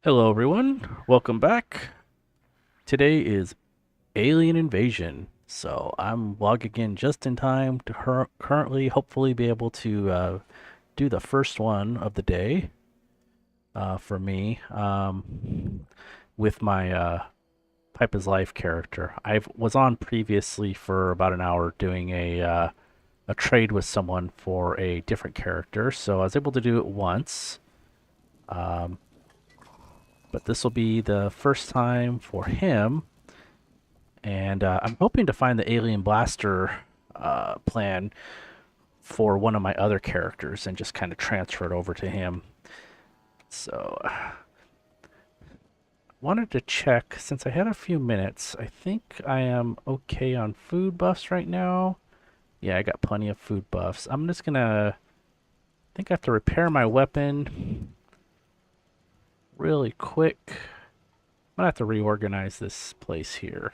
Hello, everyone. Welcome back. Today is Alien Invasion. So I'm logging in just in time to currently, hopefully, be able to do the first one of the day for me with my Pipe is Life character. I was on previously for about an hour doing a trade with someone for a different character, so I was able to do it once. Um, but this will be the first time for him. And I'm hoping to find the alien blaster plan for one of my other characters and just kind of transfer it over to him. So, wanted to check since I had a few minutes. I think I am okay on food buffs right now. Yeah, I got plenty of food buffs. I'm just gonna. I think I have to repair my weapon really quick. I'm gonna have to reorganize this place here.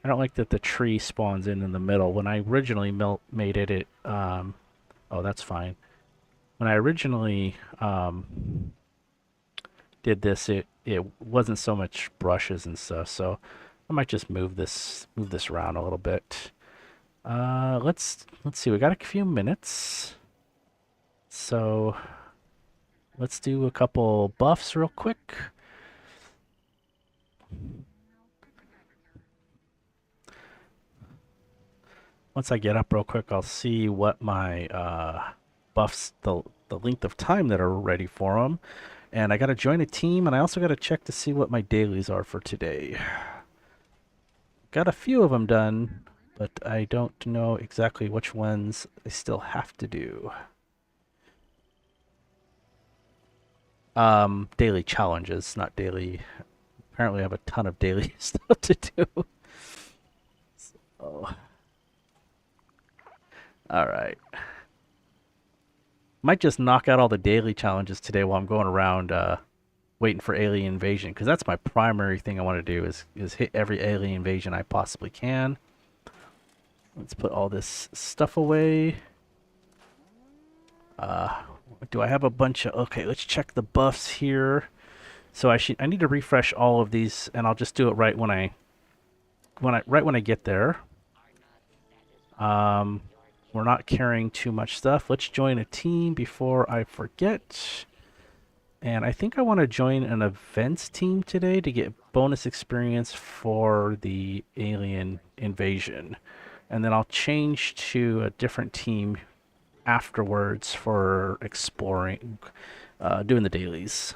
I don't like that the tree spawns in the middle. When I originally made it, oh, that's fine. When I originally did this, it wasn't so much brushes and stuff. So I might just move this around a little bit. Let's see. We got a few minutes, so let's do a couple buffs real quick. Once I get up real quick, I'll see what my buffs, the length of time that are ready for them. And I got to join a team, and I also got to check to see what my dailies are for today. Got a few of them done, but I don't know exactly which ones I still have to do. Daily challenges, not daily. Apparently, I have a ton of daily stuff to do. Oh, all right. Might just knock out all the daily challenges today while I'm going around waiting for alien invasion, because that's my primary thing I want to do is hit every alien invasion I possibly can. Let's put all this stuff away. Uh, do I have a bunch of... Okay, let's check the buffs here. So I need to refresh all of these, and I'll just do it right when I get there. Um, we're not carrying too much stuff. Let's join a team before I forget. And I think I want to join an events team today to get bonus experience for the alien invasion. And then I'll change to a different team afterwards for exploring, doing the dailies.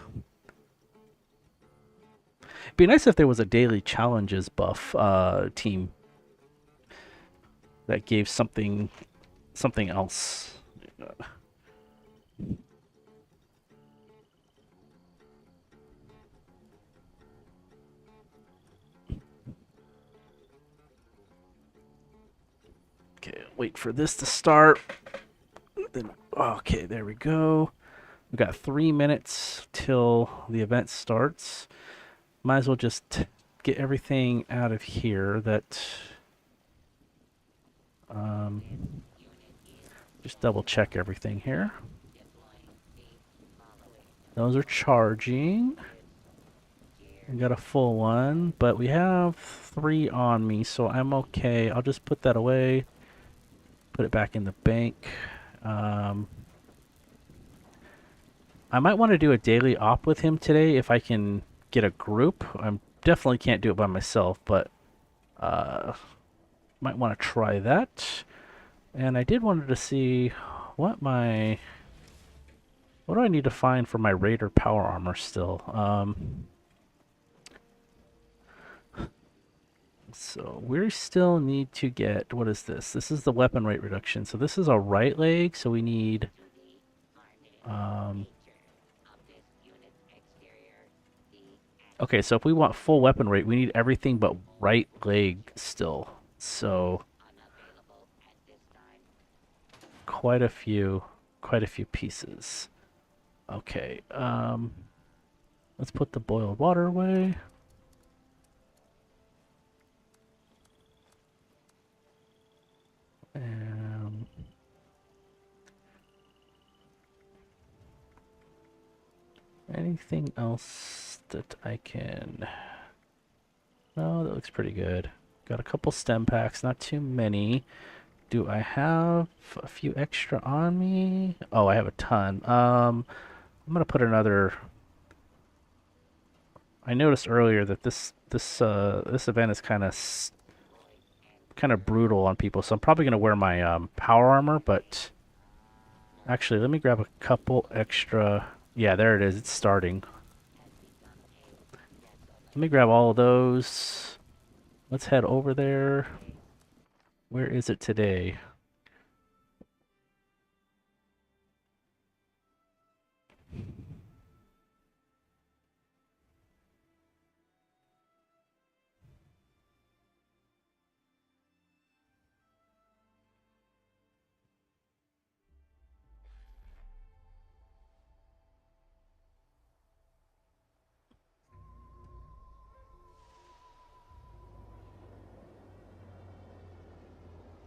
It'd be nice if there was a daily challenges buff team that gave something else. Okay, wait for this to start. Then okay, there we go. We've got 3 minutes till the event starts. Might as well just get everything out of here that um, just double check everything here. Those are charging. We got a full one, but we have 3 on me, so I'm okay. I'll just put that away, put it back in the bank. Um, I might want to do a daily op with him today if I can get a group. I definitely can't do it by myself, but uh, might want to try that. And I did wanted to see what my... What do I need to find for my Raider power armor still? So we still need to get... What is this? This is the weapon rate reduction. So this is a right leg, so we need... Um, okay, so if we want full weapon rate, we need everything but right leg still. So quite a few, quite a few pieces. Okay, let's put the boiled water away. Um, anything else that I can... Oh, that looks pretty good. Got a couple stem packs, not too many. Do I have a few extra on me? Oh, I have a ton. I'm gonna put another... I noticed earlier that this event is kind of brutal on people, so I'm probably gonna wear my power armor. But actually, let me grab a couple extra. Yeah, there it is. It's starting. Let me grab all of those. Let's head over there. Where is it today?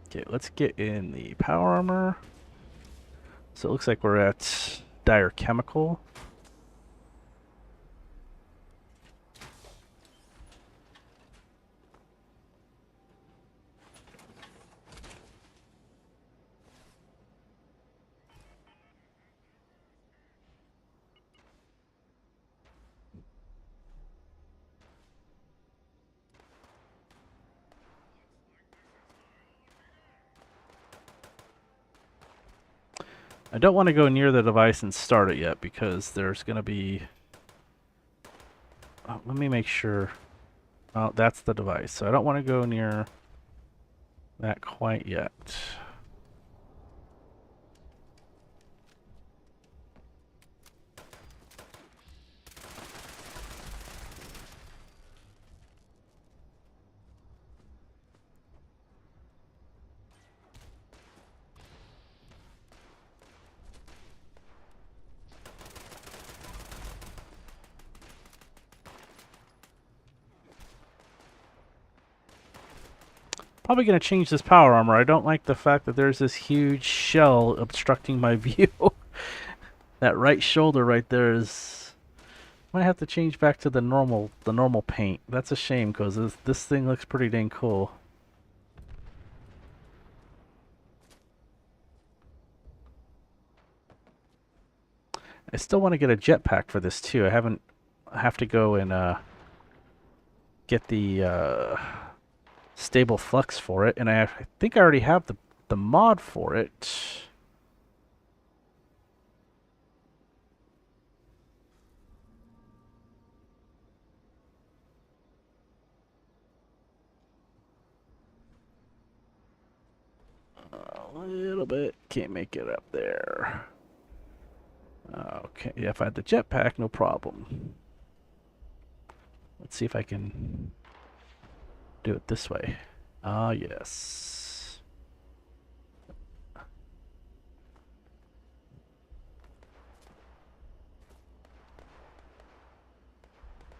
Okay, let's get in the power armor. So it looks like we're at Dire Chemical. I don't want to go near the device and start it yet because there's going to be... Oh, let me make sure. Oh, that's the device. So I don't want to go near that quite yet. Probably going to change this power armor. I don't like the fact that there's this huge shell obstructing my view. That right shoulder right there is... Might have to change back to the normal paint. That's a shame because this thing looks pretty dang cool. I still want to get a jetpack for this too. I have to go and get the stable flux for it, and I think I already have the mod for it. A little bit, can't make it up there. Okay, yeah, if I had the jetpack, no problem. Let's see if I can do it this way. Ah, yes.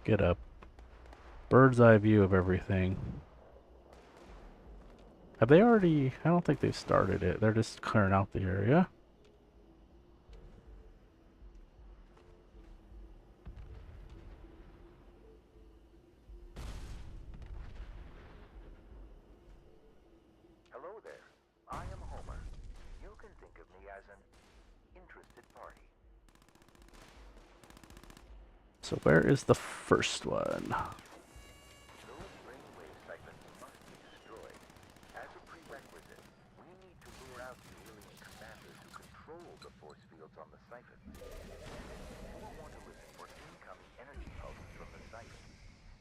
Get a bird's eye view of everything. Have they already... I don't think they've started it. They're just clearing out the area. Hello there. I am Homer. You can think of me as an interested party. So where is the first one? Those brainwave segments must be destroyed. As a prerequisite, we need to lure out the alien commanders who control the force fields on the siphon. You will want to listen for incoming energy pulses from the siphon.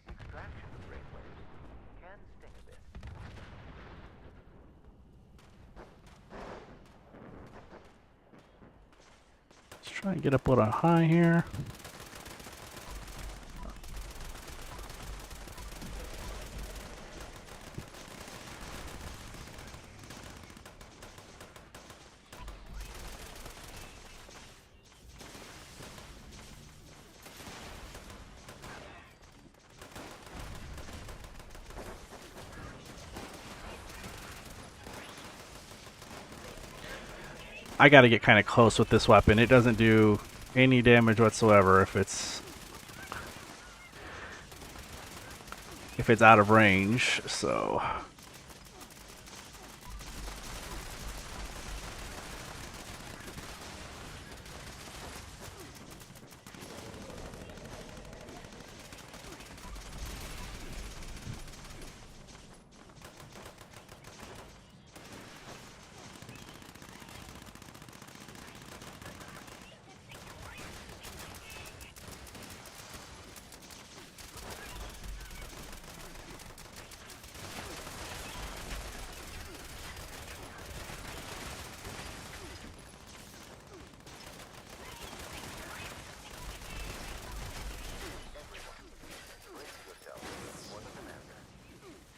The extraction of brainwaves can sting a bit. Let's try and get up a little high here. I gotta get kind of close with this weapon. It doesn't do any damage whatsoever if it's if it's out of range. So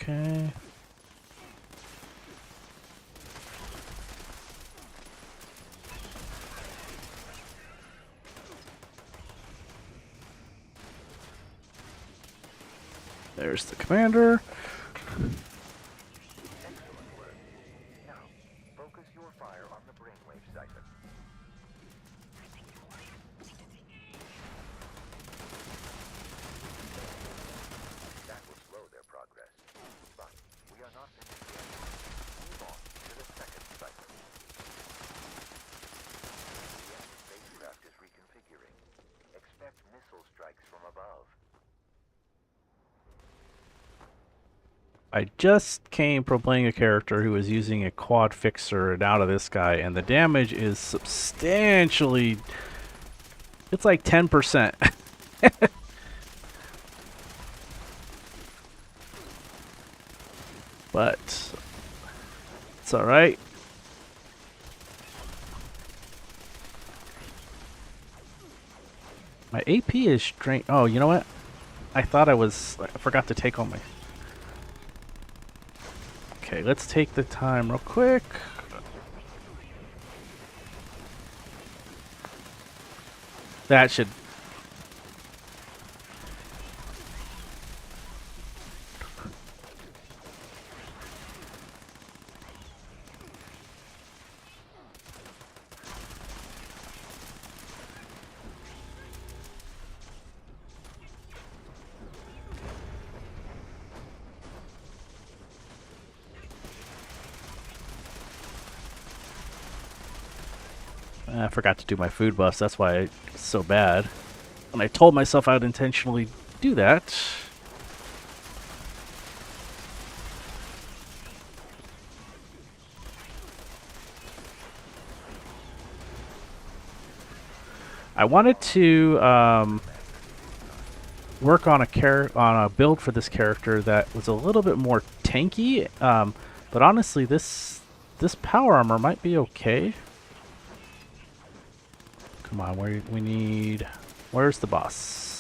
okay. There's the commander. Excellent work. Now, focus your fire on the brainwave segment. That will slow their progress. But we are not finished yet. Move on to the second segment. The enemy spacecraft is reconfiguring. Expect missile strikes from above. I just came from playing a character who was using a quad fixer and out of this guy, and the damage is substantially. It's like 10%. But it's alright. My AP is strange. Oh, you know what? I forgot to take all my. Okay, let's take the time real quick. That should. I forgot to do my food buffs. That's why it's so bad. And I told myself I'd intentionally do that. I wanted to work on a build for this character that was a little bit more tanky. But honestly, this power armor might be okay. Come on, we need. Where's the boss?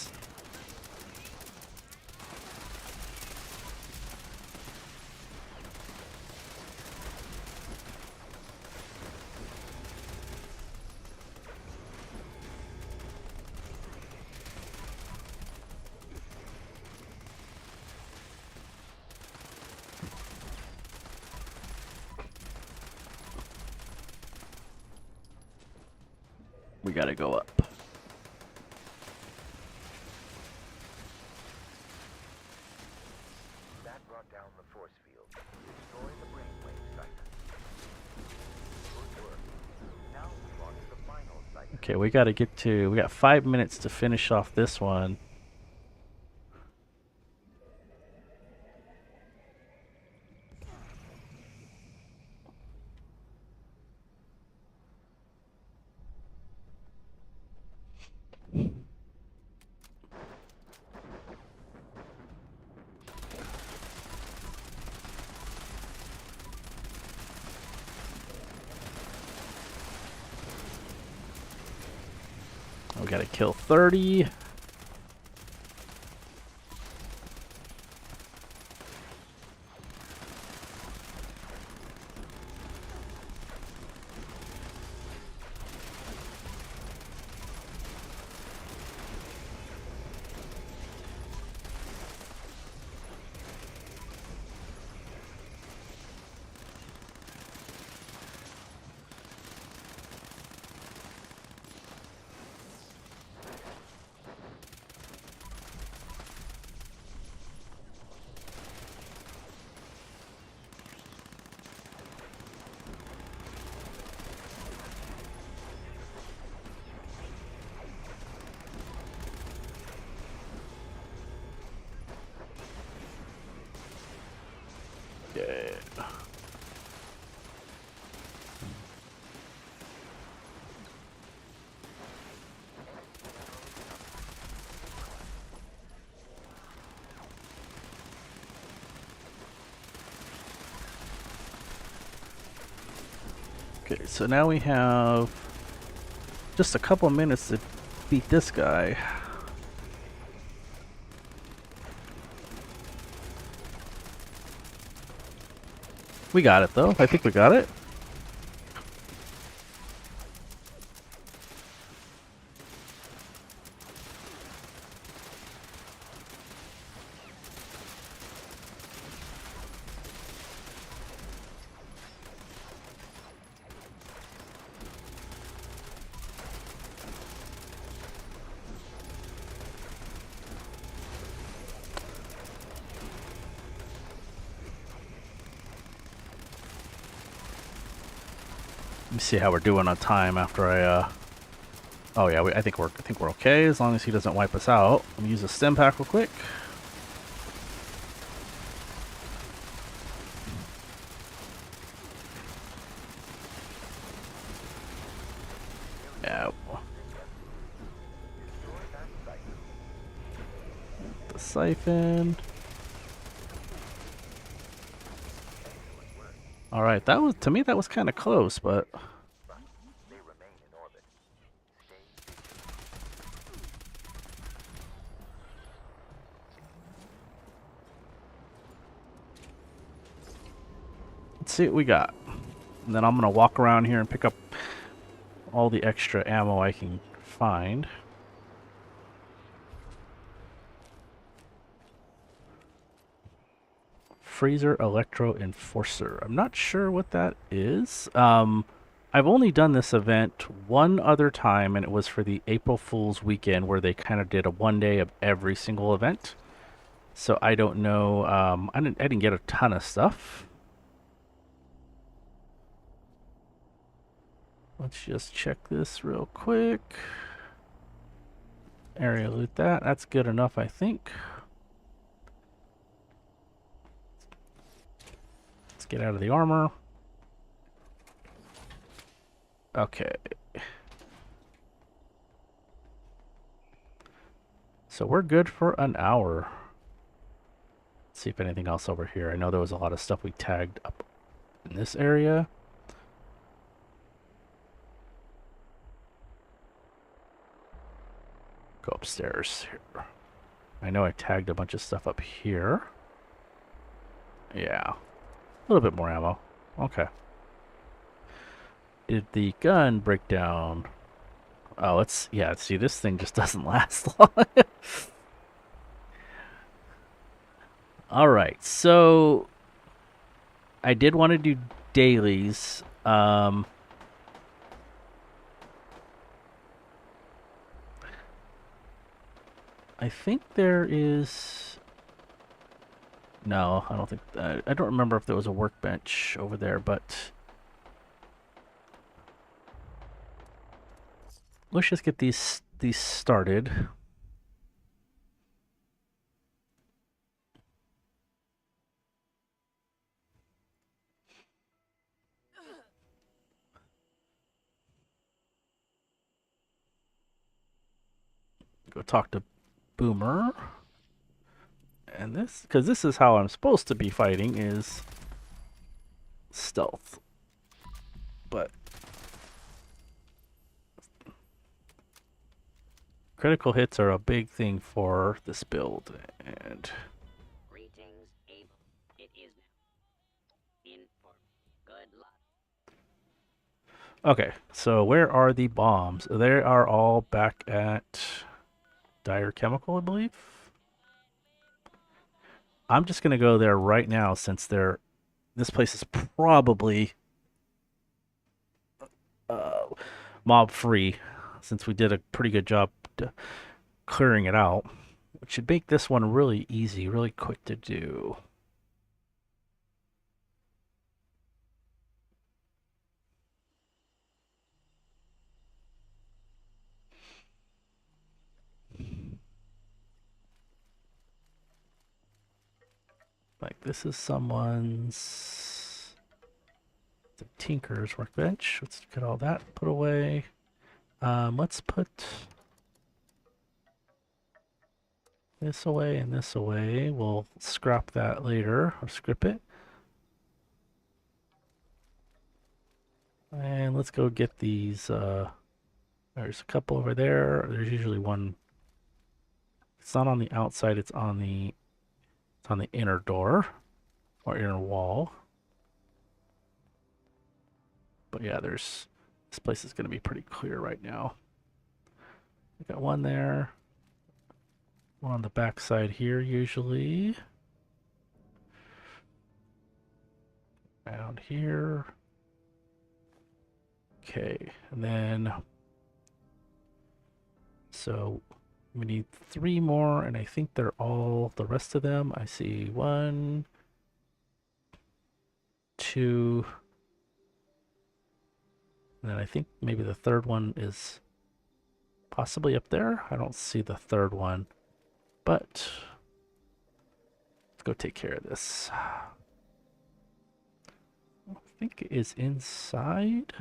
We gotta go up. That brought down the force field. Destroy the brainwave segment. Good work. Now move on to the final segment. Okay, we gotta get to. We got 5 minutes to finish off this one. We gotta kill 30. Okay, so now we have just a couple minutes to beat this guy. We got it though. I think we got it. Let me see how we're doing on time after I. Oh yeah, I think we're okay as long as he doesn't wipe us out. Let me use a stim pack real quick. Yeah, the siphon. All right, that was to me that was kind of close, but They remain in orbit. Stay let's see what we got. And then I'm gonna walk around here and pick up all the extra ammo I can find. Freezer Electro Enforcer. I'm not sure what that is. I've only done this event one other time, and it was for the April Fool's weekend where they kind of did a 1 day of every single event. So I don't know. I didn't get a ton of stuff. Let's just check this real quick. Area loot that. That's good enough, I think. Let's get out of the armor. Okay. So we're good for an hour. Let's see if anything else over here. I know there was a lot of stuff we tagged up in this area. Go upstairs here. I know I tagged a bunch of stuff up here. Yeah. A little bit more ammo. Okay. Did the gun break down? Oh, yeah, see, this thing just doesn't last long. Alright, so I did want to do dailies. I think there is. No, I don't think. I don't remember if there was a workbench over there, but let's just get these started. Go talk to Boomer. And this, because this is how I'm supposed to be fighting, is stealth. But critical hits are a big thing for this build, and Greetings, Abel. It is now in for good luck. okay. So where are the bombs? They are all back at Dire Chemical, I believe. I'm just gonna go there right now since they're. This place is probably uh, mob free, since we did a pretty good job clearing it out, which should make this one really easy, really quick to do. Like this is someone's. The tinker's workbench. Let's get all that put away. Let's put this away and this away. We'll scrap that later, or script it. And let's go get these. There's a couple over there. There's usually one. It's not on the outside. It's on the inner door or inner wall. But yeah, this place is going to be pretty clear right now. We got one there. One on the back side here usually. Around here. Okay, and then so we need 3 more, and I think they're all the rest of them. I see 1, 2, and then I think maybe the third one is possibly up there. I don't see the third one, but let's go take care of this. I think it is inside.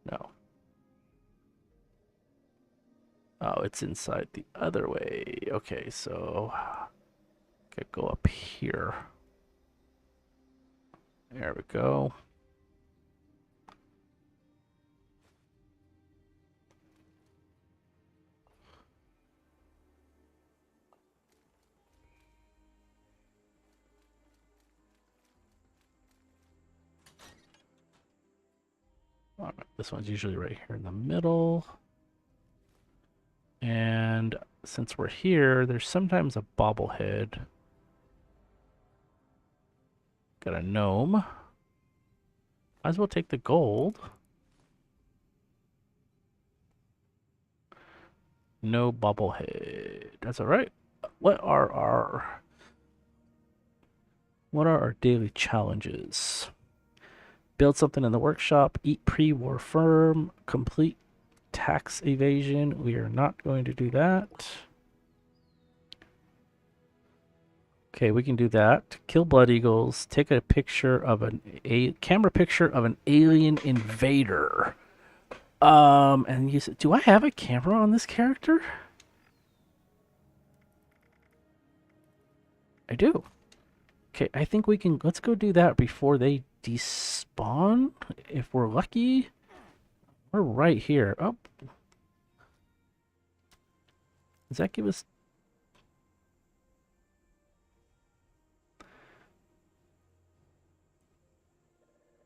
No. Oh, it's inside the other way. Okay, so could go up here. There we go. All right, this one's usually right here in the middle. And since we're here, there's sometimes a bobblehead. Got a gnome. Might as well take the gold. No bobblehead. That's all right. What are our daily challenges? Build something in the workshop, eat pre-war firm, complete tax evasion. We are not going to do that. Okay, we can do that. Kill blood eagles. Take a picture of a camera picture of an alien invader. And you said, do I have a camera on this character? I do. Okay, I think we can. Let's go do that before they despawn. If we're lucky, we're right here. Oh, does that give us?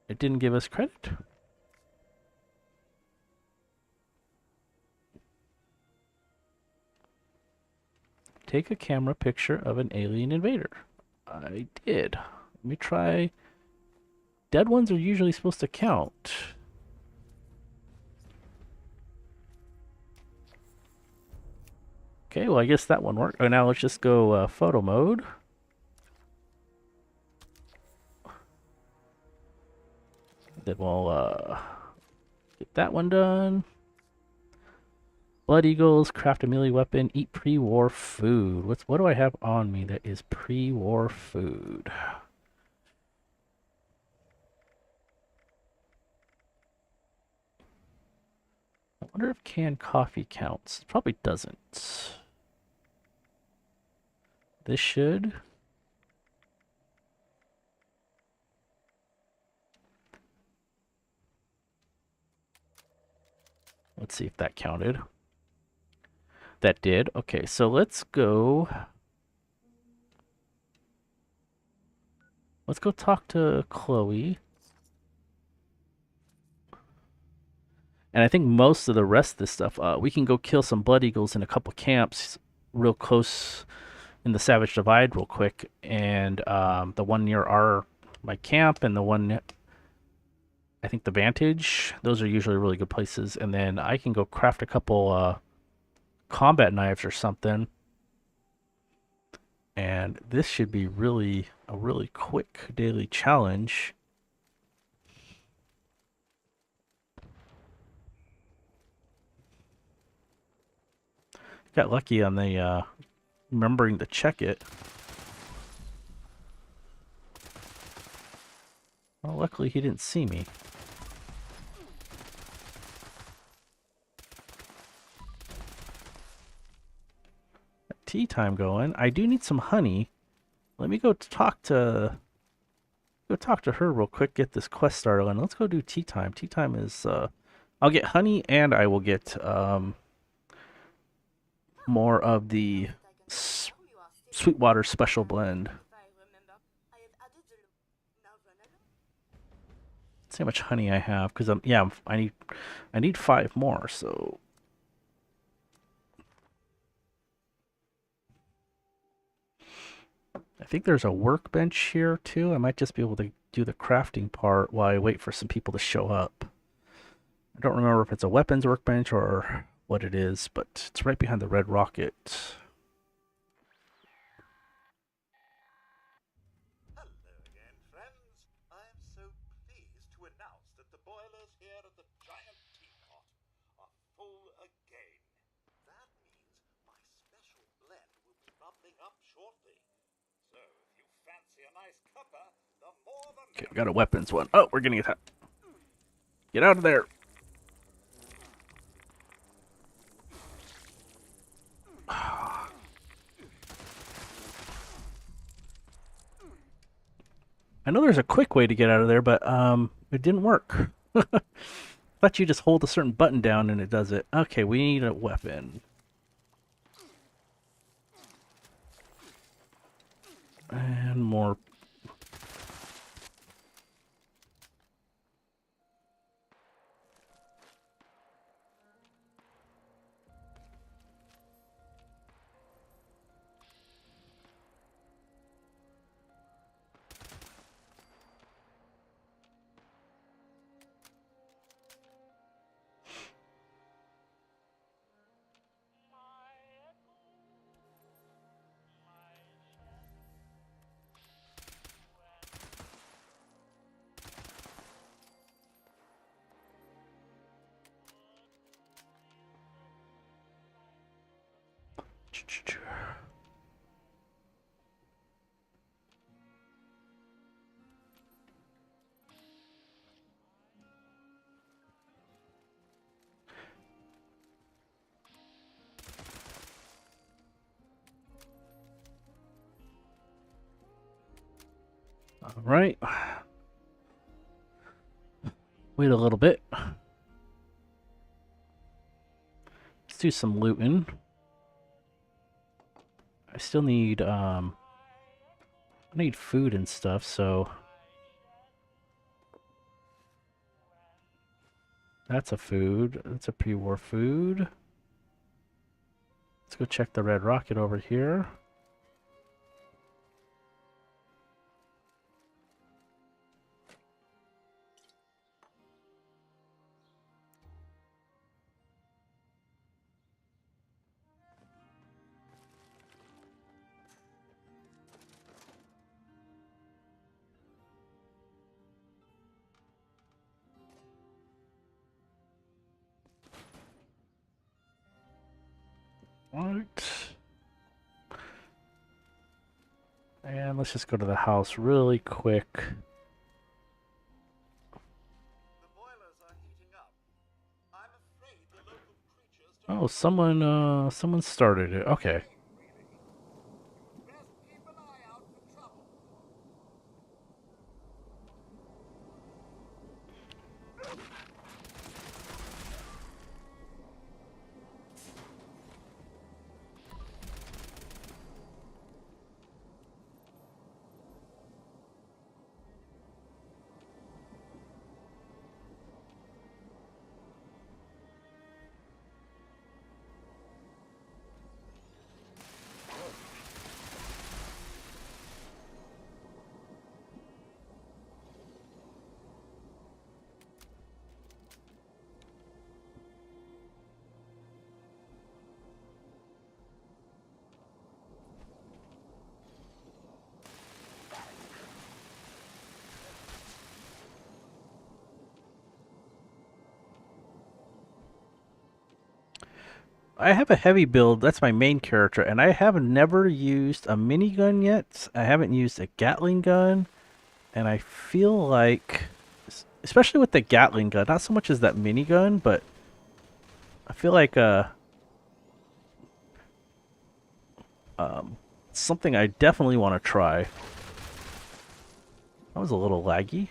It didn't give us credit. Take a camera picture of an alien invader. I did. Let me try. Dead ones are usually supposed to count. Okay, well, I guess that one worked. Oh, now let's just go photo mode. Then we'll get that one done. Blood Eagles, craft a melee weapon, eat pre-war food. What do I have on me that is pre-war food? I wonder if canned coffee counts. It probably doesn't. This should. Let's see if that counted. That did. Okay, so let's go. Let's go talk to Chloe. And I think most of the rest of this stuff, we can go kill some blood eagles in a couple camps real close in the Savage Divide real quick. And the one near my camp and the one, I think the Vantage, those are usually really good places. And then I can go craft a couple combat knives or something. And this should be a really quick daily challenge. Got lucky on the remembering to check it. Well, luckily he didn't see me. Tea time going. I do need some honey. Let me go talk to her real quick, get this quest started, and let's go do tea time. Tea time is I'll get honey and I will get more of the Sweetwater special blend. Let's see how much honey I have because I need 5 more, so I think there's a workbench here too. I might just be able to do the crafting part while I wait for some people to show up. I don't remember if it's a weapons workbench or what it is, but it's right behind the red rocket. Hello again, friends. I am so pleased to announce that the boilers here at the giant teapot are full again. That means my special blend will be bubbling up shortly. So if you fancy a nice cuppa, the more the Okay, we merrier. got a weapons one. Oh, we're getting attacked. Get out of there. I know there's a quick way to get out of there, but it didn't work. Thought you just hold a certain button down and it does it. Okay, we need a weapon. And more. All right. Wait a little bit. Let's do some looting. I still need I need food and stuff, so that's a food. That's a pre-war food. Let's go check the red rocket over here. Right. And let's just go to the house really quick. The boilers are heating up. I'm afraid the local creatures don't Oh, someone started it. Okay. best keep an eye out for trouble. I have a heavy build. That's my main character, and I have never used a minigun yet. I haven't used a Gatling gun. And I feel like, especially with the Gatling gun, not so much as that minigun, but I feel like um, something I definitely want to try. That was a little laggy.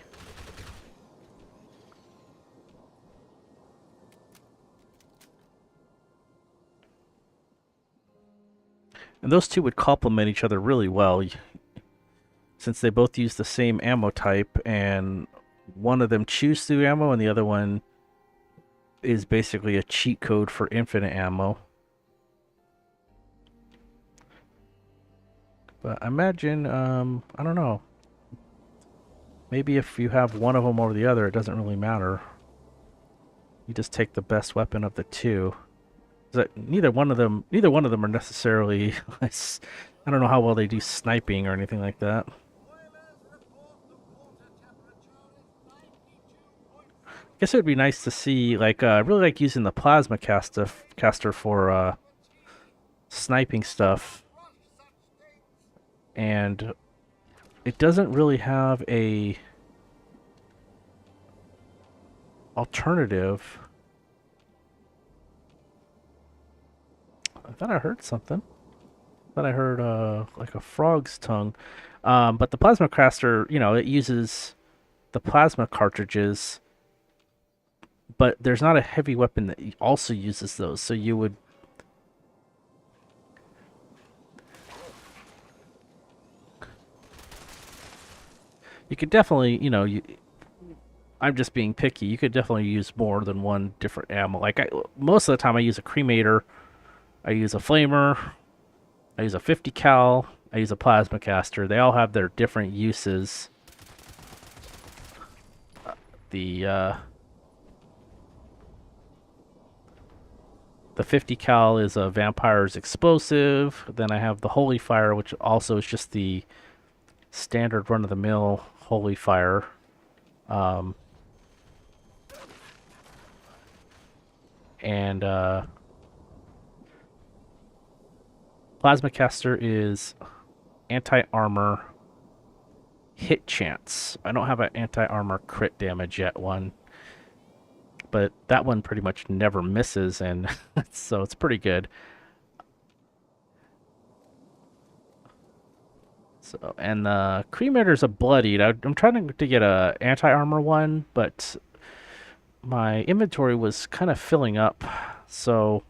And those two would complement each other really well, since they both use the same ammo type, and one of them chews through ammo, and the other one is basically a cheat code for infinite ammo. But I imagine, I don't know. Maybe if you have one of them over the other, it doesn't really matter. You just take the best weapon of the two. That neither one of them are necessarily. I don't know how well they do sniping or anything like that. I guess it would be nice to see, like, I really like using the plasma caster for sniping stuff, and it doesn't really have a alternative. I thought I heard something. I thought I heard like a frog's tongue. But the plasma caster, it uses the plasma cartridges, but there's not a heavy weapon that also uses those. So you could definitely, I'm just being picky. You could definitely use more than one different ammo. Most of the time, I use a cremator, I use a flamer, I use a 50 cal, I use a plasma caster. They all have their different uses. The uh, the 50 cal is a vampire's explosive. Then I have the holy fire, which also is just the standard run of the mill holy fire. Um, and Plasma caster is anti armor hit chance. I don't have an anti armor crit damage yet one, but that one pretty much never misses, and so it's pretty good. So, and the cremator's a bloodied. I'm trying to get a anti armor one, but my inventory was kind of filling up, so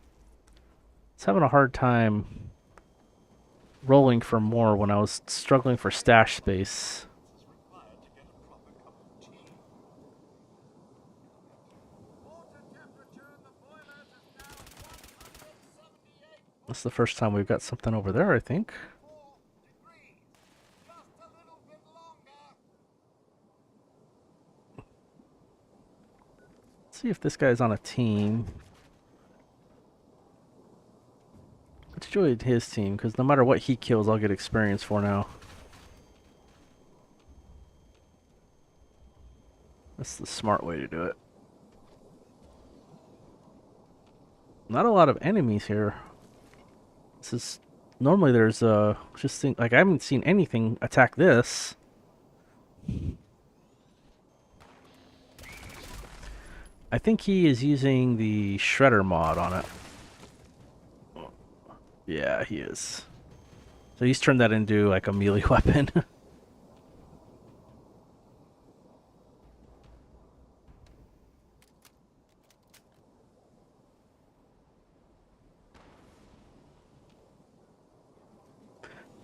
it's having a hard time rolling for more when I was struggling for stash space. That's the first time we've got something over there, I think. Let's see if this guy's on a team. Let's join his team, because no matter what he kills, I'll get experience for now. That's the smart way to do it. Not a lot of enemies here. This is normally there's just like I haven't seen anything attack this. I think he is using the shredder mod on it. Yeah, he is. So he's turned that into like a melee weapon.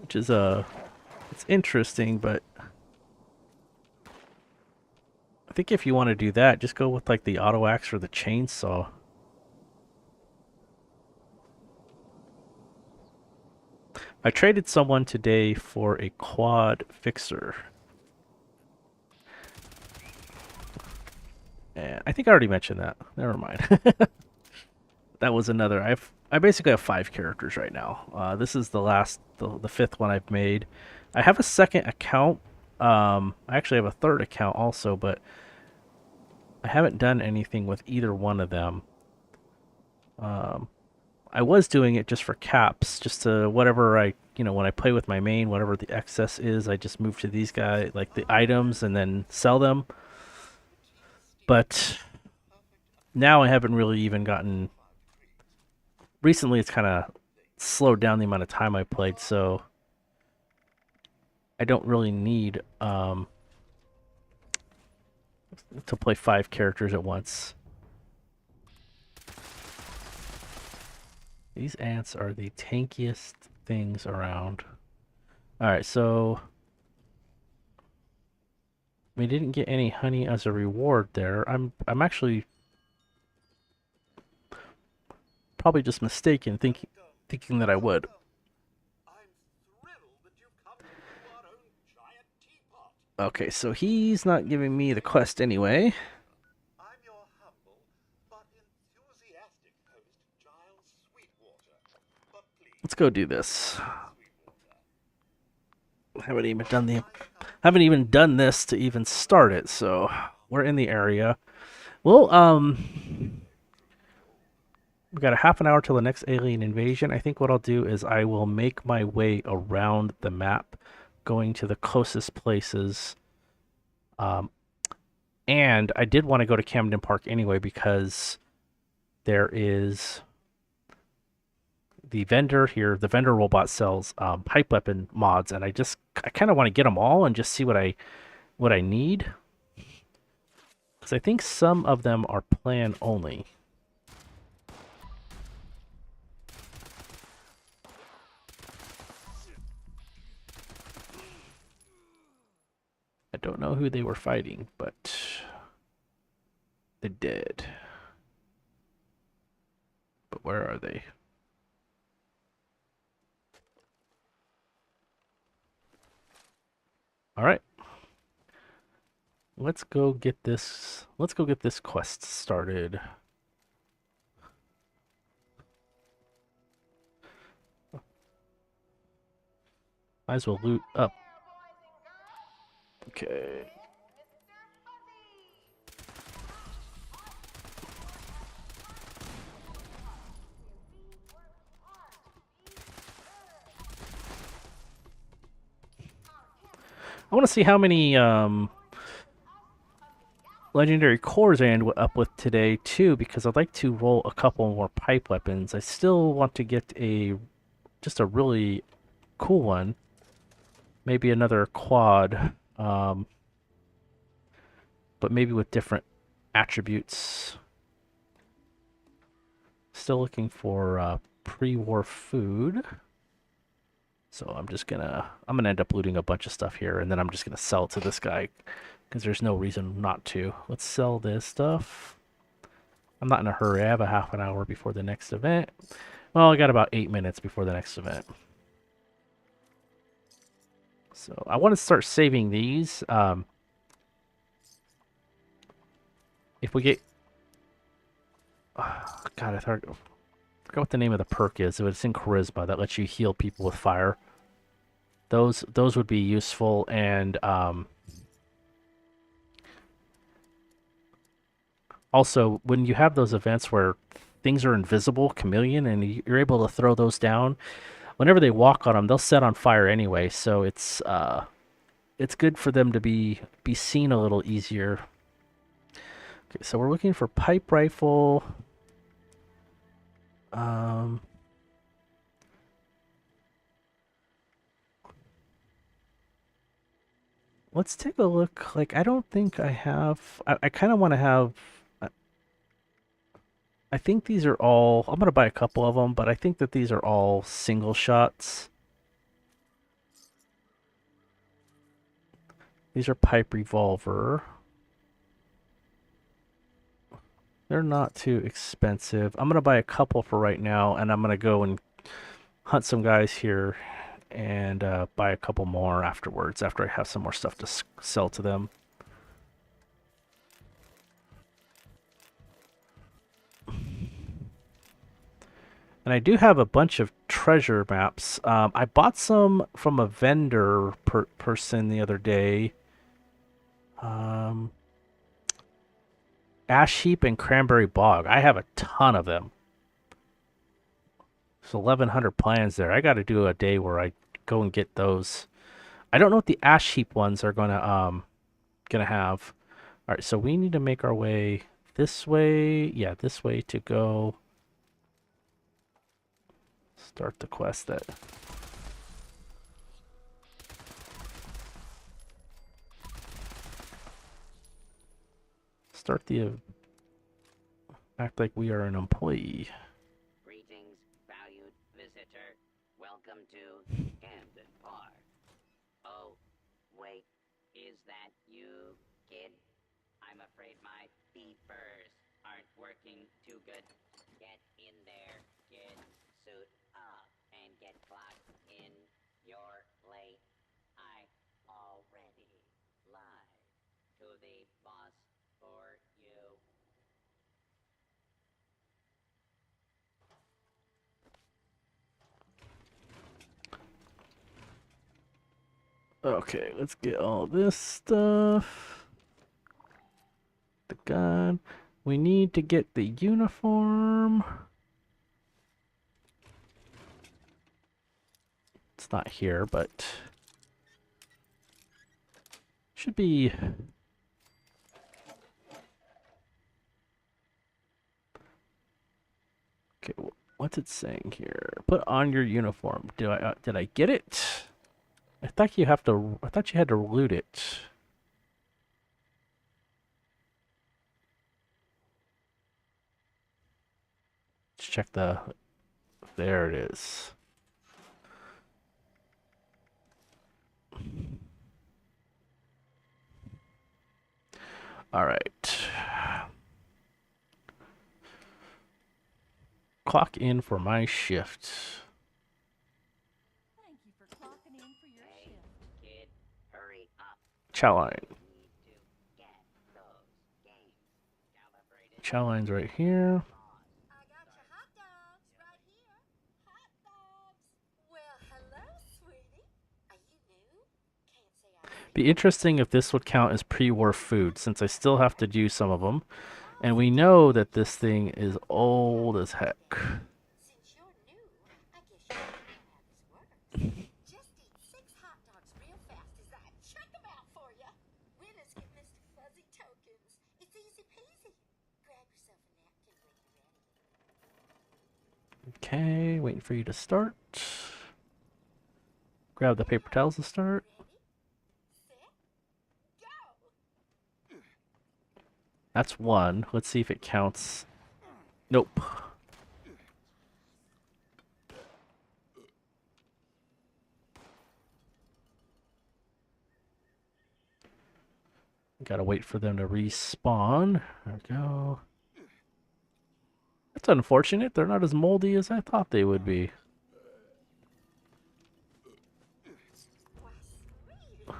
Which is it's interesting, but I think if you want to do that, just go with like the auto axe or the chainsaw. I traded someone today for a quad fixer. And I think I already mentioned that. Never mind. That was another. I basically have 5 characters right now. This is the fifth one I've made. I have a second account. I actually have a third account also, but I haven't done anything with either one of them. I was doing it just for caps, just to whatever when I play with my main, whatever the excess is, I just move to these guys, like the items, and then sell them. But now I haven't really even gotten. Recently, it's kind of slowed down the amount of time I played, so I don't really need to play 5 characters at once. These ants are the tankiest things around. All right, so we didn't get any honey as a reward there. I'm actually probably just mistaken thinking that I would. Okay, so he's not giving me the quest anyway. I'm your humble but enthusiastic host, Giles Sweetwater. But Let's please, go do this. Sweetwater. Haven't even done this to even start it, so we're in the area. Well, we got a half an hour till the next alien invasion. I think what I'll do is I will make my way around the map, going to the closest places. Um, and I did want to go to Camden Park anyway because there is the vendor here. The vendor robot sells pipe weapon mods, and I kind of want to get them all and just see what I need because I think some of them are plan only. I don't know who they were fighting, but they did. But where are they? All right. Let's go get this. Let's go get this quest started. Might as well loot up. Okay. I want to see how many legendary cores I end up with today too, because I'd like to roll a couple more pipe weapons. I still want to get just a really cool one. Maybe another quad, but maybe with different attributes. Still looking for pre-war food. So I'm gonna end up looting a bunch of stuff here, and then I'm just gonna sell it to this guy because there's no reason not to. Let's sell this stuff. I'm not in a hurry. I have a half an hour before the next event. Well, I got about 8 minutes before the next event. So I want to start saving these. If we get, God, I forgot what the name of the perk is. It's in Charisma that lets you heal people with fire. Those would be useful, and also when you have those events where things are invisible, chameleon, and you're able to throw those down. Whenever they walk on them, they'll set on fire anyway. So it's good for them to be seen a little easier. Okay, so we're looking for pipe rifle. Um, let's take a look. Like, I don't think I have. I kind of want to have. I think these are all. I'm gonna buy a couple of them, but I think that these are all single shots. These are pipe revolver. They're not too expensive. I'm gonna buy a couple for right now, and I'm gonna go and hunt some guys here and buy a couple more afterwards after I have some more stuff to sell to them. And I do have a bunch of treasure maps. I bought some from a vendor person the other day. Um, Ash Heap and Cranberry Bog. I have a ton of them. There's 1,100 plans there. I got to do a day where I go and get those. I don't know what the ash heap ones are gonna have. All right, so we need to make our way this way. Yeah, this way to go start the quest that start the act like we are an employee. Greetings, valued visitor. Welcome to Camden Park. Oh, wait, is that you, kid? I'm afraid my beepers aren't working too good. Get in there, kid. Suit up and get clocked in. You're late. I already lied to the boss for you. Okay, let's get all this stuff. The gun. We need to get the uniform. It's not here, but should be. Okay, what's it saying here? Put on your uniform. Did I get it? I thought you have to. I thought you had to loot it. Let's check the. There it is. All right. Clock in for my shift. Thank you for clocking in for your Hey, shift. kid, hurry up. Chow line. Need to get those games calibrated. Chow line's right here. I got your hot dogs right here. Hot dogs. Well, hello, sweetie. Are you new? Can't say I Be interesting if this would count as pre-war food, since I still have to do some of them. And we know that this thing is old as heck. Since you're new, I guess you don't know how this works. Just eat 6 hot dogs real fast as I chuck them out for you. Winners get Mr. Fuzzy tokens. It's easy peasy. Grab yourself a napkin when you're ready. Okay, waiting for you to start. Grab the paper towels to start. Ready, set, go. That's one. Let's see if it counts. Nope. Gotta wait for them to respawn. There we go. That's unfortunate. They're not as moldy as I thought they would be. Why, sweetie, that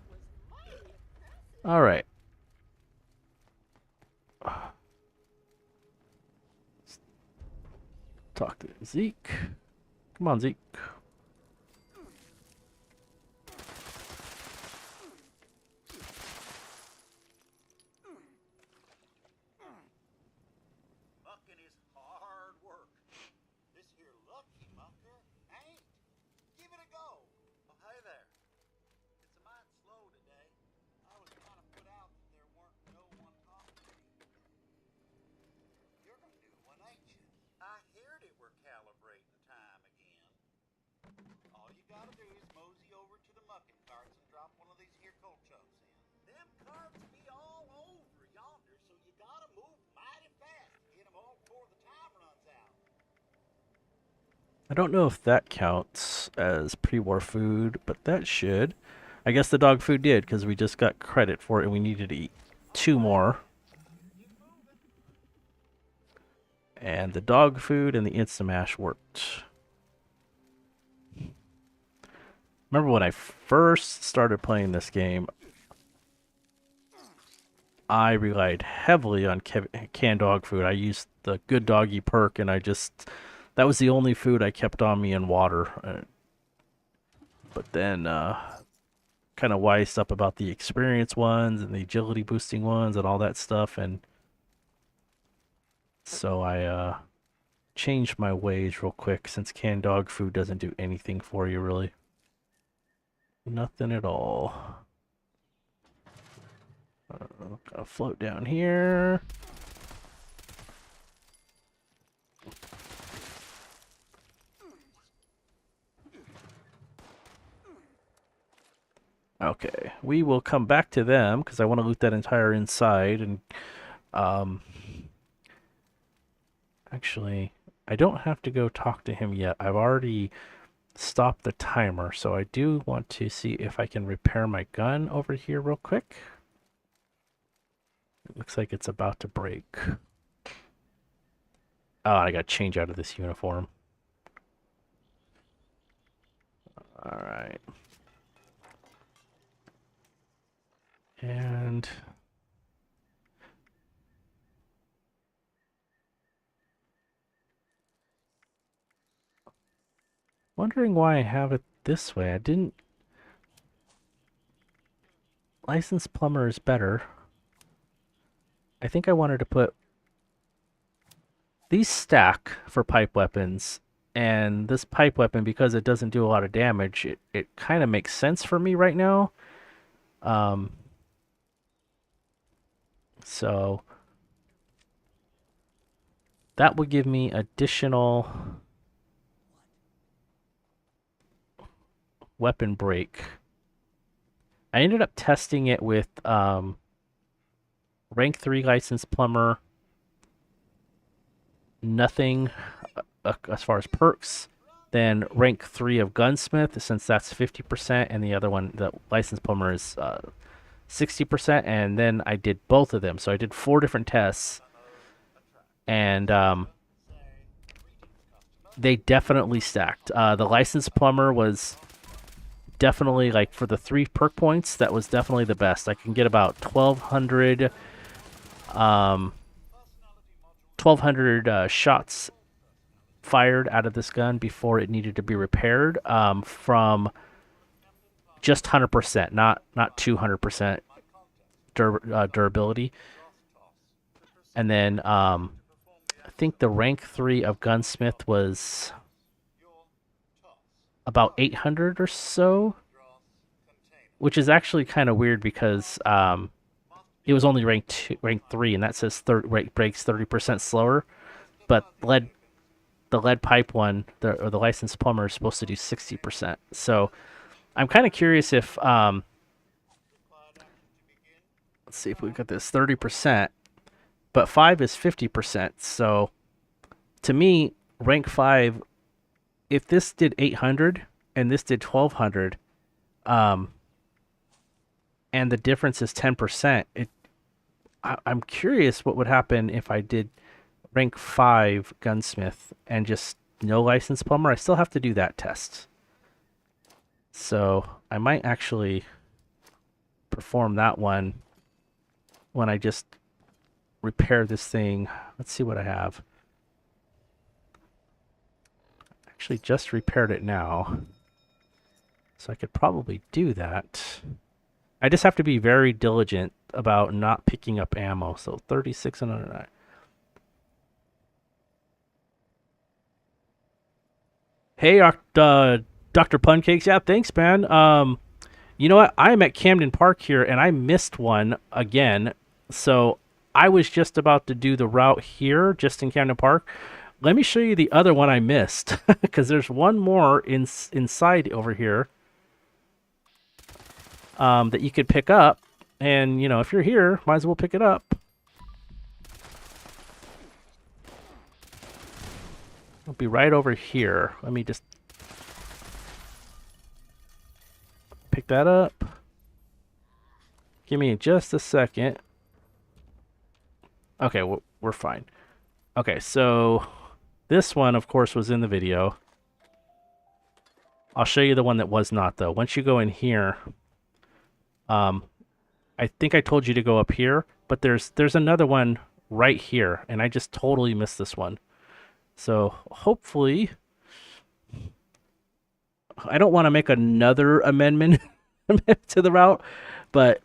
was mighty impressive. Alright. Talk to Zeke. Come on, Zeke. Mucking is hard work. This here lucky mucker ain't. Give it a go. Oh, hey there. It's a mite slow today. I was kind of put out that there weren't no one talking to me. You're a new one, ain't you? I heard it were calibrating time again. All you gotta do is mosey over to the mucking carts and drop one of these here cold chokes in. Them carts be all over yonder, so you gotta move mighty fast to get 'em all before the time runs out. I don't know if that counts as pre-war food, but that should. I guess the dog food did, because we just got credit for it and we needed to eat 2 more. And the dog food and the Instamash worked. Remember when I first started playing this game, I relied heavily on canned dog food. I used the good doggy perk, and that was the only food I kept on me in water. But then, kind of wised up about the experience ones and the agility boosting ones and all that stuff, and so I change my ways real quick since canned dog food doesn't do anything for you really. Nothing at all. Gotta float down here. Okay, we will come back to them because I want to loot that entire inside and um actually I don't have to go talk to him yet. I've already stopped the timer, so I do want to see if I can repair my gun over here real quick. It looks like it's about to break. Oh, I gotta change out of this uniform. Alright. And wondering why I have it this way. I didn't. Licensed plumber is better. I think I wanted to put these stack for pipe weapons, and this pipe weapon, because it doesn't do a lot of damage, it kind of makes sense for me right now. Um, so that would give me additional weapon break. I ended up testing it with rank 3 licensed plumber, nothing as far as perks. Then rank 3 of gunsmith, since that's 50%, and the other one, the licensed plumber, is 60%. And then I did both of them, so I did 4 different tests, and they definitely stacked. The licensed plumber was definitely, like, for the 3 perk points, that was definitely the best. I can get about 1200 shots fired out of this gun before it needed to be repaired, from just 100%, not 200% durability. And then I think the rank 3 of gunsmith was about 800 or so, which is actually kind of weird because it was only rank 3, and that says breaks 30% slower. But the lead pipe one, or the licensed plumber, is supposed to do 60%. So I'm kind of curious if let's see if we got this 30%, but 5 is 50%. So to me, rank 5, if this did 800 and this did 1200, and the difference is 10%, I'm curious what would happen if I did rank 5 gunsmith and just no licensed plumber. I still have to do that test. So I might actually perform that one when I just repair this thing. Let's see what I have. Actually just repaired it now, so I could probably do that. I just have to be very diligent about not picking up ammo. So 36 and 9. Hey, Dr. Puncakes. Yeah, thanks, man. You know what? I'm at Camden Park here, and I missed one again. So I was just about to do the route here, just in Camden Park. Let me show you the other one I missed, because there's one more inside over here that you could pick up. And, you know, if you're here, might as well pick it up. It'll be right over here. Let me just pick that up. Give me just a second. Okay, we're fine. Okay, so this one, of course, was in the video. I'll show you the one that was not, though. Once you go in here, I think I told you to go up here, but there's another one right here, and I just totally missed this one. So hopefully, I don't want to make another amendment to the route, but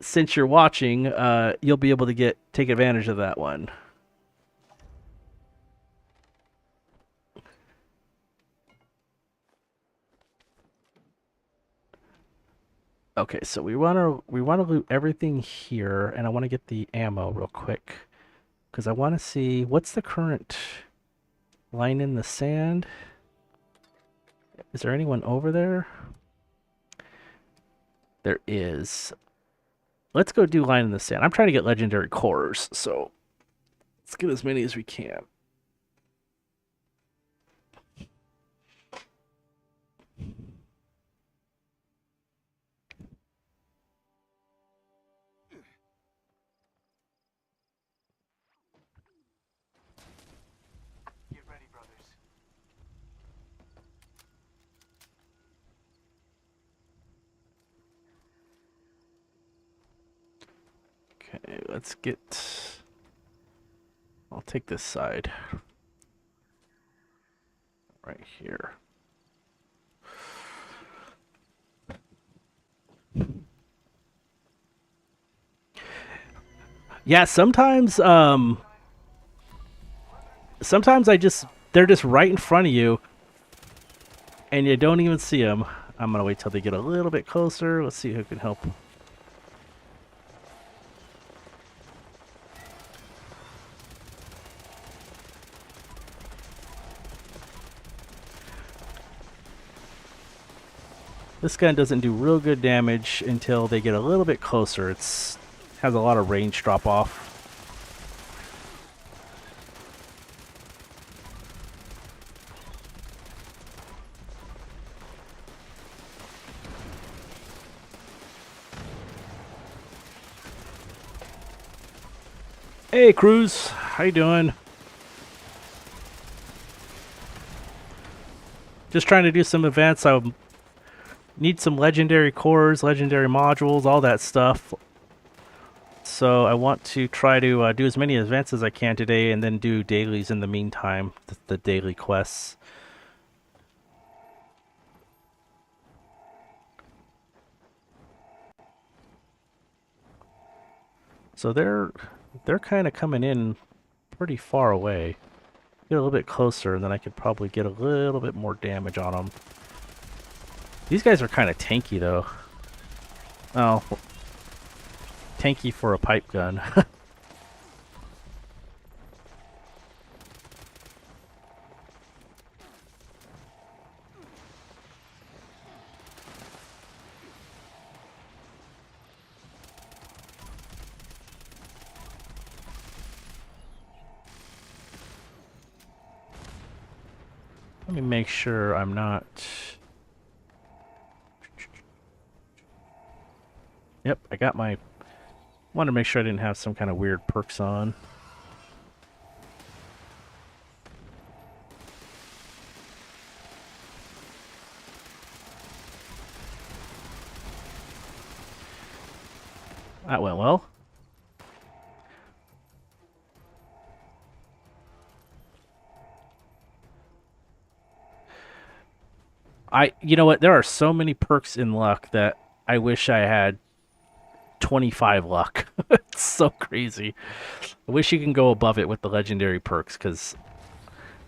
since you're watching, you'll be able to take advantage of that one. Okay, so we wanna loot everything here, and I want to get the ammo real quick because I want to see what's the current line in the sand. Is there anyone over there? There is. Let's go do line in the sand. I'm trying to get legendary cores, so let's get as many as we can. Get ready, brothers. Okay, let's get. I'll take this side right here. Yeah, sometimes they're just right in front of you and you don't even see them. I'm gonna wait till they get a little bit closer. Let's see who can help. This gun doesn't do real good damage until they get a little bit closer. It's has a lot of range drop off. Hey, Cruz, how you doing? Just trying to do some events. I need some legendary cores, legendary modules, all that stuff. So I want to try to do as many events as I can today, and then do dailies in the meantime, the daily quests. So they're kind of coming in pretty far away. Get a little bit closer, and then I could probably get a little bit more damage on them. These guys are kind of tanky, though. Oh, tanky for a pipe gun. Let me make sure I'm not... Yep, I got my... Want to make sure I didn't have some kind of weird perks on. That went well. You know what? There are so many perks in luck that I wish I had 25 luck. It's so crazy. I wish you can go above it with the legendary perks because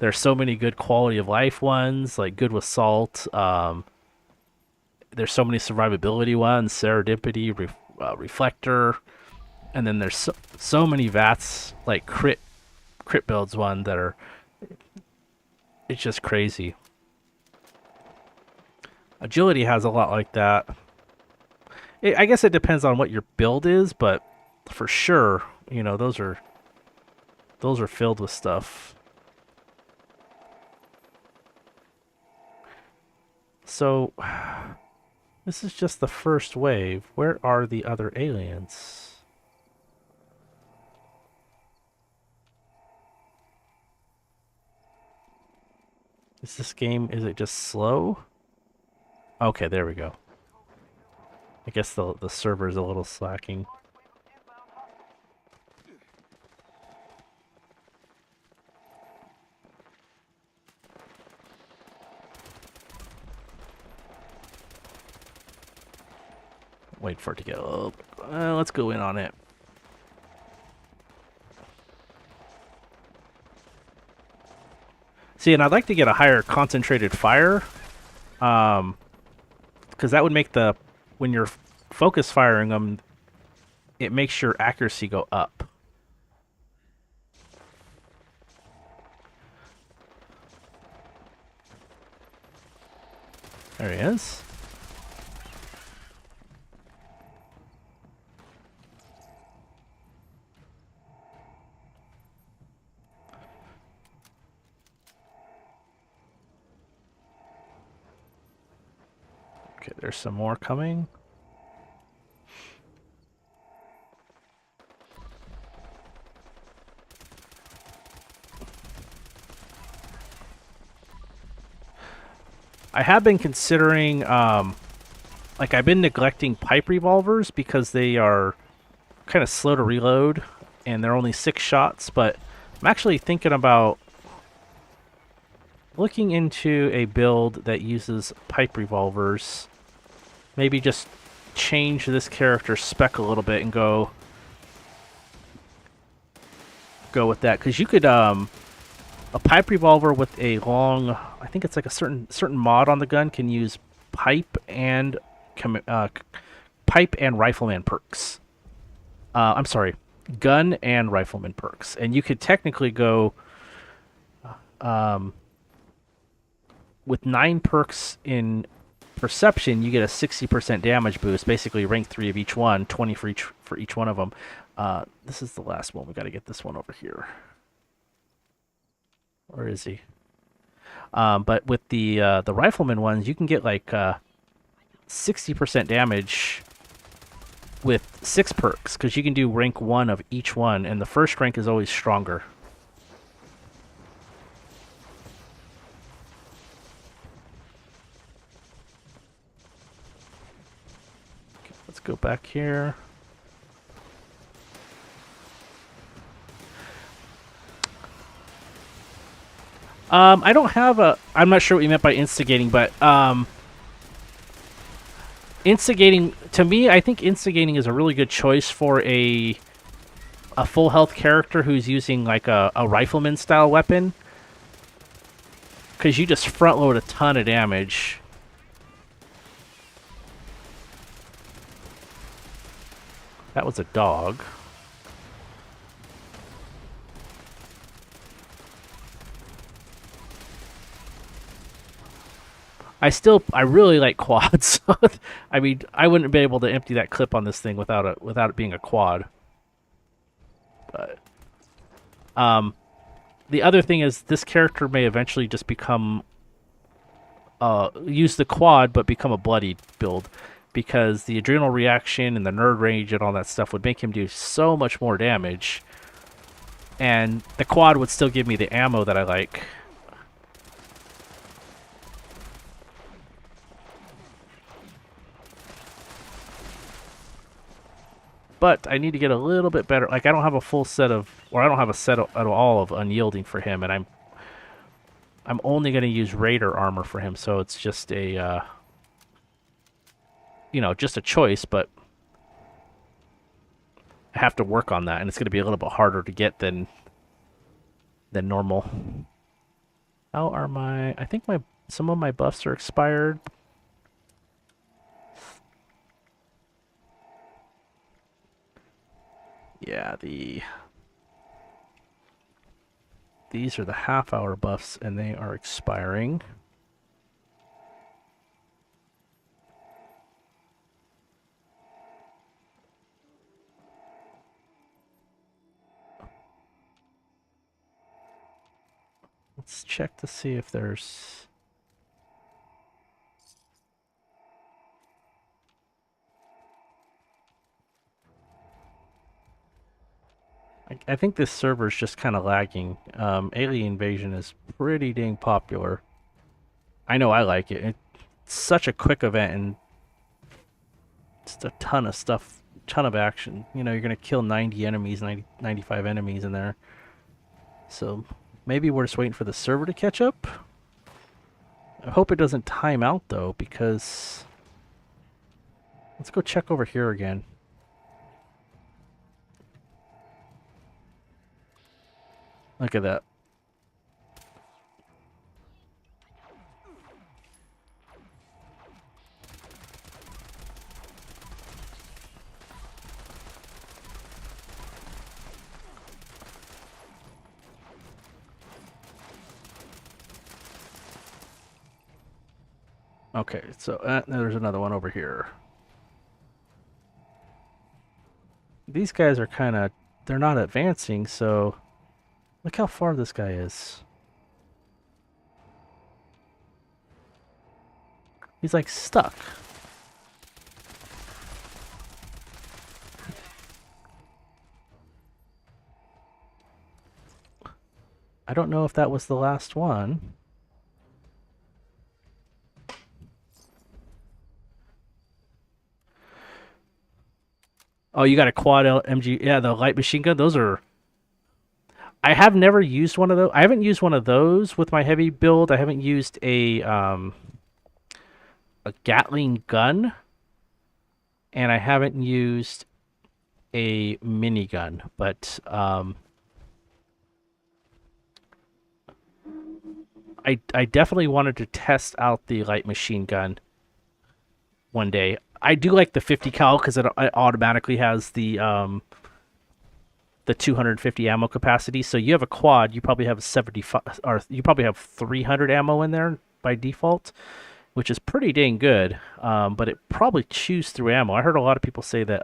there's so many good quality of life ones, like good with salt. There's so many survivability ones, serendipity, reflector, and then there's so many vats like crit builds one that are it's just crazy. Agility has a lot like that. I guess it depends on what your build is, but for sure, you know, those are filled with stuff. So this is just the first wave. Where are the other aliens? Is this game, is it just slow? Okay, there we go. I guess the server's a little slacking. Wait for it to get a little... let's go in on it. See, and I'd like to get a higher concentrated fire. Because that would make the... When you're focus firing them, it makes your accuracy go up. There he is. Okay, there's some more coming. I have been considering, like I've been neglecting pipe revolvers because they are kind of slow to reload and they're only 6 shots, but I'm actually thinking about looking into a build that uses pipe revolvers. Maybe just change this character's spec a little bit and go with that, because you could a pipe revolver with a long, I think it's like a certain mod on the gun can use pipe and pipe and rifleman perks. I'm sorry, gun and rifleman perks, and you could technically go with 9 perks in perception. You get a 60% damage boost, basically rank 3 of each one, 20 for each one of them. This is the last one. We got to get this one over here. Where is he? But with the rifleman ones, you can get like 60% damage with 6 perks, because you can do rank 1 of each one, and the first rank is always stronger. Okay, let's go back here. I don't have a... I'm not sure what you meant by instigating, but instigating, to me, I think instigating is a really good choice for a full health character who's using like a rifleman style weapon, because you just front load a ton of damage. That was a dog. I really like quads. I mean, I wouldn't be able to empty that clip on this thing without it being a quad. But the other thing is, this character may eventually just become use the quad but become a bloody build, because the adrenal reaction and the nerd rage and all that stuff would make him do so much more damage, and the quad would still give me the ammo that I like. But I need to get a little bit better. Like, I don't have a full set of, or I don't have a set at all of unyielding for him, and I'm only going to use raider armor for him, so it's just a just a choice, but I have to work on that, and it's going to be a little bit harder to get than normal. How are my... I think some of my buffs are expired. Yeah, these are the half-hour buffs, and they are expiring. Let's check to see if there's... I think this server is just kind of lagging. Alien Invasion is pretty dang popular. I know I like it. It's such a quick event, and just a ton of stuff, ton of action. You're going to kill 90 enemies, 95 enemies in there. So maybe we're just waiting for the server to catch up. I hope it doesn't time out, though, because... Let's go check over here again. Look at that. Okay, so there's another one over here. These guys are kind of, they're not advancing, so look how far this guy is. He's like stuck. I don't know if that was the last one. Oh, you got a quad MG. Yeah, the light machine gun. Those are. I have never used one of those. I haven't used one of those with my heavy build. I haven't used a Gatling gun, and I haven't used a minigun. But I definitely wanted to test out the light machine gun one day. I do like the 50 cal because it automatically has the 250 ammo capacity. So you have a quad, you probably have 75, or you probably have 300 ammo in there by default, which is pretty dang good. But it probably chews through ammo. I heard a lot of people say that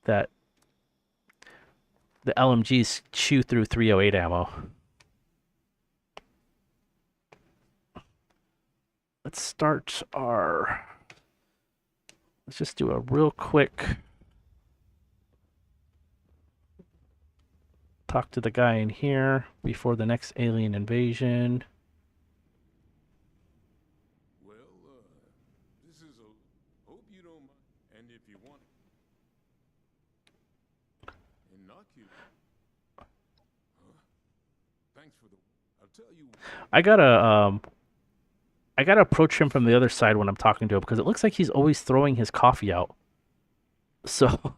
that the LMGs chew through 308 ammo. Let's start our. Let's just do a real quick talk to the guy in here before the next alien invasion. Well, this is a. Hope you don't mind. And if you want. Inoculate. Thanks for the. I'll tell you. I gotta approach him from the other side when I'm talking to him because it looks like he's always throwing his coffee out. So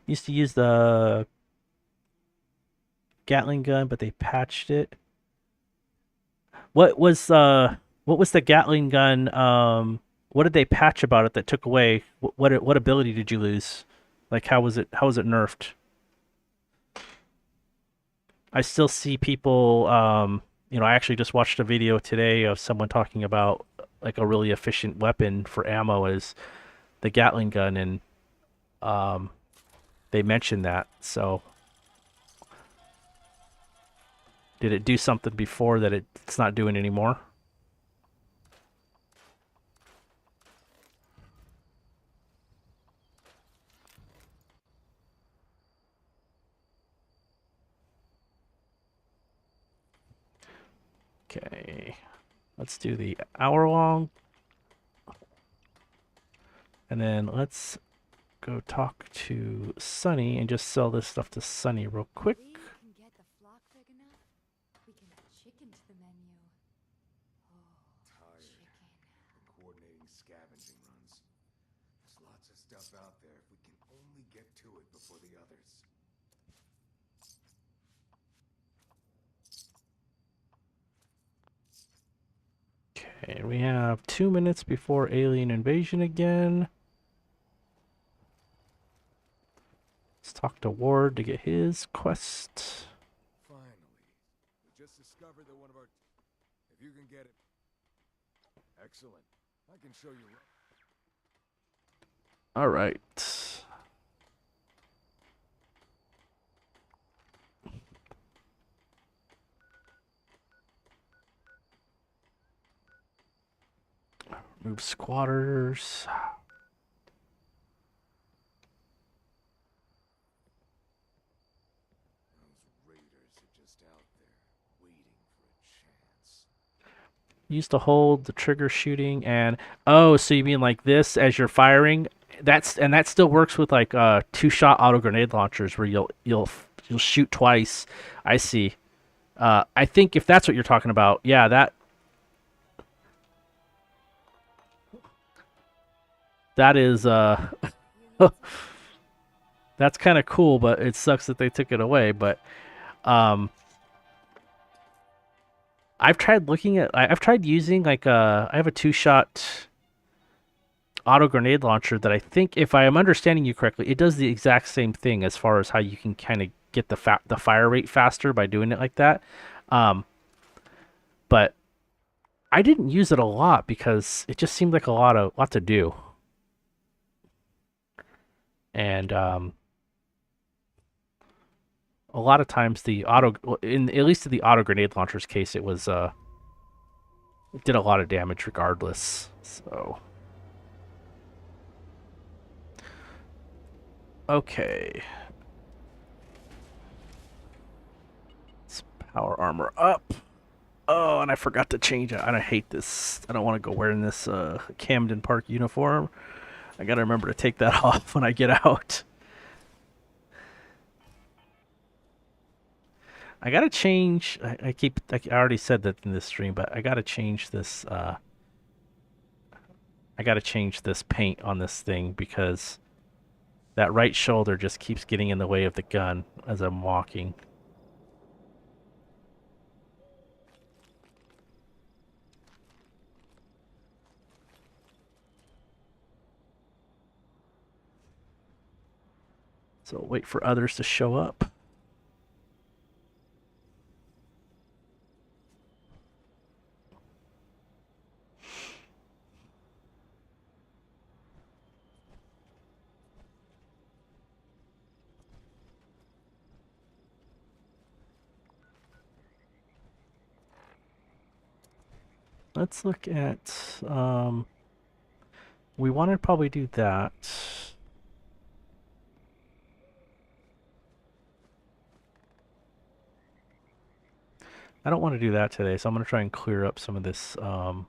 used to use the Gatling gun, but they patched it. What was the Gatling gun? What did they patch about it that took away? What ability did you lose? Like how was it nerfed? I still see people. I actually just watched a video today of someone talking about like a really efficient weapon for ammo is the Gatling gun, and um, they mentioned that. So did it do something before that it's not doing anymore? Okay, let's do the hour long, and then let's go talk to Sunny and just sell this stuff to Sunny real quick. We can get the flock big enough, we can add chicken to the menu. Oh, Tired. chicken. Coordinating scavenging runs. There's lots of stuff out there if we can only get to it before the others. Okay, we have 2 minutes before alien invasion again. Let's talk to Ward to get his quest. Finally. We just discovered that one of our... If you can get it... Excellent. I can show you... All right. Move squatters. Those raiders are just out there, waiting for a chance. Use to hold the trigger shooting and oh, so you mean like this as you're firing? That still works with like two-shot auto grenade launchers where you'll shoot twice. I see. I think if that's what you're talking about, yeah, that is that's kind of cool, but it sucks that they took it away. But um, I've tried looking at. I've tried using like I have a two-shot auto grenade launcher that I think, if I am understanding you correctly, it does the exact same thing as far as how you can kind of get the fire rate faster by doing it like that. Um, but I didn't use it a lot because it just seemed like a lot to do, and a lot of times the auto, in at least in the auto grenade launcher's case, it did a lot of damage regardless. So okay, let's power armor up. Oh, and I forgot to change it. I hate this. I don't want to go wearing this Camden Park uniform. I gotta remember to take that off when I get out. I gotta change. I already said that in this stream, but I gotta change this. I gotta change this paint on this thing because that right shoulder just keeps getting in the way of the gun as I'm walking. So wait for others to show up. Let's look at. We want to probably do that. I don't want to do that today, so I'm going to try and clear up some of this. Oh,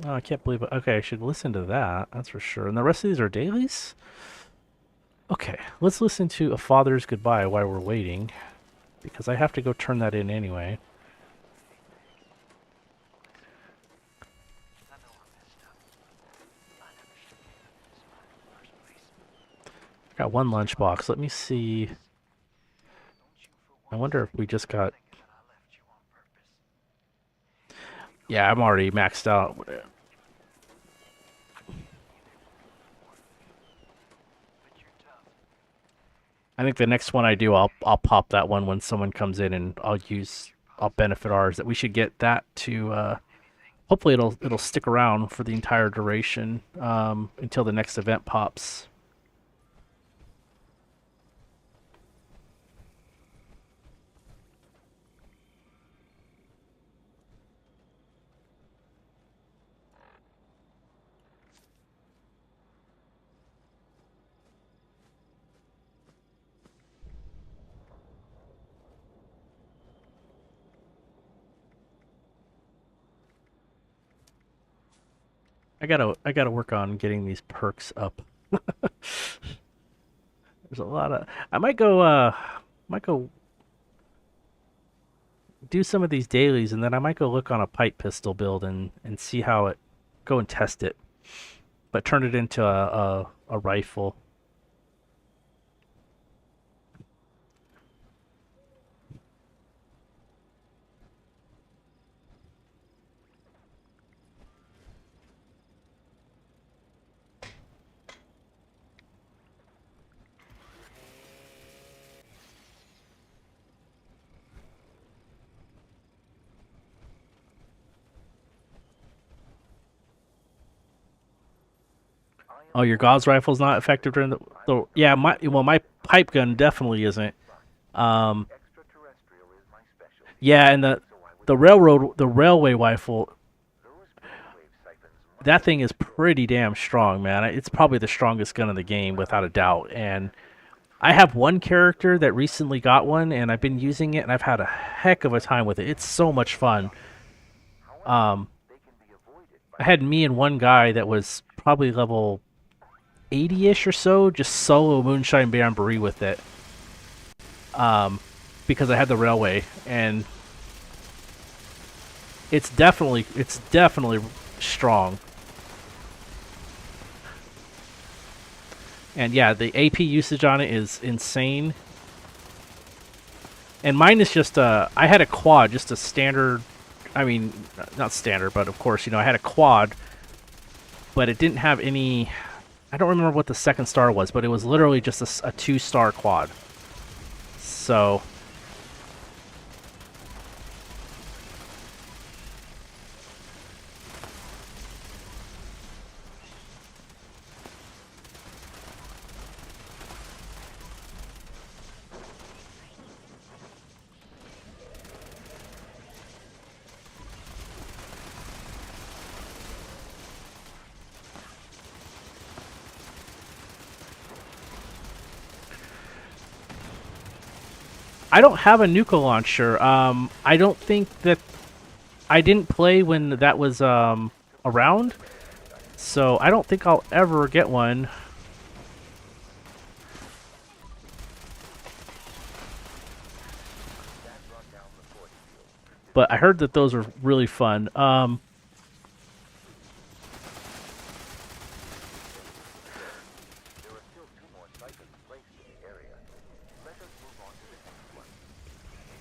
I can't believe it. Okay, I should listen to that. That's for sure. And the rest of these are dailies? Okay, let's listen to A Father's Goodbye while we're waiting, because I have to go turn that in anyway. Got one lunchbox. Let me see. I wonder if we just got. Yeah, I'm already maxed out. I think the next one I do, I'll pop that one when someone comes in, and I'll benefit ours. That we should get that to. Hopefully it'll stick around for the entire duration until the next event pops. I gotta work on getting these perks up. There's a lot of. I might go do some of these dailies, and then I might go look on a pipe pistol build and see how it. Go and test it, but turn it into a rifle. Oh, your Gauss rifle's not effective during the yeah, my pipe gun definitely isn't. Um, Extraterrestrial is my specialty, yeah, and so I would the railway rifle, those brainwave siphons must that thing is pretty damn strong, man. It's probably the strongest gun in the game without a doubt. And I have one character that recently got one, and I've been using it, and I've had a heck of a time with it. It's so much fun. Um, they can be avoided I had me and one guy that was probably level 80-ish or so, just solo Moonshine Jamboree with it. Because I had the railway, and it's definitely strong. And yeah, the AP usage on it is insane. And mine is just I had a quad, just a standard. I mean, not standard, but of course, I had a quad, but it didn't have any. I don't remember what the second star was, but it was literally just a 2-star quad. So I don't have a nuka launcher. I don't think that I didn't play when that was around, so I don't think I'll ever get one. But I heard that those are really fun. There are still 2 more siphons placed in the area. Let us move on to the next one.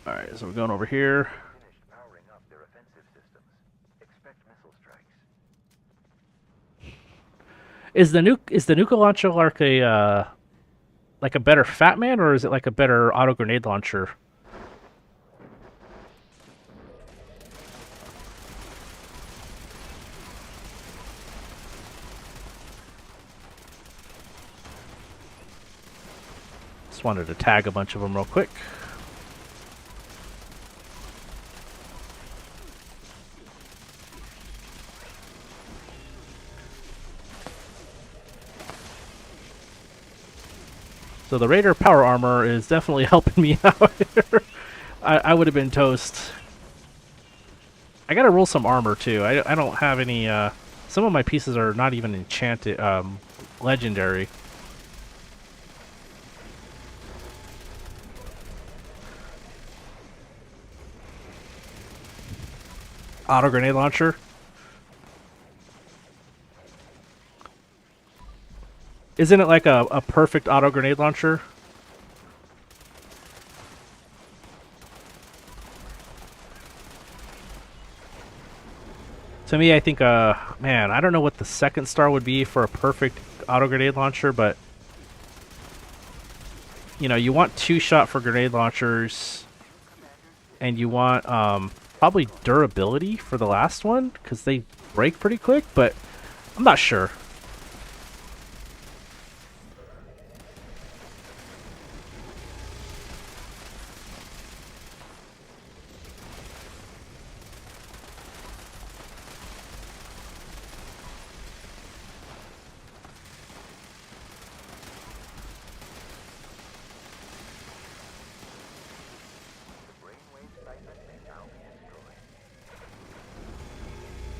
All right, so we're going over here. Finished powering up their offensive systems. Expect missile strikes. Is the nuka launcher like a better Fat Man, or is it like a better auto grenade launcher? Just wanted to tag a bunch of them real quick. So the Raider power armor is definitely helping me out here. I would have been toast. I gotta roll some armor too. I don't have any. Some of my pieces are not even enchanted, legendary. Auto grenade launcher. Isn't it like a perfect auto grenade launcher? To me, I think, man, I don't know what the second star would be for a perfect auto grenade launcher, but you want 2-shot for grenade launchers, and you want probably durability for the last one because they break pretty quick. But I'm not sure.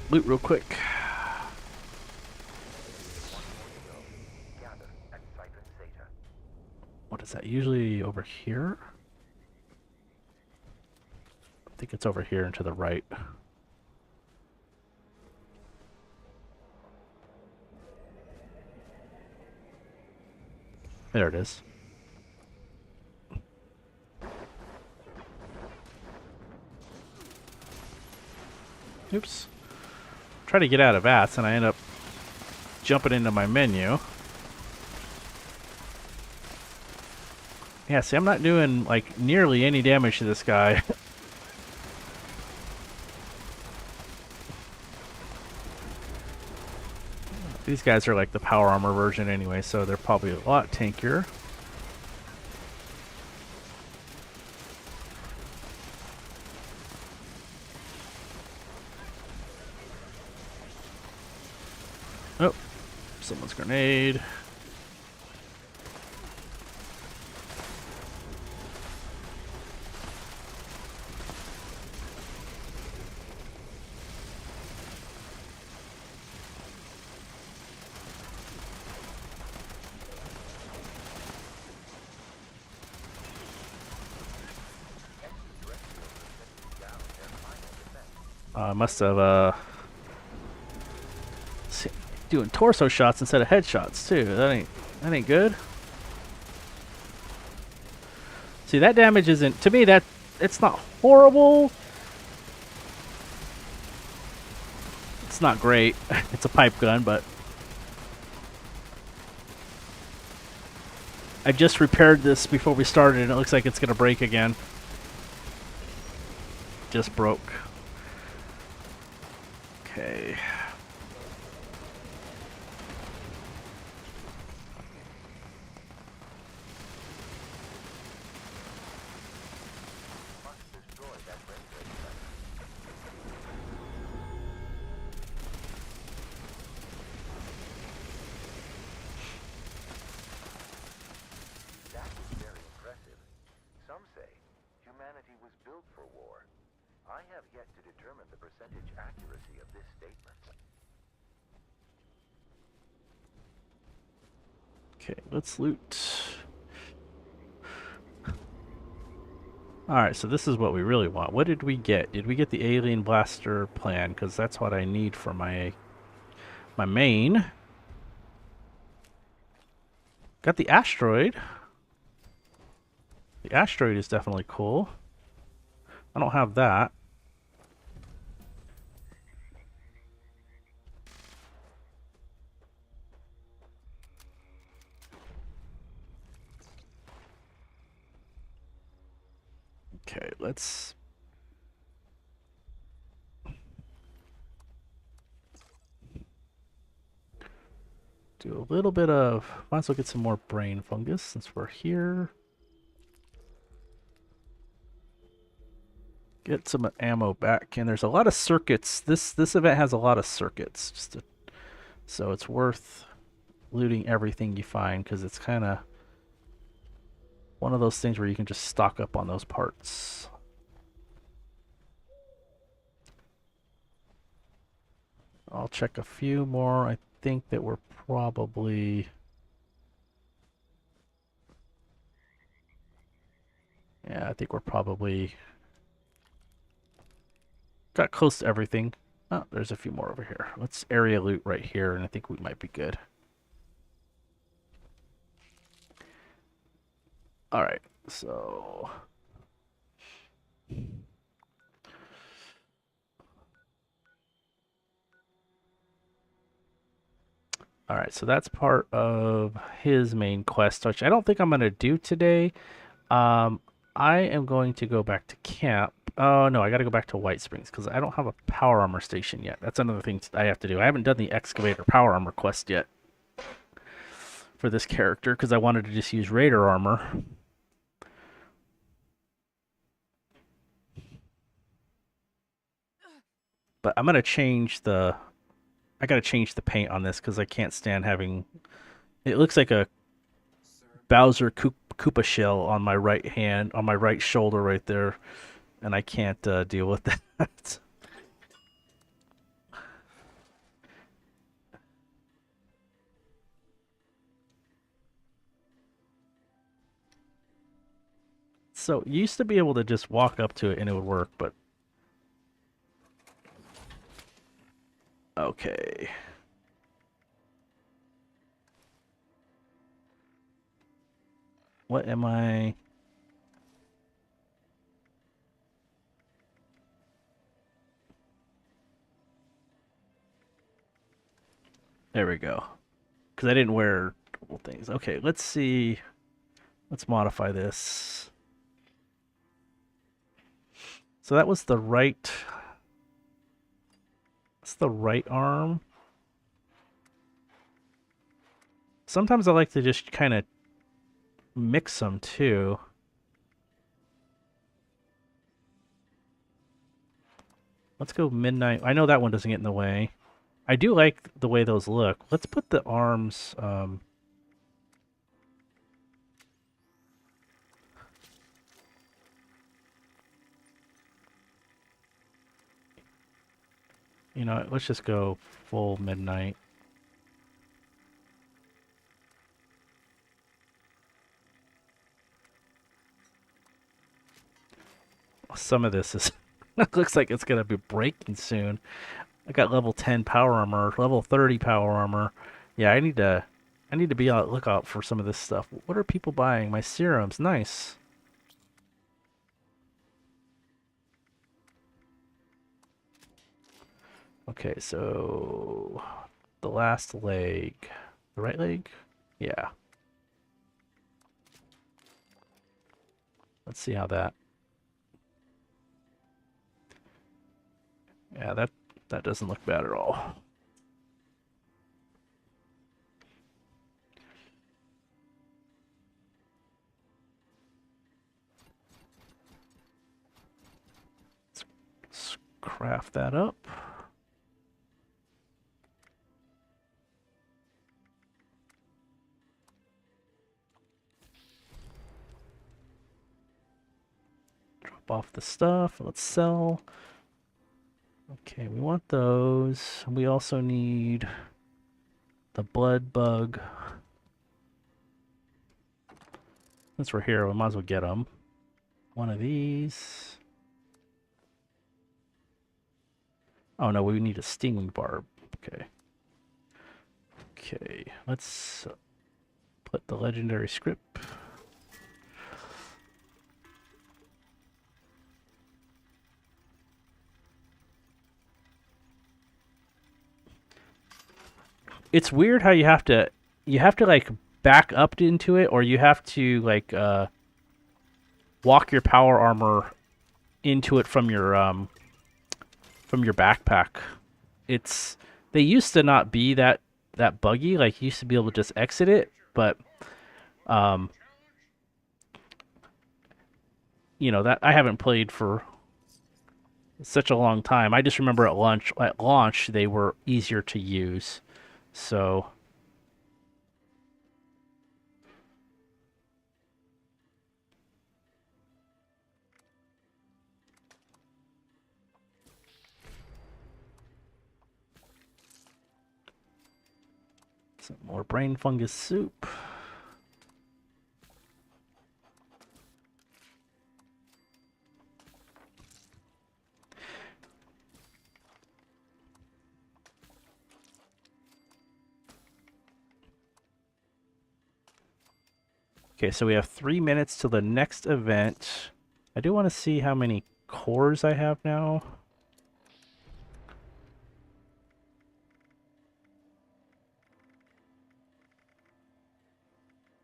Loot real quick. What is that? Usually over here? I think it's over here and to the right. There it is. Oops. Try to get out of VATS and I end up jumping into my menu. Yeah, see, I'm not doing like nearly any damage to this guy. These guys are like the power armor version anyway, so they're probably a lot tankier. Oh, someone's grenade. Must have doing torso shots instead of headshots too. That ain't That ain't good. See, that damage isn't... To me, that... It's not horrible. It's not great. It's a pipe gun, but... I just repaired this before we started, and it looks like it's going to break again. Just broke. Okay. Must destroy that brainwave segment. That was very impressive. Some say humanity was built for war. I have yet to determine the percentage accuracy of this statement. Okay, let's loot. Alright, so this is what we really want. What did we get? Did we get the alien blaster plan? Because that's what I need for my main. Got the asteroid. The asteroid is definitely cool. I don't have that. Okay, let's... do a little bit of... Might as well get some more brain fungus since we're here. Get some ammo back, and there's a lot of circuits. This event has a lot of circuits, so it's worth looting everything you find because it's kind of one of those things where you can just stock up on those parts. I'll check a few more. I think that we're probably... Yeah, I think we're probably... got close to everything. Oh, there's a few more over here. Let's area loot right here, and I think we might be good. Alright, so... Alright, so that's part of his main quest, which I don't think I'm going to do today. I am going to go back to camp. Oh, no, I got to go back to White Springs because I don't have a power armor station yet. That's another thing I have to do. I haven't done the excavator power armor quest yet for this character because I wanted to just use Raider armor. But I'm going to change the... I got to change the paint on this because I can't stand having... It looks like a Bowser Koopa shell on my right hand, on my right shoulder right there. And I can't deal with that. So, you used to be able to just walk up to it and it would work, but... Okay. What am I... There we go. Because I didn't wear double things. Okay, let's see. Let's modify this. So that was the right... That's the right arm. Sometimes I like to just kind of mix them too. Let's go midnight. I know that one doesn't get in the way. I do like the way those look. Let's put the arms... you know, let's just go full midnight. Some of this is... it looks like it's going to be breaking soon. I got level 10 power armor, level 30 power armor. Yeah, I need to I need to be on the lookout for some of this stuff. What are people buying? My serums. Nice. Okay, so the last leg. The right leg? Yeah. Let's see how that. Yeah, that doesn't look bad at all. Let's craft that up. Drop off the stuff. Let's sell. Okay, we want those. We also need the blood bug. Since we're here, we might as well get them. One of these. Oh no, we need a stinging barb. Okay. Okay, let's put the legendary script. It's weird how you have to like back up into it, or you have to like walk your power armor into it from your backpack. It's they used to not be that buggy. Like you used to be able to just exit it, but um, that I haven't played for such a long time. I just remember at launch they were easier to use. So some more brain fungus soup. Okay, so we have 3 minutes till the next event. I do want to see how many cores I have now.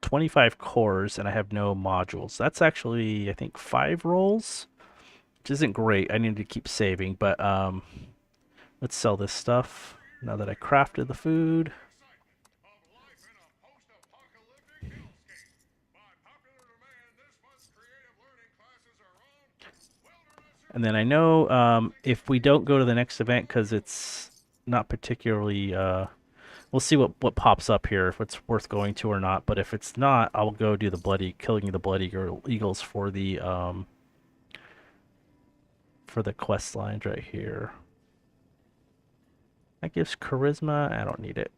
"25 cores, and I have no modules." That's actually, I think, 5 rolls, which isn't great. I need to keep saving, but let's sell this stuff now that I crafted the food. And then I know if we don't go to the next event because it's not particularly, we'll see what pops up here if it's worth going to or not. But if it's not, I'll go do killing the blood eagles for the quest lines right here. That gives charisma. I don't need it.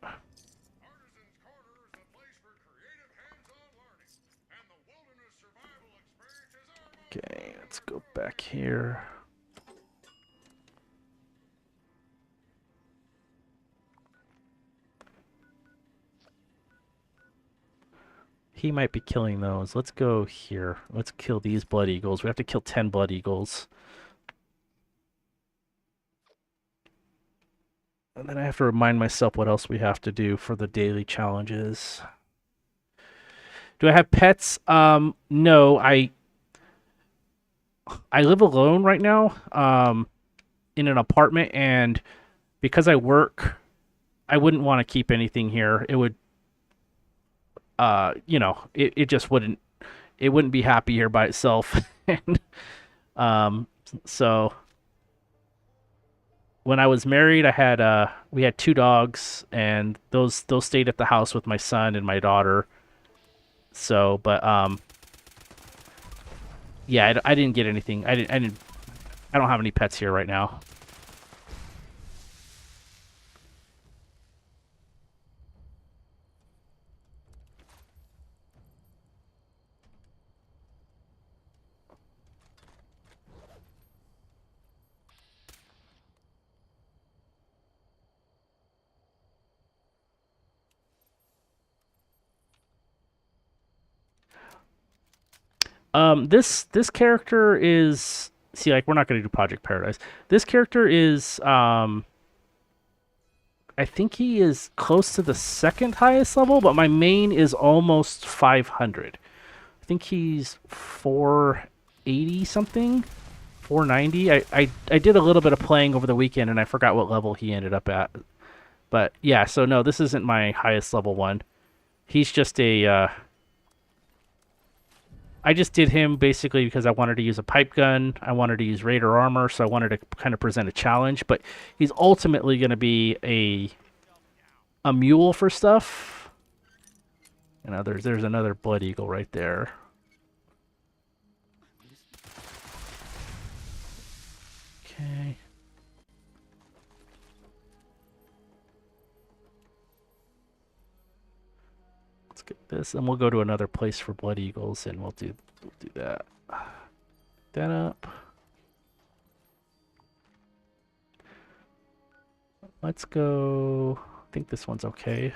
Okay, let's go back here. He might be killing those. Let's go here. Let's kill these blood eagles. We have to kill 10 blood eagles. And then I have to remind myself what else we have to do for the daily challenges. Do I have pets? No. I live alone right now, in an apartment, and because I work, I wouldn't want to keep anything here. It would, it just wouldn't be happy here by itself. And so when I was married, we had 2 dogs, and those stayed at the house with my son and my daughter. So, but yeah, I didn't get anything. I don't have any pets here right now. This character is, see, like, we're not going to do Project Paradise. This character is I think he is close to the second highest level, but my main is almost 500. I think he's 480 something, 490. I did a little bit of playing over the weekend and I forgot what level he ended up at. But yeah, so no, this isn't my highest level one. He's just a I just did him basically because I wanted to use a pipe gun. I wanted to use Raider armor, so I wanted to kind of present a challenge. But he's ultimately going to be a mule for stuff. You know, there's another blood eagle right there. Okay. Let's get this, and we'll go to another place for blood eagles, and we'll do that. That up. Let's go. I think this one's okay.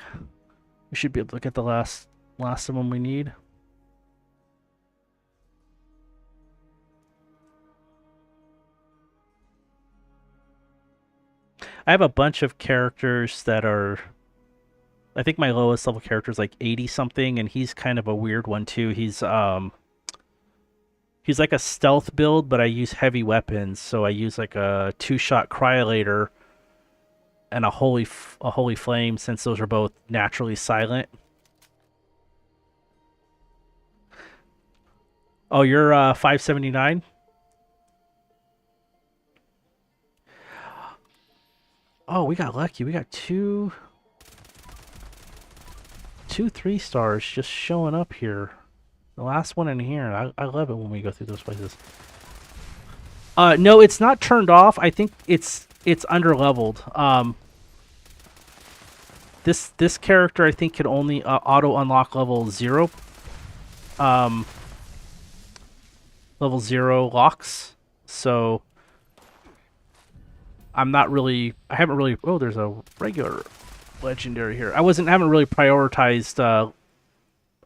We should be able to get the last of them we need. I have a bunch of characters that are. I think my lowest level character is like 80 something, and he's kind of a weird one too. He's like a stealth build, but I use heavy weapons, so I use like a 2-shot cryolator and a holy flame, since those are both naturally silent. Oh, you're 579. Oh, we got lucky. We got two 3-stars just showing up here. The last one in here. I love it when we go through those places. No, it's not turned off. I think it's under leveled. This character I think can only auto unlock level 0. Level 0 locks. So I haven't really. Oh, there's a regular legendary here. Haven't really prioritized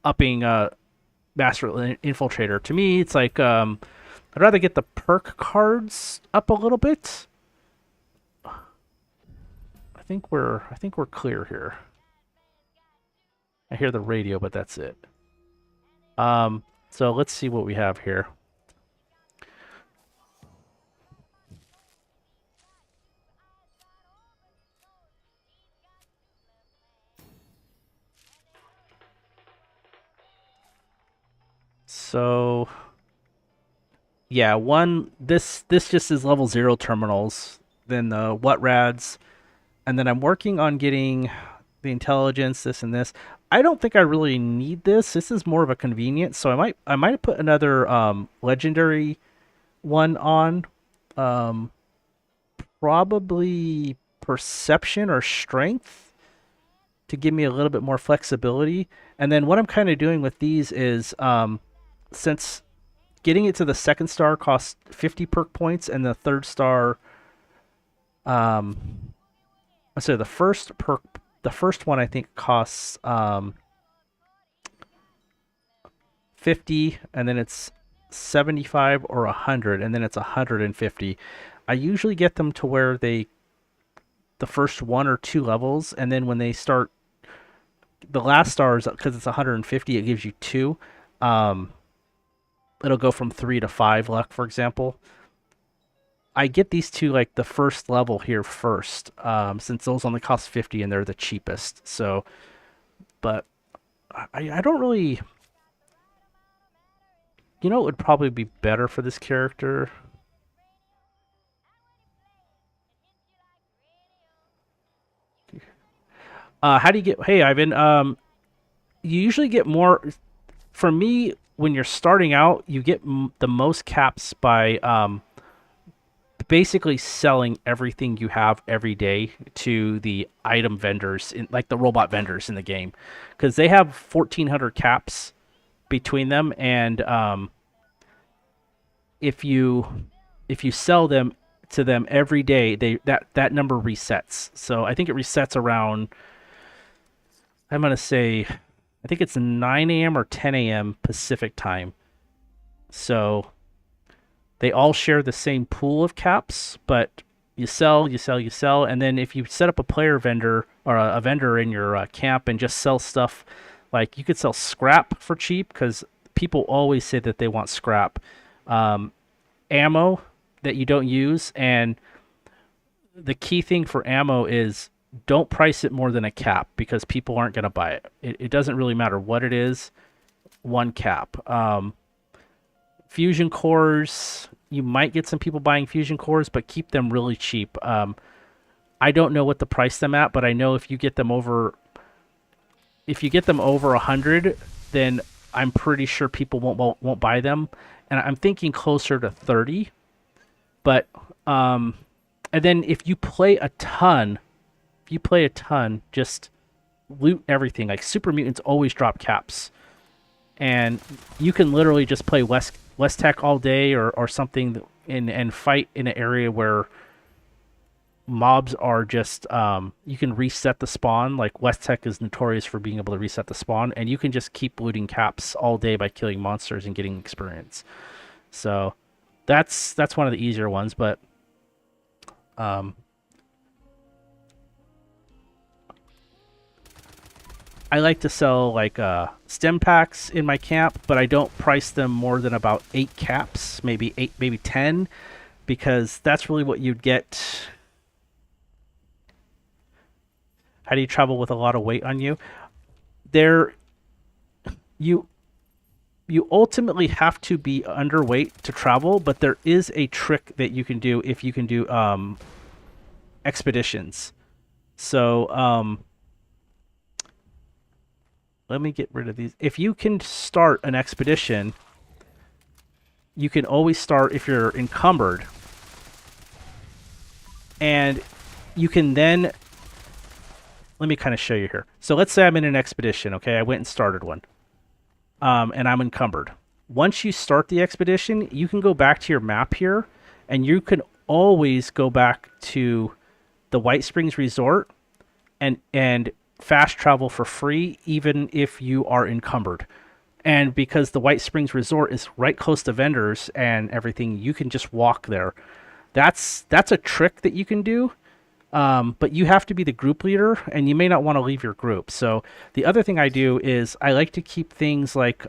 upping Master Infiltrator. To me, it's like I'd rather get the perk cards up a little bit. I think we're clear here. I hear the radio, but that's it. So let's see what we have here. So yeah, this just is level 0 terminals, then the what rads, and then I'm working on getting the intelligence, this and this. I don't think I really need this. This is more of a convenience, so I might put another legendary one on, um, probably perception or strength to give me a little bit more flexibility. And then what I'm kind of doing with these is, since getting it to the second star costs 50 perk points, and the third star, so the first one I think costs 50, and then it's 75 or 100, and then it's 150. I usually get them to where the first 1 or 2 levels, and then when they start the last stars, because it's 150, it gives you 2. It'll go from 3 to 5 luck, for example. I get these two like the first level here first, since those only cost 50 and they're the cheapest. So, but I don't really. You know, it would probably be better for this character. How do you get? Hey, Ivan. You usually get more. For me, when you're starting out, you get the most caps by basically selling everything you have every day to the item vendors, like the robot vendors in the game, because they have 1,400 caps between them, and if you sell them to them every day, that number resets. So I think it resets around, I'm gonna say, I think it's 9 a.m. or 10 a.m. Pacific time. So they all share the same pool of caps, but you sell, you sell, you sell, and then if you set up a player vendor or a vendor in your camp and just sell stuff, like you could sell scrap for cheap because people always say that they want scrap, ammo that you don't use, and the key thing for ammo is don't price it more than a cap because people aren't going to buy it. It doesn't really matter what it is, one cap. Fusion cores, you might get some people buying fusion cores, but keep them really cheap. I don't know what to price them at, but I know if you get them over 100, then I'm pretty sure people won't buy them, and I'm thinking closer to 30. But and then if you play a ton, just loot everything. Like super mutants always drop caps, and you can literally just play West Tech all day or something, and fight in an area where mobs are just you can reset the spawn. Like West Tech is notorious for being able to reset the spawn, and you can just keep looting caps all day by killing monsters and getting experience. So that's one of the easier ones, but um, I like to sell like stem packs in my camp, but I don't price them more than about 8 caps, maybe 8, maybe 10, because that's really what you'd get. How do you travel with a lot of weight on you? There, you you ultimately have to be underweight to travel, but there is a trick that you can do if you can do expeditions. So let me get rid of these. If you can start an expedition, you can always start if you're encumbered, and you can then let me kind of show you here. So let's say I'm in an expedition. Okay, I went and started one, and I'm encumbered. Once you start the expedition, you can go back to your map here, and you can always go back to the White Springs Resort and fast travel for free, even if you are encumbered. And because the White Springs Resort is right close to vendors and everything, you can just walk there. That's a trick that you can do. But you have to be the group leader, and you may not want to leave your group. So the other thing I do is I like to keep things like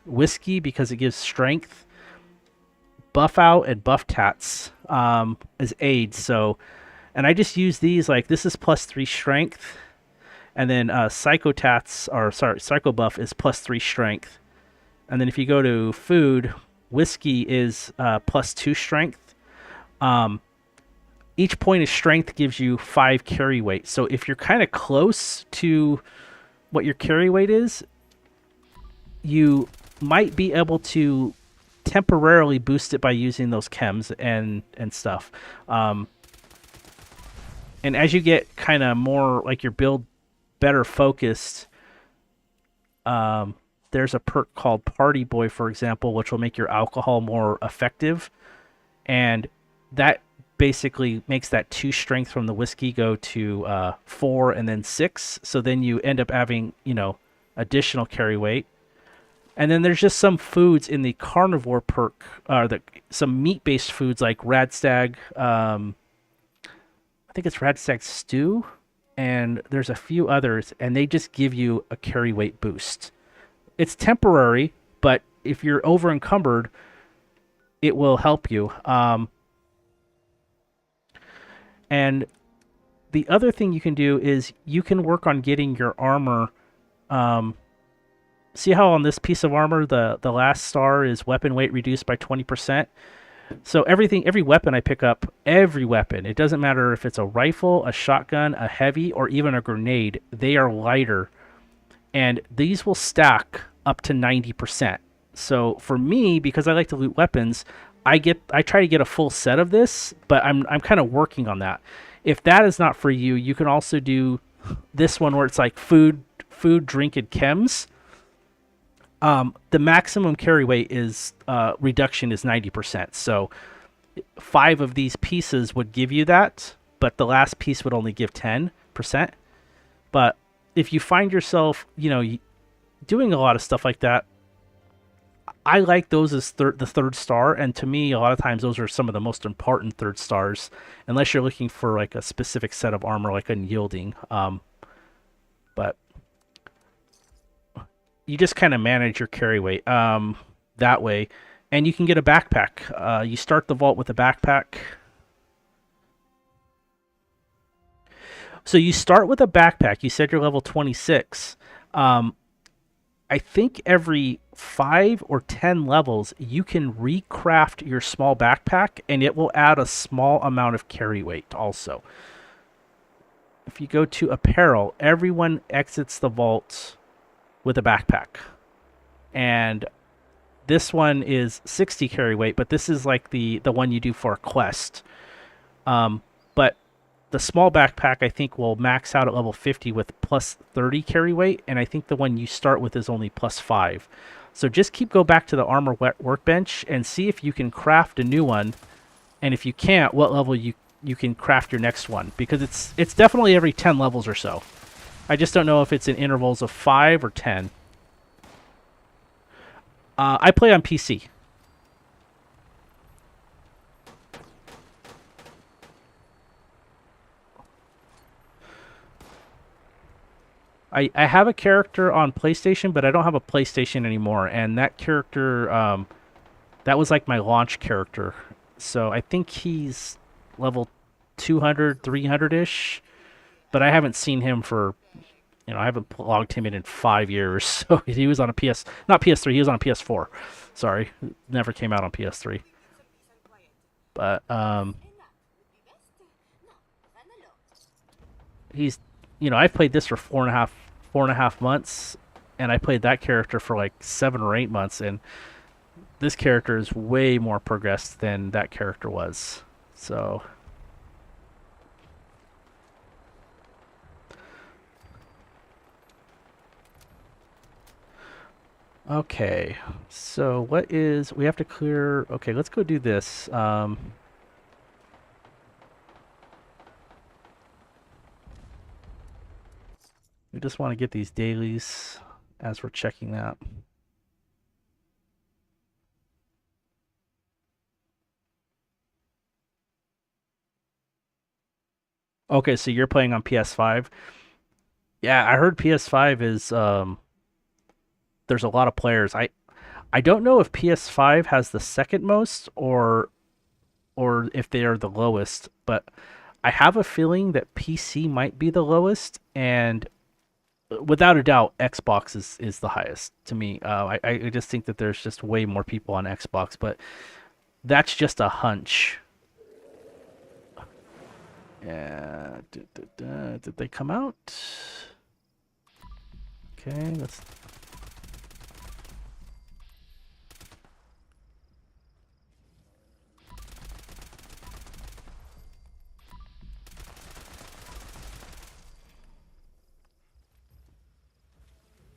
whiskey because it gives strength, buff out, and buff tats as aids. So, and I just use these like this is +3 strength, and then psycho tats or sorry psycho buff is +3 strength, and then if you go to food, whiskey is +2 strength. Each point of strength gives you 5 carry weight. So if you're kind of close to what your carry weight is, you might be able to temporarily boost it by using those chems and stuff. And as you get kind of more like your build better focused, there's a perk called Party Boy, for example, which will make your alcohol more effective, and that basically makes that 2 strength from the whiskey go to 4 and then 6. So then you end up having, additional carry weight. And then there's just some foods in the carnivore perk, some meat-based foods like Radstag. I think it's Radstag stew, and there's a few others, and they just give you a carry weight boost. It's temporary, but if you're over encumbered, it will help you. And the other thing you can do is you can work on getting your armor. See how on this piece of armor, the last star is weapon weight reduced by 20%? So every weapon I pick up, every weapon, it doesn't matter if it's a rifle, a shotgun, a heavy, or even a grenade, they are lighter. And these will stack up to 90%. So for me, because I like to loot weapons, I try to get a full set of this, but I'm kind of working on that. If that is not for you, you can also do this one where it's like food, drink, and chems. The maximum carry weight is reduction is 90%. So 5 of these pieces would give you that, but the last piece would only give 10%. But if you find yourself, doing a lot of stuff like that, I like those as the third star, and to me, a lot of times those are some of the most important third stars, unless you're looking for like a specific set of armor, like unyielding. But you just kind of manage your carry weight that way, and you can get a backpack. You start the vault with a backpack. So you start with a backpack. You said you're level 26. Um, I think every 5 or 10 levels, you can recraft your small backpack, and it will add a small amount of carry weight also. If you go to apparel, everyone exits the vault with a backpack. And this one is 60 carry weight, but this is like the one you do for a quest. But the small backpack, I think, will max out at level 50 with plus 30 carry weight, and I think the one you start with is only plus 5. So just go back to the armor workbench and see if you can craft a new one, and if you can't, what level you can craft your next one, because it's definitely every 10 levels or so. I just don't know if it's in intervals of 5 or 10. I play on PC. I have a character on PlayStation, but I don't have a PlayStation anymore, and that character, that was like my launch character. So I think he's level 200, 300-ish, but I haven't seen him for, I haven't logged him in 5 years. So he was on a not PS3, he was on a PS4. Sorry, never came out on PS3. But he's, I've played this for 4.5 months, and I played that character for like 7 or 8 months, and this character is way more progressed than that character was. So okay, so what is we have to clear? Okay, let's go do this. We just want to get these dailies as we're checking that. Okay, so you're playing on PS5. Yeah, I heard PS5 is there's a lot of players. I don't know if PS5 has the second most or if they are the lowest, but I have a feeling that PC might be the lowest, and without a doubt, Xbox is the highest to me. I just think that there's just way more people on Xbox, but that's just a hunch. Yeah, did they come out? Okay, let's.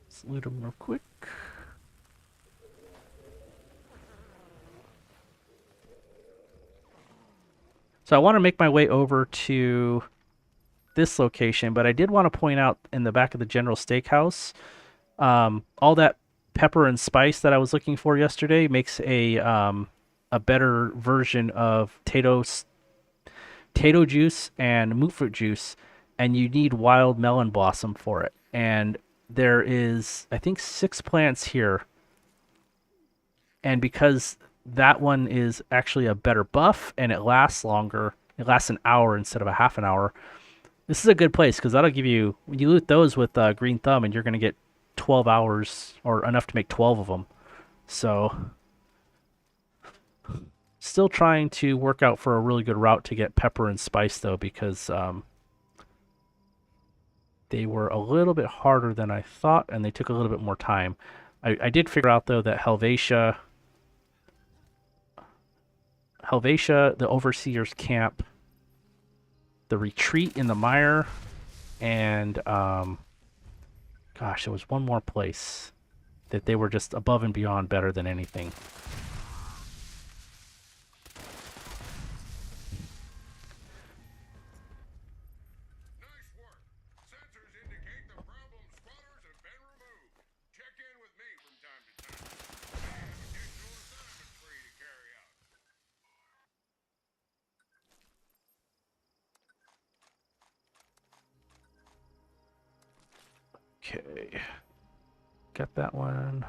Let's loot them real quick. So I want to make my way over to this location, but I did want to point out in the back of the General Steakhouse, all that pepper and spice that I was looking for yesterday makes a better version of tato juice and moot fruit juice, and you need wild melon blossom for it. And there is, I think, 6 plants here, and because that one is actually a better buff and it lasts longer, it lasts an hour instead of a half an hour. This is a good place because that'll give you, when you loot those with Green Thumb, and you're going to get 12 hours or enough to make 12 of them. So, still trying to work out for a really good route to get pepper and spice though, because they were a little bit harder than I thought, and they took a little bit more time. I did figure out though that Helvetia, the Overseer's Camp, the Retreat in the Mire, and gosh, there was one more place that they were just above and beyond better than anything. Nice work. Sensors indicate the problem spotters have been removed. Check in with me from time to time. Okay. Got that one.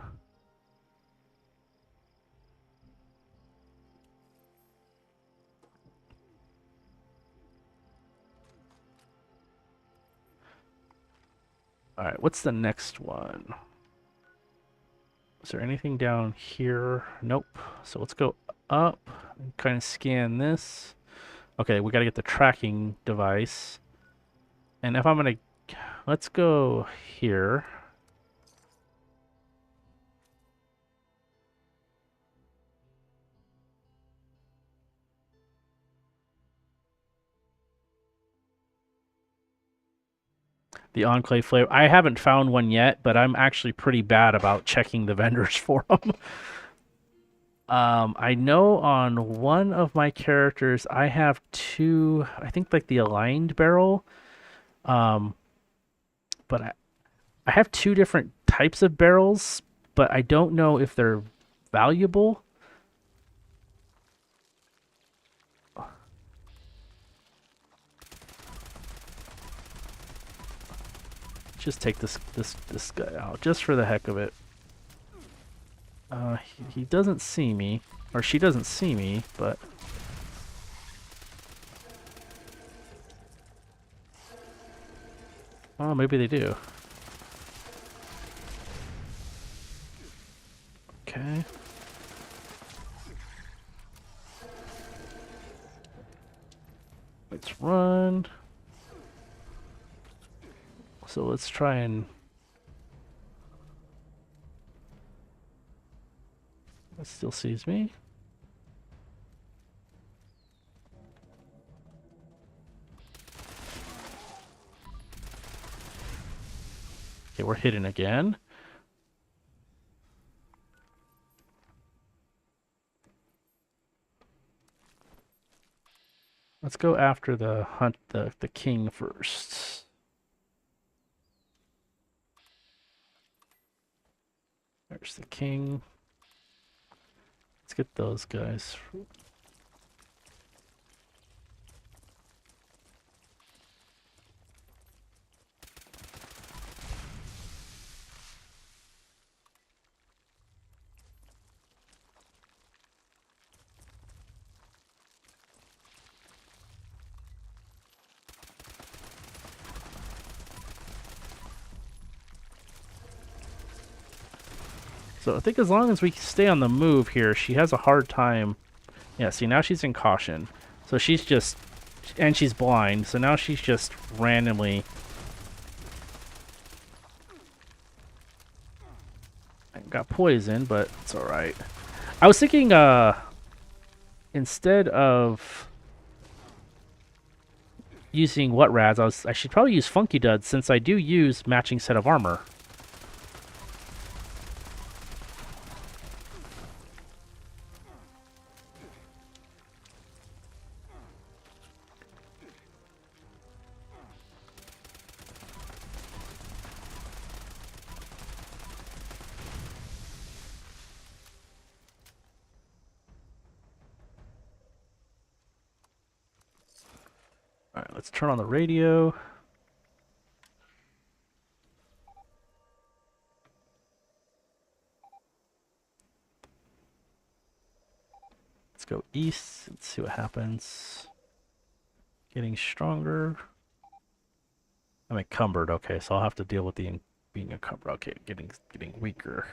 All right, what's the next one? Is there anything down here? Nope. So let's go up and kind of scan this. Okay, we got to get the tracking device. And if I'm going to, let's go here. The Enclave flavor. I haven't found one yet, but I'm actually pretty bad about checking the vendors for them. I know on one of my characters, I have two, I think like the aligned barrel. Um, but I have two different types of barrels, but I don't know if they're valuable. Just take this guy out just for the heck of it. He doesn't see me, or she doesn't see me, but oh, maybe they do. Okay. Let's run. So let's try and it still sees me. Okay, we're hidden again. Let's go after the the king first. There's the king. Let's get those guys. So I think as long as we stay on the move here, she has a hard time. Yeah, see, now she's in caution. So she's just, and she's blind, so now she's just randomly. Got poison, but it's alright. I was thinking, instead of using what rads, I should probably use Funky Duds since I do use matching set of armor. Alright, let's turn on the radio. Let's go east. Let's see what happens. Getting stronger. I'm encumbered. Okay, so I'll have to deal with the being encumbered. Okay, getting weaker.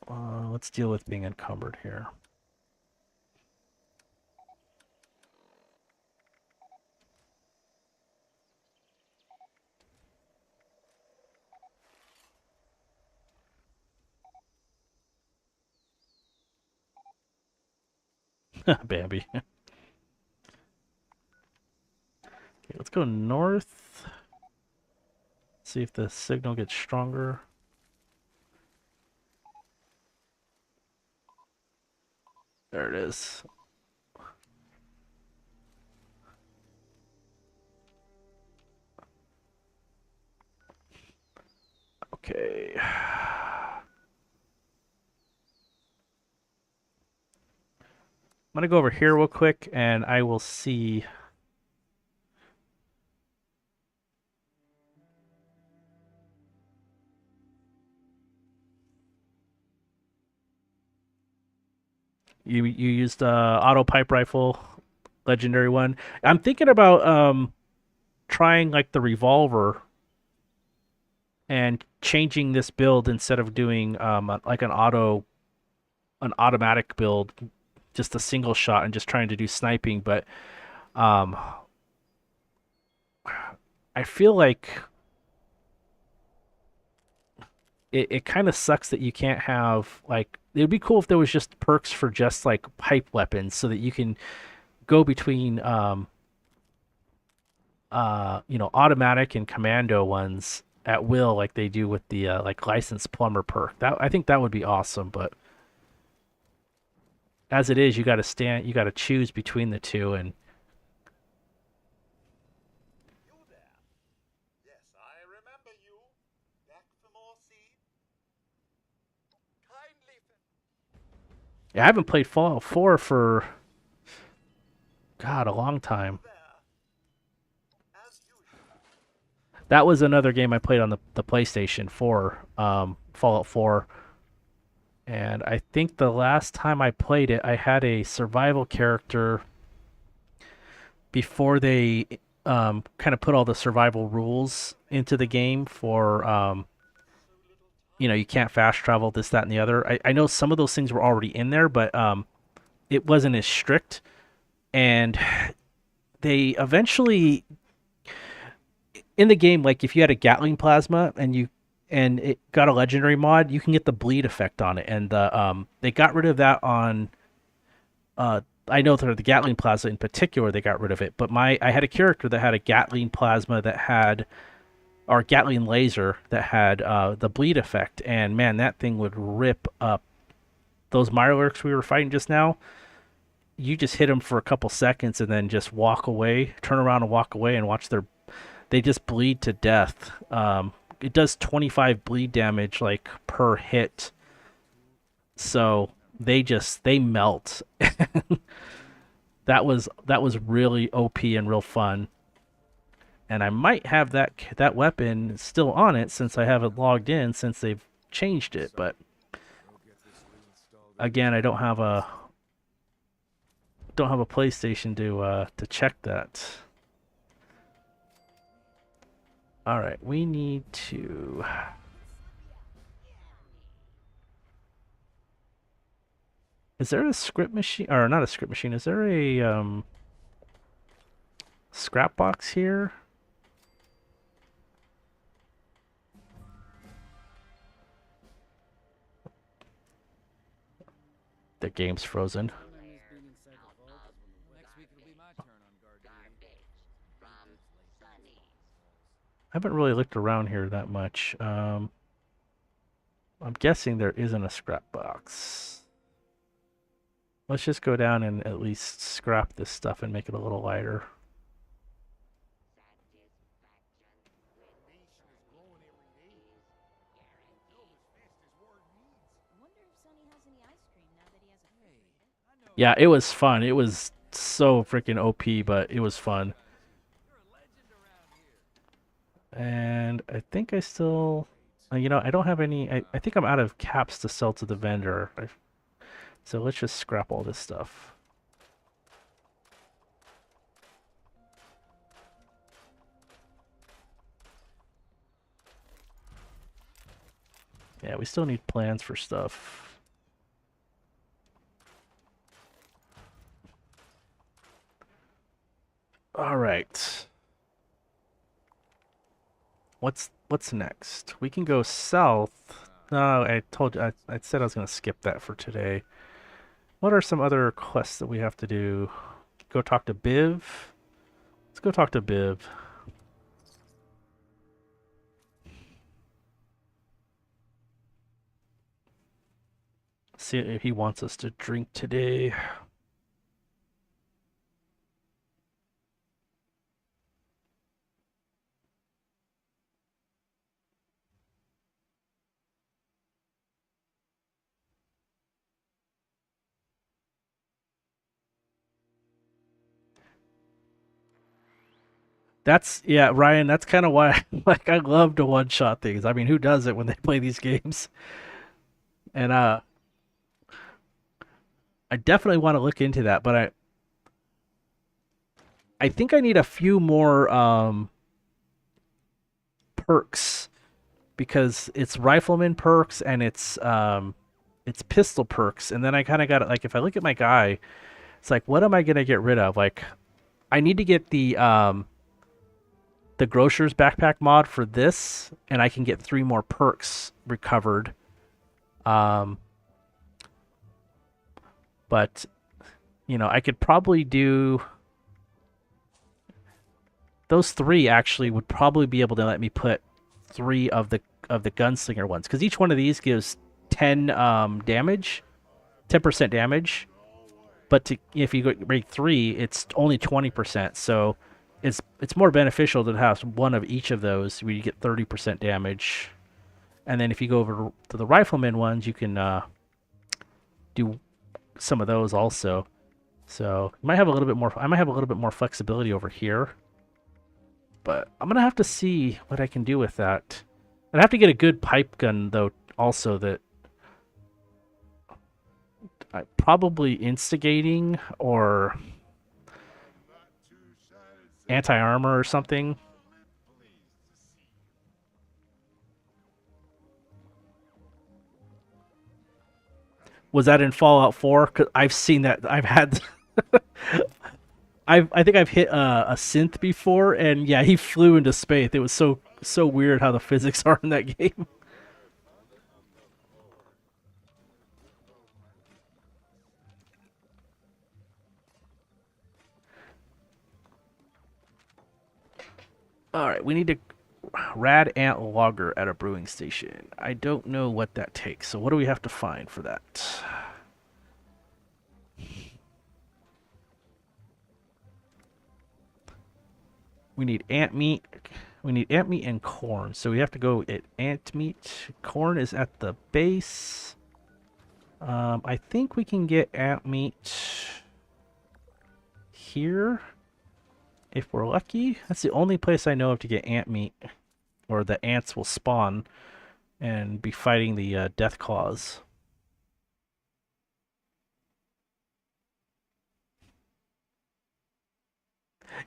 Let's deal with being encumbered here. Bambi. Okay, let's go north. See if the signal gets stronger. There it is. Okay. I'm gonna go over here real quick and I will see. You used auto pipe rifle, legendary one. I'm thinking about trying like the revolver and changing this build instead of doing like an automatic build, just a single shot and just trying to do sniping. But um, I feel like it kind of sucks that you can't have like it would be cool if there was just perks for just like pipe weapons so that you can go between automatic and commando ones at will like they do with the like licensed plumber perk. That I think that would be awesome, but as it is, you got to choose between the two and You there? Yes, I remember you. Back for more seed? Kindly. yeah, I haven't played Fallout 4 for god a long You time. there? As usual. That was another game I played on the PlayStation 4, Fallout 4. And I think the last time I played it, I had a survival character before they kind of put all the survival rules into the game for you can't fast travel, this, that, and the other. I know some of those things were already in there, but it wasn't as strict. And they eventually in the game, like if you had a Gatling plasma and it got a legendary mod, you can get the bleed effect on it, and they got rid of that on. I know that the Gatling plasma in particular, they got rid of it. But I had a character that had a Gatling plasma that had or Gatling laser that had the bleed effect, and man, that thing would rip up those Mirelurks we were fighting just now. You just hit them for a couple seconds and then just walk away, turn around and walk away, and watch they just bleed to death. It does 25 bleed damage like per hit, so they melt. That was really OP and real fun. And I might have that weapon still on it since I haven't logged in since they've changed it. But Go get this reinstalled in again, I don't have a PlayStation to check that. All right, we need to. Is there a script machine or not a script machine? Is there a scrap box here? The game's frozen. Next week it'll be my turn on guard duty. From Sunny. I haven't really looked around here that much. I'm guessing there isn't a scrap box. Let's just go down and at least scrap this stuff and make it a little lighter. Wonder if Sonny has any ice cream now that he has a refrigerator. Yeah, it was fun. It was so freaking OP, but it was fun. And I think I still, I don't have any. I think I'm out of caps to sell to the vendor. So let's just scrap all this stuff. Yeah, we still need plans for stuff. All right. What's next? We can go south. No, I told you I said I was gonna skip that for today. What are some other quests that we have to do? Go talk to Biv. Let's go talk to Biv. See if he wants us to drink today. That's yeah, Ryan. That's kind of why like I love to one shot things. I mean, who does it when they play these games? And I definitely want to look into that, but I think I need a few more perks because it's rifleman perks and it's pistol perks, and then I kind of got it. Like if I look at my guy, it's like what am I gonna get rid of? Like I need to get the grocer's backpack mod for this, and I can get 3 more perks recovered. Um, but I could probably do those 3. Actually, would probably be able to let me put 3 of the gunslinger ones because each one of these gives 10 damage, 10% damage. But if you rate 3, it's only 20%. So it's more beneficial to have one of each of those where you get 30% damage. And then if you go over to the rifleman ones, you can do some of those also. So you might have a little bit more. I might have a little bit more flexibility over here, but I'm gonna have to see what I can do with that. I'd have to get a good pipe gun though. Also, that I probably instigating or anti armor or something. Was that in Fallout 4? Cause I've seen that. I've had. I think I've hit a synth before, and yeah, he flew into space. It was so weird how the physics are in that game. All right, we need to rad ant logger at a brewing station. I don't know what that takes. So what do we have to find for that? We need ant meat. We need ant meat and corn. So we have to go at ant meat. Corn is at the base. I think we can get ant meat here if we're lucky. That's the only place I know of to get ant meat, or the ants will spawn and be fighting the death claws.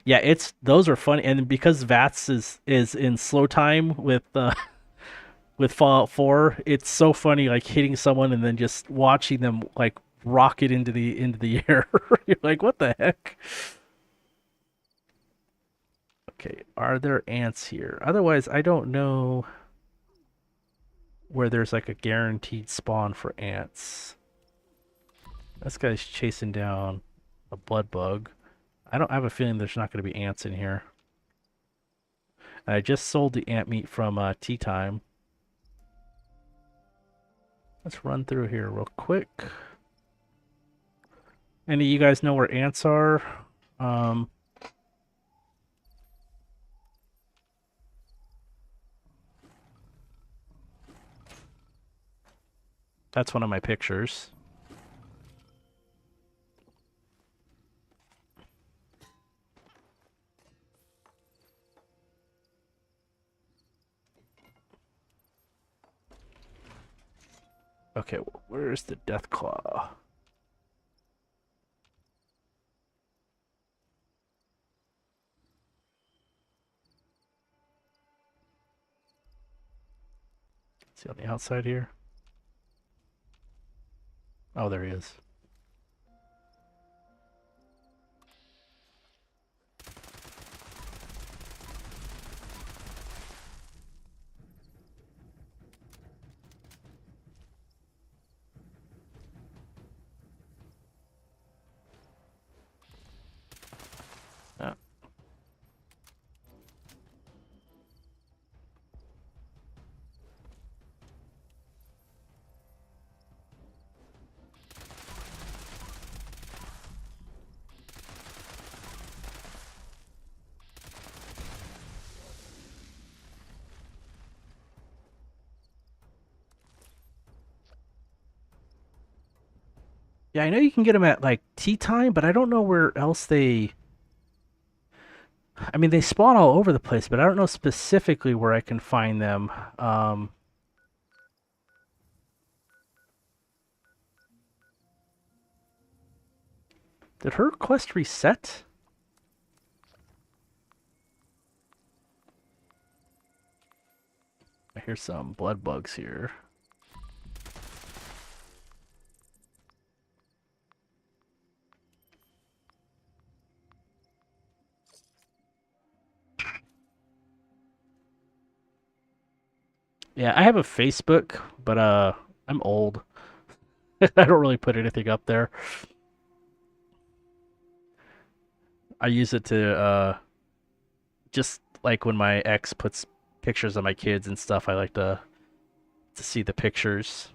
Yeah, it's those are funny, and because VATS is in slow time with Fallout 4, it's so funny like hitting someone and then just watching them like rocket into the air. You're like, what the heck? Okay, are there ants here? Otherwise, I don't know where there's like a guaranteed spawn for ants. This guy's chasing down a blood bug. I don't have a feeling there's not going to be ants in here. And I just sold the ant meat from Tea Time. Let's run through here real quick. Any of you guys know where ants are? Um, that's one of my pictures. Okay, where's the death claw? Is he on the outside here? Oh, there he is. Oh. Yeah, I know you can get them at like tea time, but I don't know where else they. I mean, they spawn all over the place, but I don't know specifically where I can find them. Did her quest reset? I hear some blood bugs here. Yeah, I have a Facebook, but I'm old. I don't really put anything up there. I use it to just like when my ex puts pictures of my kids and stuff, I like to see the pictures.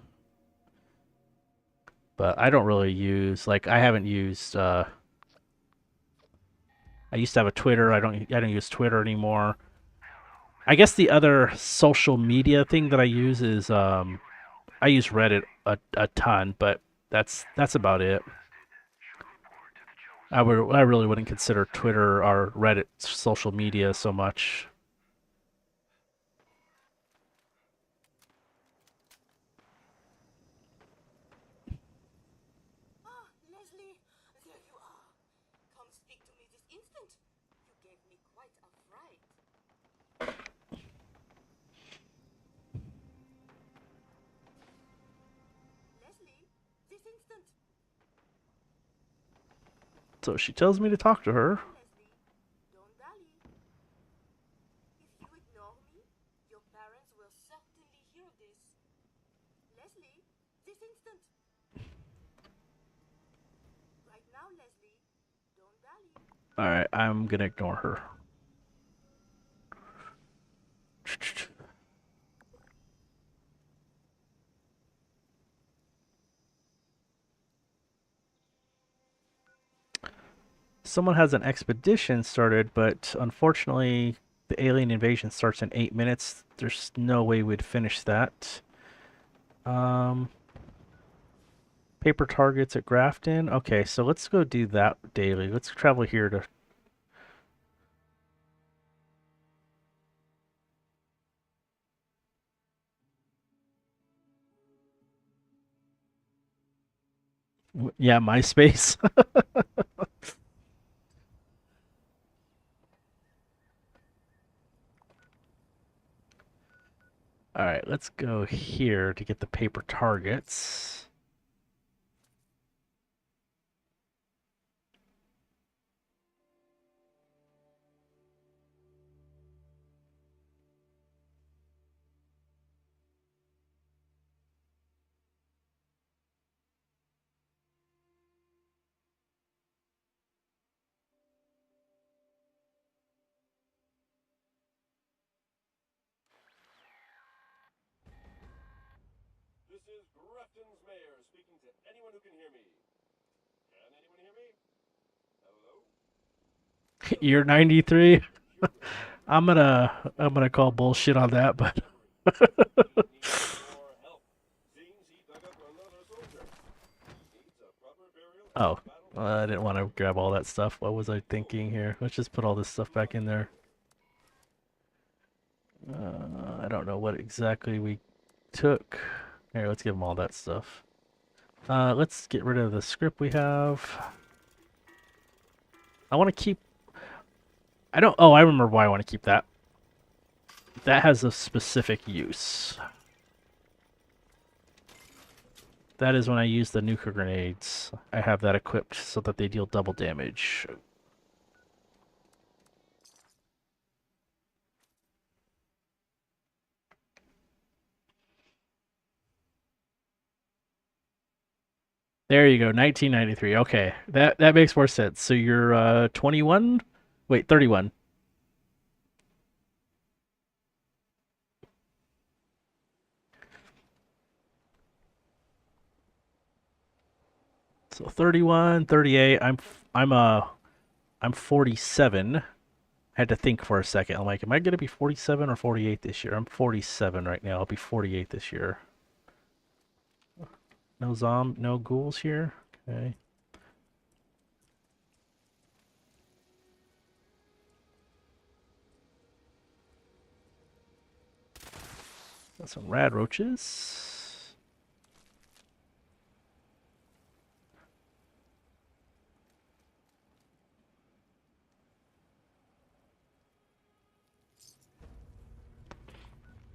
But I don't really use like I haven't used I used to have a Twitter. I don't use Twitter anymore. I guess the other social media thing that I use is I use Reddit a ton, but that's about it. I really wouldn't consider Twitter or Reddit social media so much. Ah, Leslie, there you are. Come speak to me this instant. You gave me quite a fright. Leslie, this instant. So she tells me to talk to her. Now, Leslie, don't dally. If you ignore me, your parents will certainly hear this. Leslie, this instant. Right now, Leslie, don't dally. All right, I'm gonna ignore her. Someone has an expedition started, but unfortunately, the alien invasion starts in 8 minutes. There's no way we'd finish that. Um, paper targets at Grafton. Okay, so let's go do that daily. Let's travel here to. Yeah, MySpace. All right, let's go here to get the paper targets. This is Grafton's mayor speaking to anyone who can hear me. Can anyone hear me? Hello? Year Hello? 93. You're good. I'm gonna call bullshit on that, but We need your help. Seems he dug up another soldier. He needs a proper burial and oh, a battle. I didn't want to grab all that stuff. What was I thinking here? Let's just put all this stuff back in there. I don't know what exactly we took. Here, let's give them all that stuff. Let's get rid of the script we have. I want to keep. I don't. Oh, I remember why I want to keep that. That has a specific use. That is when I use the nuclear grenades. I have that equipped so that they deal double damage. There you go, 1993. Okay, that makes more sense. So you're 21? Wait, 31. So 31, 38. I'm 47. I had to think for a second. I'm like, am I going to be 47 or 48 this year? I'm 47 right now. I'll be 48 this year. No ghouls here. Okay. Got some rad roaches.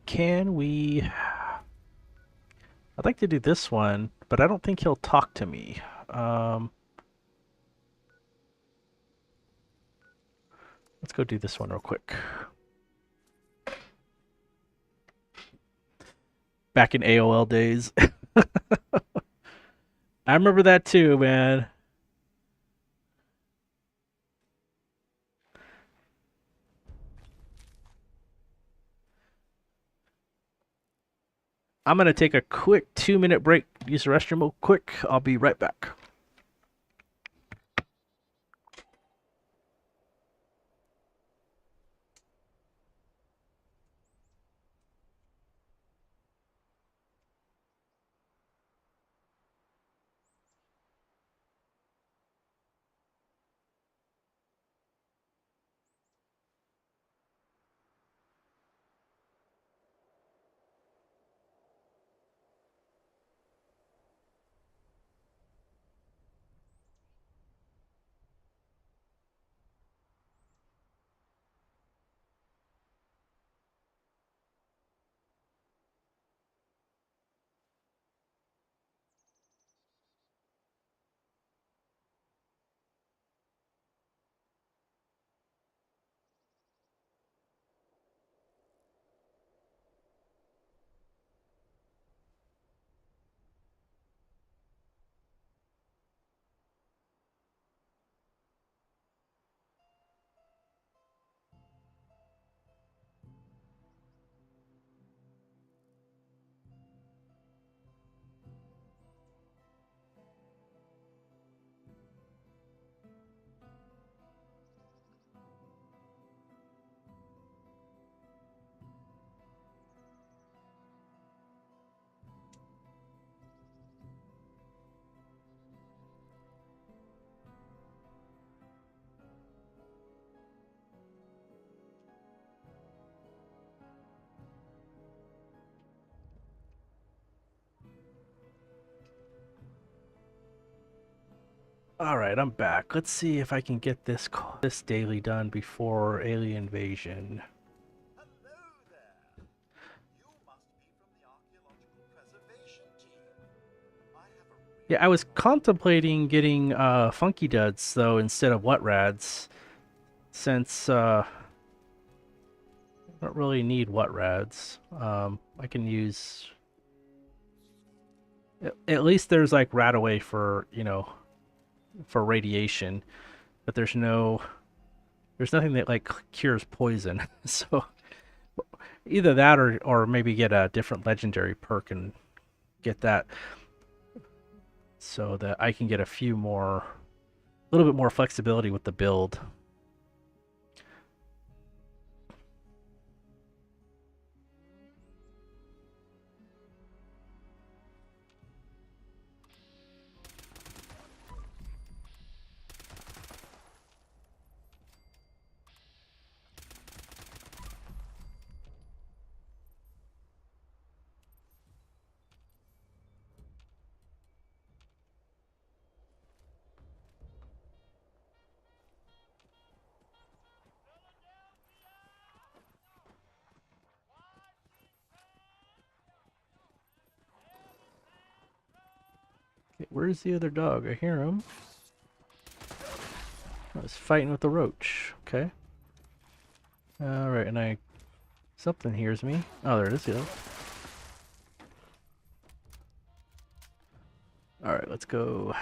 Can we... I'd like to do this one, but I don't think he'll talk to me. Let's go do this one real quick. Back in AOL days. I remember that too, man. I'm going to take a quick 2-minute break. Use the restroom real quick. I'll be right back. Alright, I'm back. Let's see if I can get this daily done before alien invasion. Hello there. You must be from the archaeological preservation team. I have a Yeah, I was contemplating getting Funky Duds, though, instead of Wet Rads, since I don't really need Wet Rads. I can use... At least there's, like, Radaway for, you know, for radiation, but there's nothing that, like, cures poison. So either that or maybe get a different legendary perk and get that so that I can get a little bit more flexibility with the build. Okay, where's the other dog? I hear him. I was fighting with the roach. Okay. Alright, and something hears me. Oh, there it is. Yeah. Alright, let's go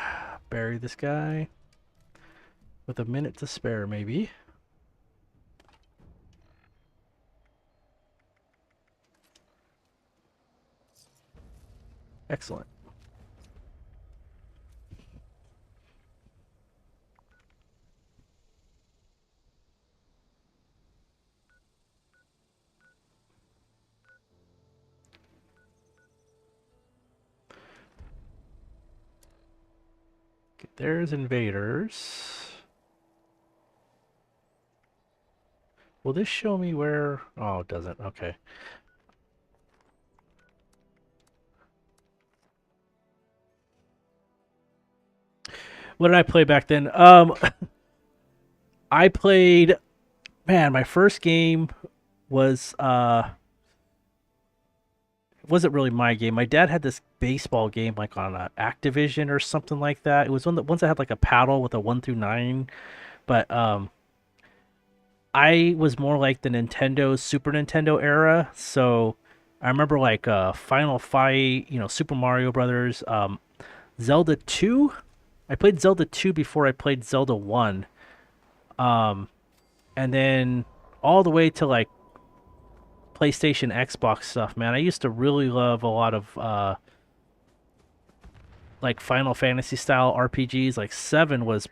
bury this guy. With a minute to spare, maybe. Excellent. Okay, there's invaders. Will this show me where... Oh, it doesn't. Okay. What did I play back then? I played... Man, my first game was wasn't really my game. My dad had this baseball game like on Activision or something like that. It was one that once I had like a paddle with a 1 through 9, but I was more like the Nintendo, Super Nintendo era. So I remember like Final Fight, Super Mario Brothers, Zelda 2. I played Zelda 2 before I played Zelda 1. Um, and then all the way to like PlayStation, Xbox stuff, man. I used to really love a lot of like Final Fantasy style RPGs. Like 7 was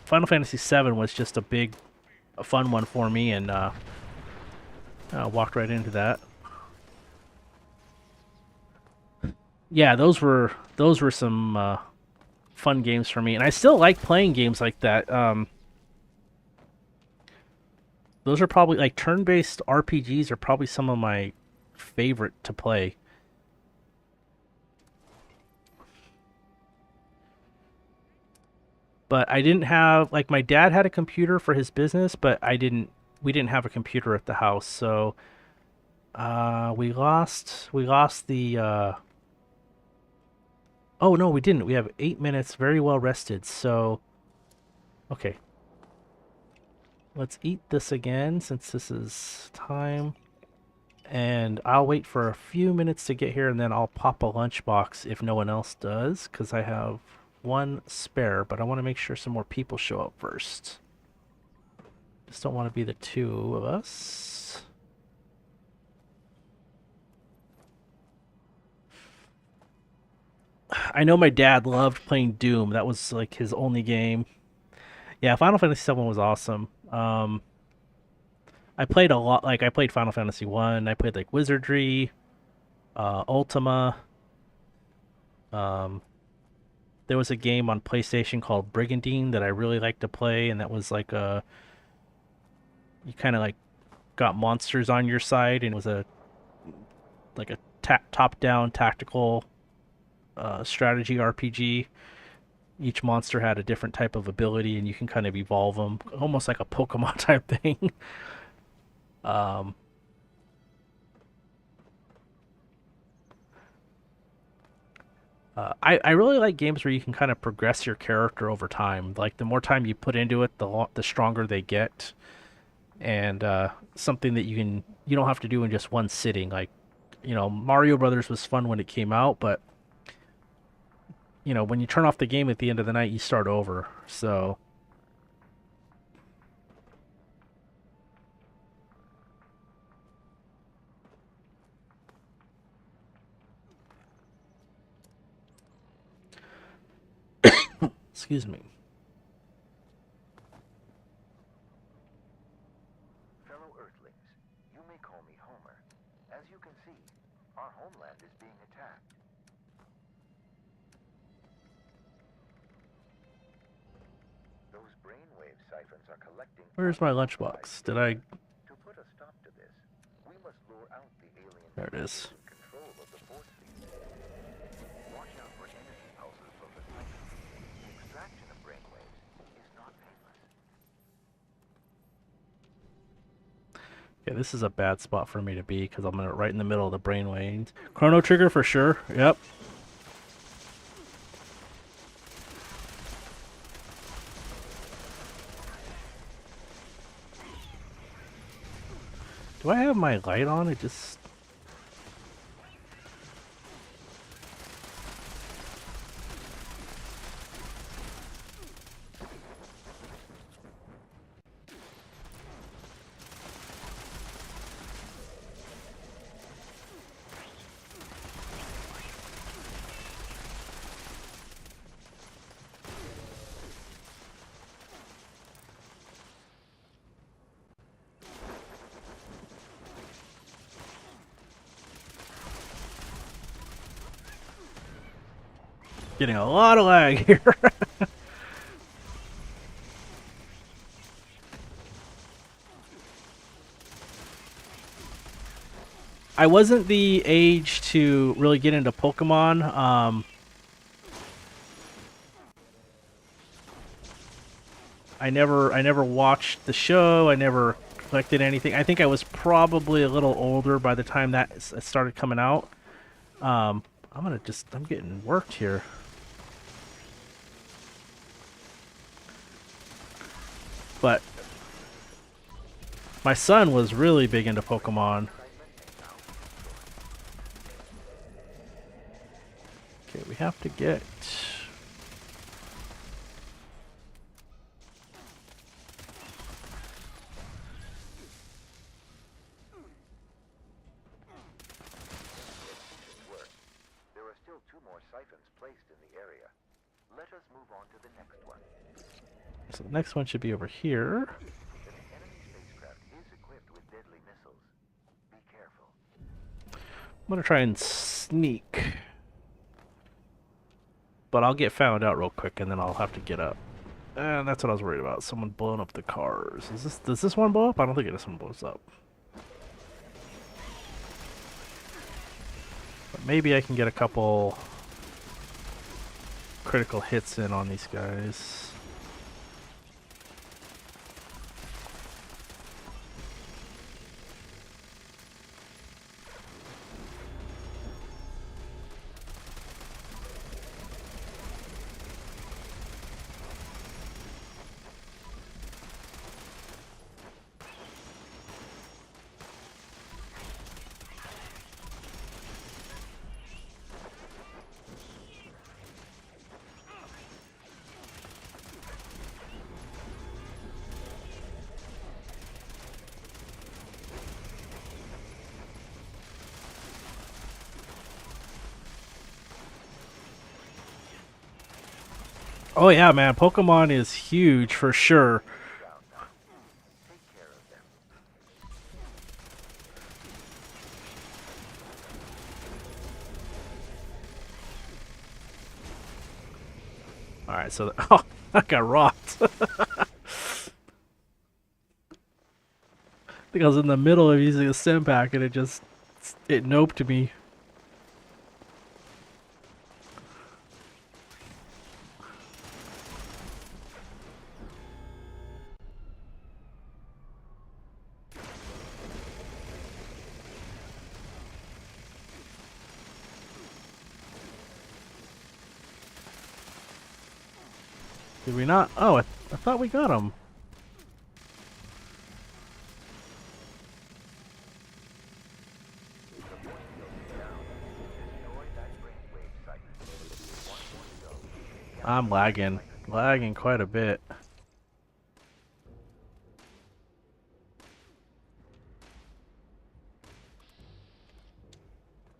Final Fantasy 7 was just a fun one for me, and I walked right into that. Yeah, those were some fun games for me, and I still like playing games like that. Those are probably like turn-based RPGs are probably some of my favorite to play. But I didn't have like my dad had a computer for his business, but I didn't. We didn't have a computer at the house, so we lost the. Oh no, we didn't. We have 8 minutes, very well rested. So okay, let's eat this again since this is time. And I'll wait for a few minutes to get here, and then I'll pop a lunchbox if no one else does, because I have one spare, but I want to make sure some more people show up first. Just don't want to be the two of us. I know my dad loved playing Doom. That was like his only game. Yeah, Final Fantasy VII was awesome. I played a lot. Like I played Final Fantasy One. I played like Wizardry, Ultima. Um, there was a game on PlayStation called Brigandine that I really liked to play, and that was like a you kind of like got monsters on your side, and it was a like a top-down tactical strategy RPG. Each monster had a different type of ability, and you can kind of evolve them, almost like a Pokemon type thing. um, I really like games where you can kind of progress your character over time. Like the more time you put into it, the stronger they get, and something that you don't have to do in just one sitting. Like Mario Brothers was fun when it came out, but when you turn off the game at the end of the night, you start over. So excuse me. Fellow Earthlings, you may call me Homer. As you can see, our homeland is being attacked. Those brainwave siphons are collecting Where's my unauthorized lunchbox? Did I? data. To put a stop to this, we must lure out the alien There it forces is. in control of the force field. Watch out for energy pulses from the siphon. The extraction of brainwaves is not painless. Yeah, this is a bad spot for me to be because I'm right in the middle of the brainwave. Chrono Trigger for sure. Yep. Do I have my light on? It just. Getting a lot of lag here. I wasn't the age to really get into Pokemon. I never watched the show. I never collected anything. I think I was probably a little older by the time that started coming out. I'm getting worked here. But my son was really big into Pokemon. Okay, we have to get... There are still 2 more siphons placed in the area. Let us move on to the next one. So the next one should be over here. An enemy spacecraft is equipped with deadly missiles. Be careful. I'm gonna try and sneak. But I'll get found out real quick and then I'll have to get up. And that's what I was worried about. Someone blowing up the cars. Does this one blow up? I don't think this one blows up. But maybe I can get a couple critical hits in on these guys. Oh yeah, man, Pokemon is huge for sure. Take care of them. Alright, so... Oh, I got rocked. I think I was in the middle of using a stim pack and it noped me. Did we not? Oh, I thought we got him. I'm lagging. Lagging quite a bit.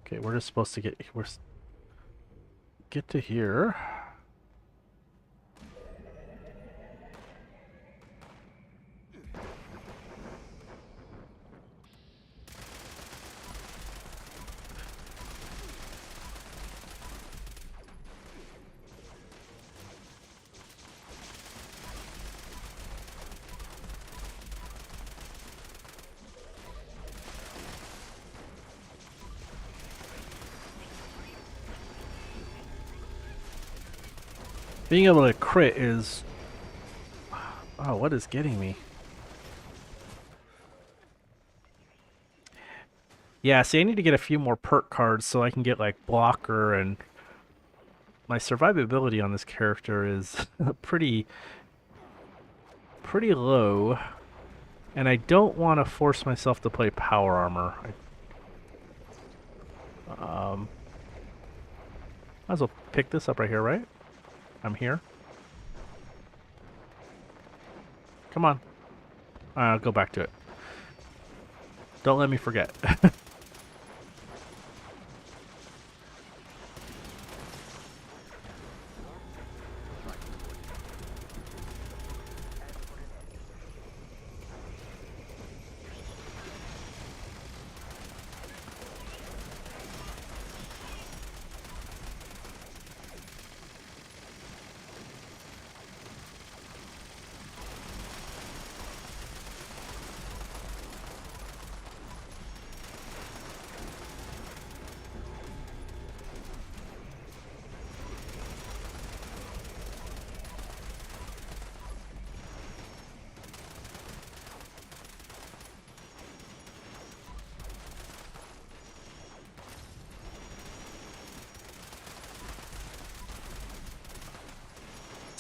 Okay, we're just supposed to get to here. Being able to crit is... Oh, what is getting me? Yeah, see, I need to get a few more perk cards so I can get, like, blocker, and... My survivability on this character is pretty low. And I don't want to force myself to play power armor. Might as well pick this up right here, right? I'm here. Come on. I'll go back to it. Don't let me forget.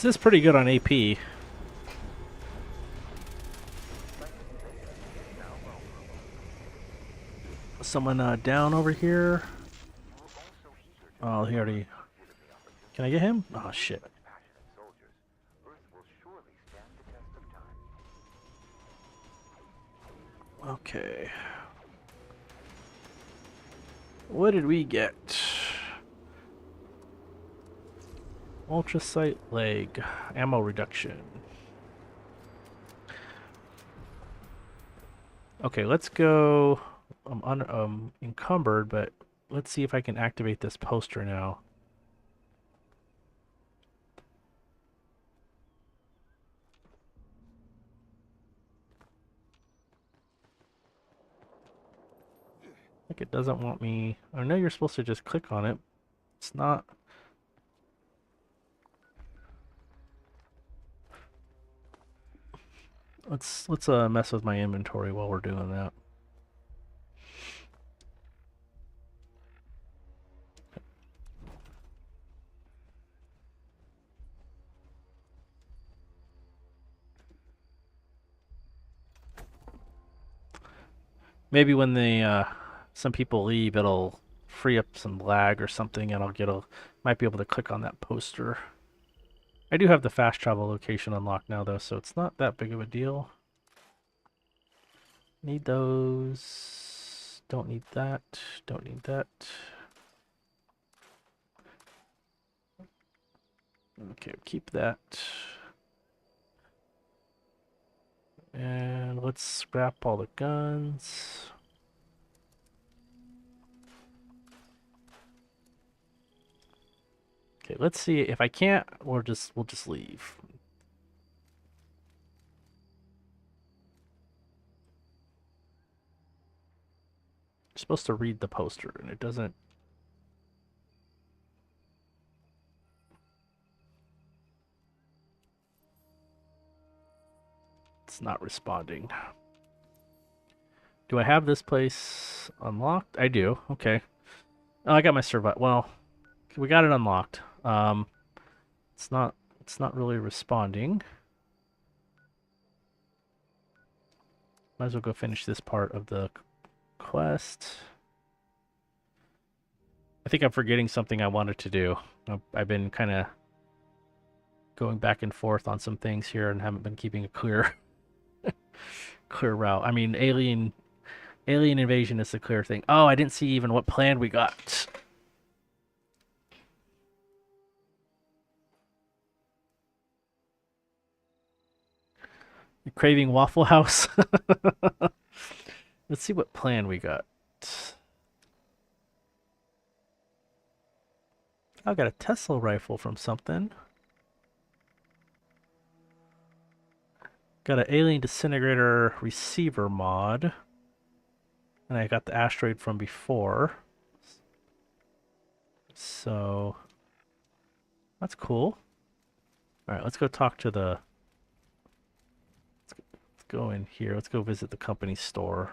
This is pretty good on AP. Someone down over here. Oh, he already. Can I get him? Oh shit. Passionate soldiers, Earth will surely stand the test of time. Okay. What did we get? Ultrasight leg. Ammo reduction. Okay, let's go. I'm encumbered, but let's see if I can activate this poster now. Like it doesn't want me. I know you're supposed to just click on it. It's not. Let's mess with my inventory while we're doing that. Maybe when the some people leave, it'll free up some lag or something, and might be able to click on that poster. I do have the fast travel location unlocked now though, so it's not that big of a deal. Need those. Don't need that. Don't need that. Okay, keep that. And let's scrap all the guns. Okay, let's see if I can't, we'll just leave. You're supposed to read the poster and it doesn't. It's not responding. Do I have this place unlocked? I do. Okay. Oh, I got my survival. Well, we got it unlocked. It's not really responding. Might as well go finish this part of the quest. I think I'm forgetting something I wanted to do. I've been kind of going back and forth on some things here and haven't been keeping a clear clear route. I mean, alien invasion is the clear thing. Oh, I didn't see even what plan we got. You're craving Waffle House? Let's see what plan we got. I got a Tesla rifle from something. Got an alien disintegrator receiver mod. And I got the asteroid from before. So that's cool. Alright, let's go talk to the. Let's go in here. Let's go visit the company store.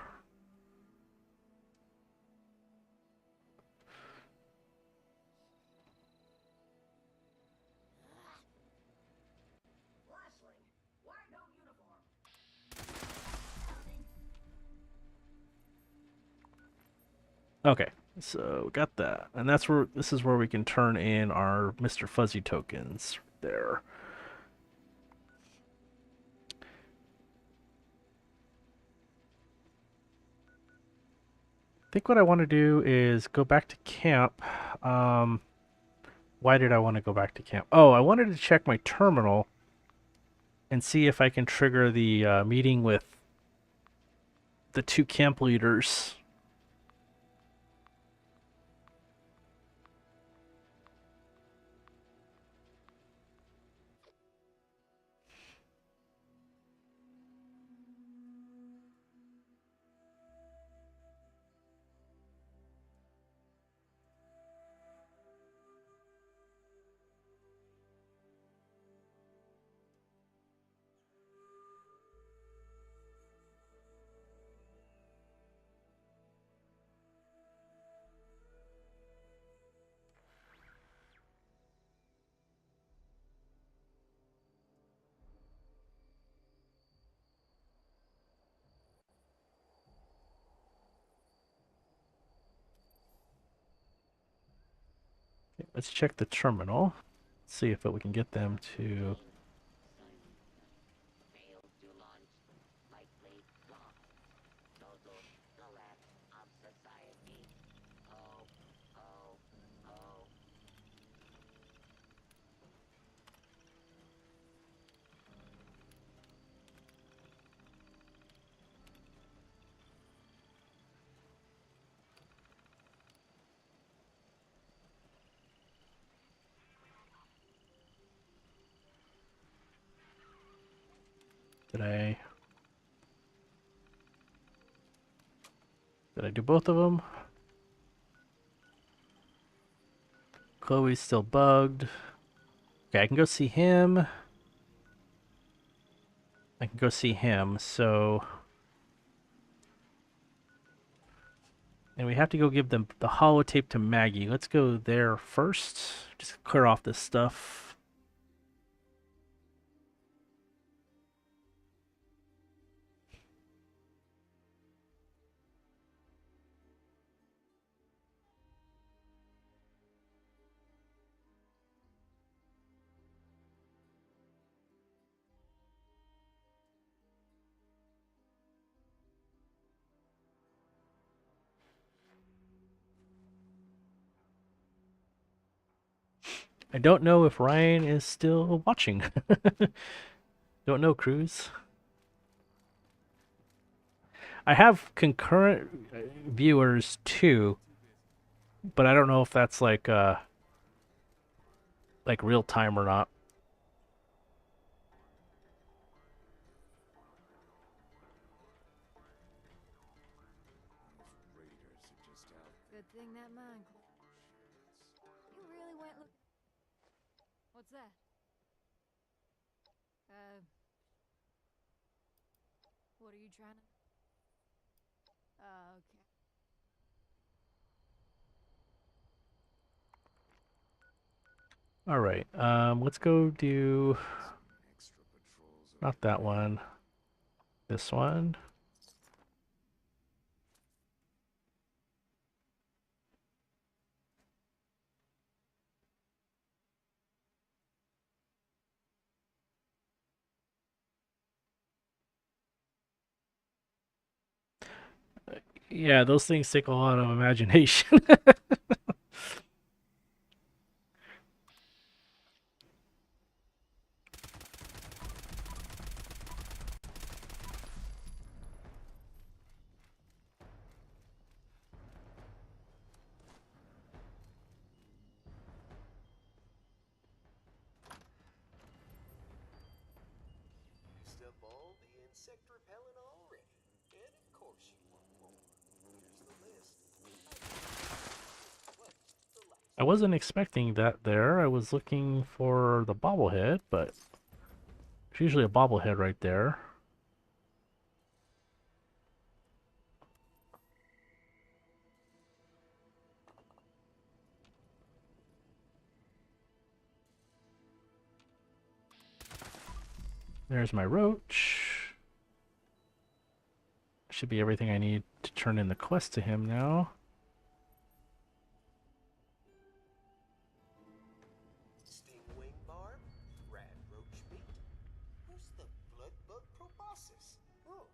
Okay, so we got that. And this is where we can turn in our Mr. Fuzzy tokens there. I think what I want to do is go back to camp. Why did I want to go back to camp? Oh, I wanted to check my terminal and see if I can trigger the meeting with the two camp leaders. Let's check the terminal. See if we can get them to. Failed to launch. Likely lost. Total collapse of society. Oh, oh, oh. Did I? Did I do both of them? Chloe's still bugged. Okay, I can go see him. I can go see him, so. And we have to go give them the holotape to Maggie. Let's go there first. Just clear off this stuff. I don't know if Ryan is still watching. Don't know, Cruz. I have concurrent viewers too, but I don't know if that's like real time or not. Raiders are just out. Good thing that mine. You really went look. What's that? What are you trying to? Okay. All right. Let's go do Extra patrols over not that one. This one. Yeah, those things take a lot of imagination. Used up all the insect repellent already. And of course you want more. Here's the list. What? The last. I wasn't expecting that there. I was looking for the bobblehead, but there's usually a bobblehead right there. There's my roach. Should be everything I need to turn in the quest to him now. Stingwing barb, rad roach meat. Where's the blood bug proboscis? Oh,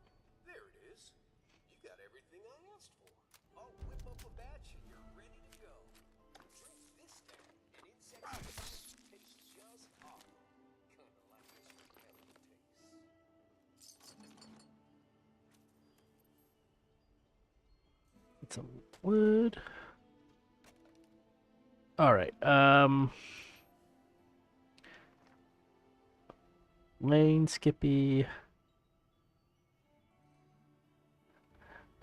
there it is. You got everything I asked for. I'll whip up a batch and you're ready to go. Drink this down, and insect tastes just awful. Kinda like this repellent taste. Get some wood. All right. Lane, Skippy.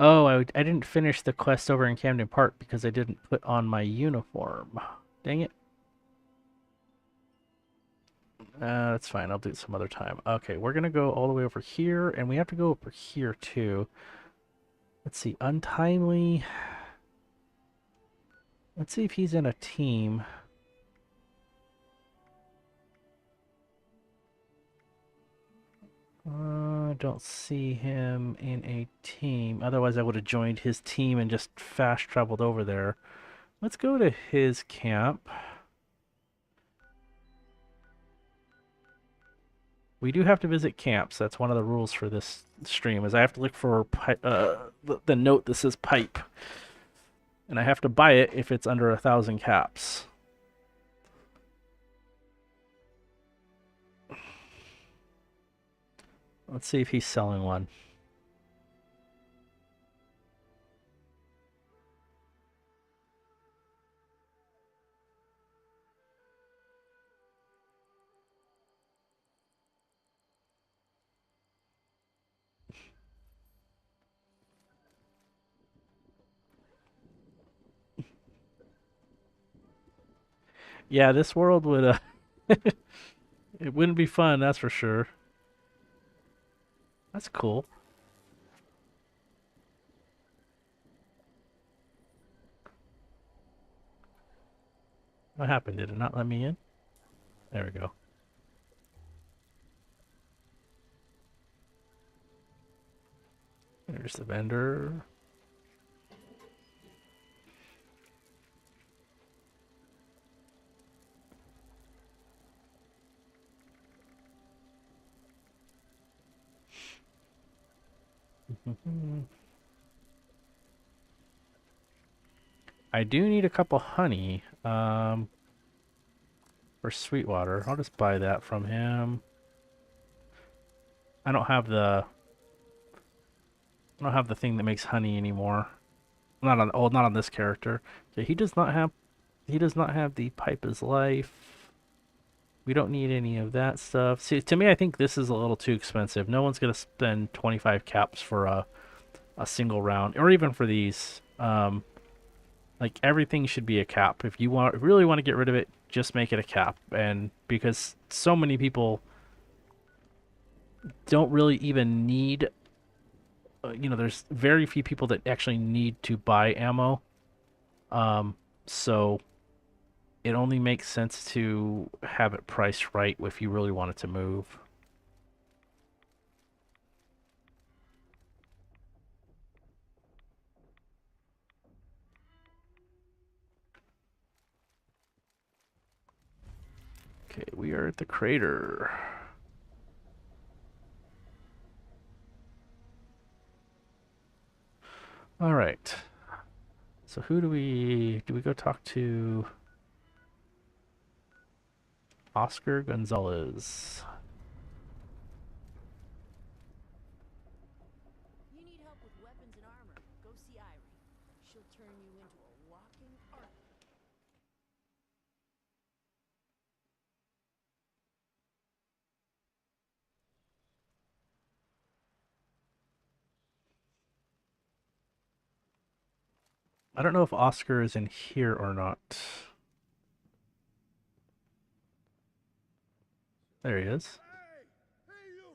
Oh, I didn't finish the quest over in Camden Park because I didn't put on my uniform. Dang it. That's fine. I'll do it some other time. Okay, we're gonna go all the way over here, and we have to go over here too. Let's see. Untimely. Let's see if he's in a team. I don't see him in a team. Otherwise, I would have joined his team and just fast traveled over there. Let's go to his camp. We do have to visit camps. That's one of the rules for this stream. Is I have to look for the note that says pipe, and I have to buy it if it's under 1,000 caps. Let's see if he's selling one. Yeah, this world would it wouldn't be fun, that's for sure. That's cool. What happened? Did it not let me in? There we go. There's the vendor. I do need a cup of honey for Sweetwater. I'll just buy that from him. I don't have the I don't have the thing that makes honey anymore. Not on this character. Okay, he does not have the pipe is life. We don't need any of that stuff. See, to me, I think this is a little too expensive. No one's gonna spend 25 caps for a single round, or even for these. Like everything should be a cap. If you really want to get rid of it, just make it a cap. And because so many people don't really even need, there's very few people that actually need to buy ammo. So it only makes sense to have it priced right if you really want it to move. Okay, we are at the crater. All right. So who do we go talk to? Oscar Gonzalez. You need help with weapons and armor. Go see Irie. She'll turn you into a walking arc. I don't know if Oscar is in here or not. There he is. Hey! Hey, you!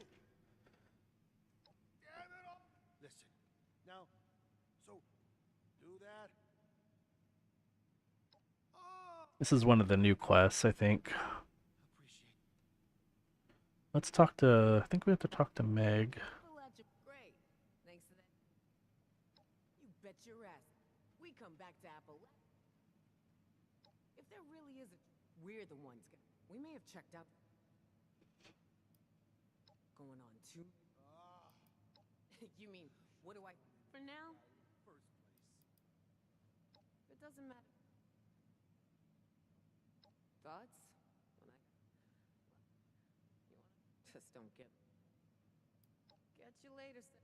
Damn it all! Listen, now, so, do that? Oh! This is one of the new quests, I think. Appreciate Let's talk to. I think we have to talk to Meg. Great. Thanks to that. You bet your ass. We come back to Apple. If there really is a... We're the ones. We may have checked out... Going on too... You mean, what do I... For now? first place. It doesn't matter. Thoughts? When I... You wanna... Just don't get... Catch you later, sir.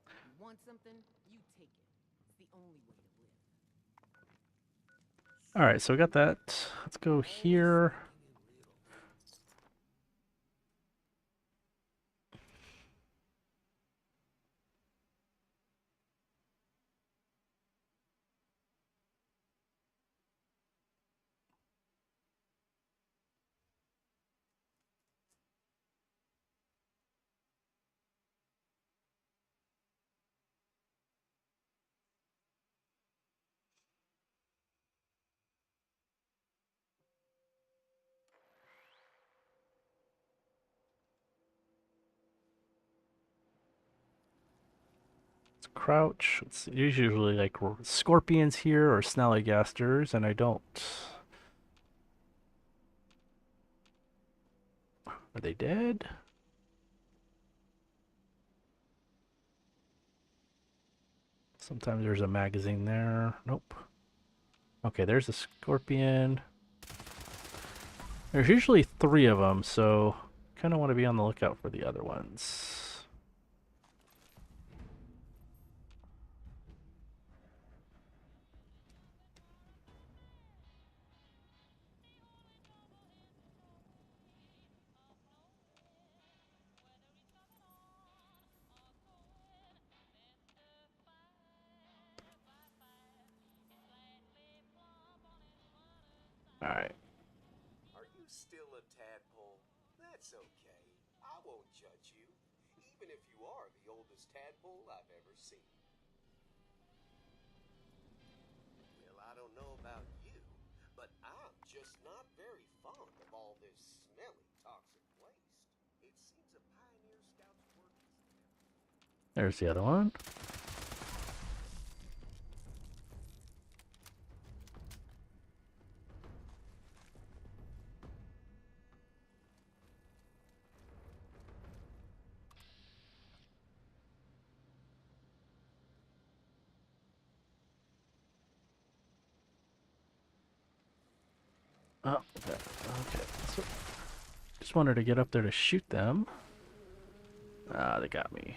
You want something? You take it. It's the only way to live. All right, so we got that. Let's go here. Let's crouch. There's usually like scorpions here or snallygasters, and I don't. Are they dead? Sometimes there's a magazine there. Nope. Okay, there's a scorpion. There's usually 3 of them, so kind of want to be on the lookout for the other ones. Alright. Are you still a tadpole? That's okay. I won't judge you, even if you are the oldest tadpole I've ever seen. Well, I don't know about you, but I'm just not very fond of all this smelly, toxic waste. It seems a Pioneer Scout's work is never... There's the other one. Oh, okay. So, just wanted to get up there to shoot them. Ah, they got me.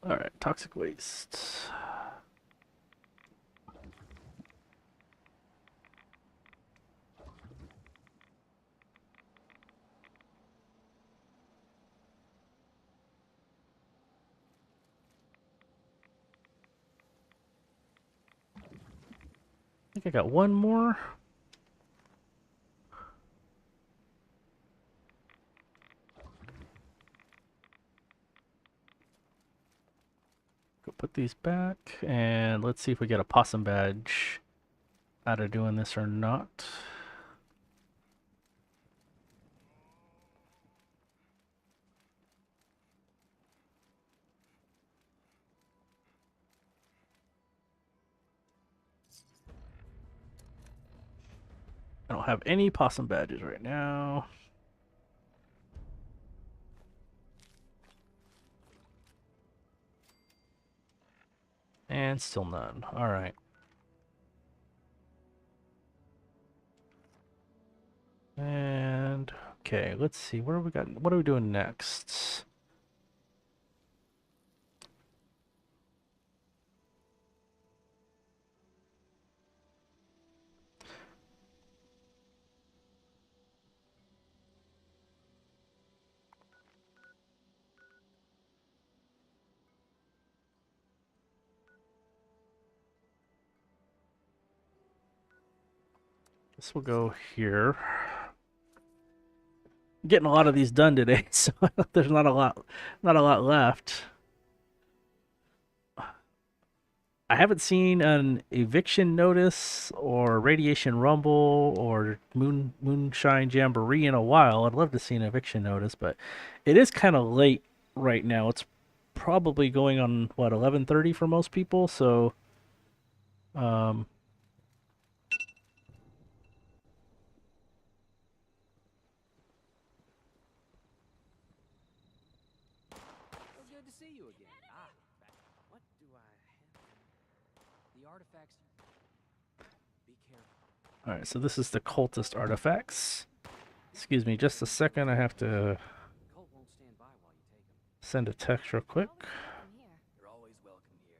Alright, toxic waste. I think I got one more. Go put these back, and let's see if we get a possum badge out of doing this or not. I don't have any possum badges right now. And still none. Alright. And okay, let's see. What are we got? What are we doing next? Guess we'll go here. Getting a lot of these done today, so there's not a lot left. I haven't seen an eviction notice or radiation rumble or moonshine jamboree in a while. I'd love to see an eviction notice, but it is kind of late right now. It's probably going on what 11:30 for most people, so um Well, good to see you again. What do I have? The artifacts. Be careful. all right, so this is the cultist artifacts. Excuse me just a second. I have to Colt won't stand by while you take them. send a text real quick. You're always welcome here.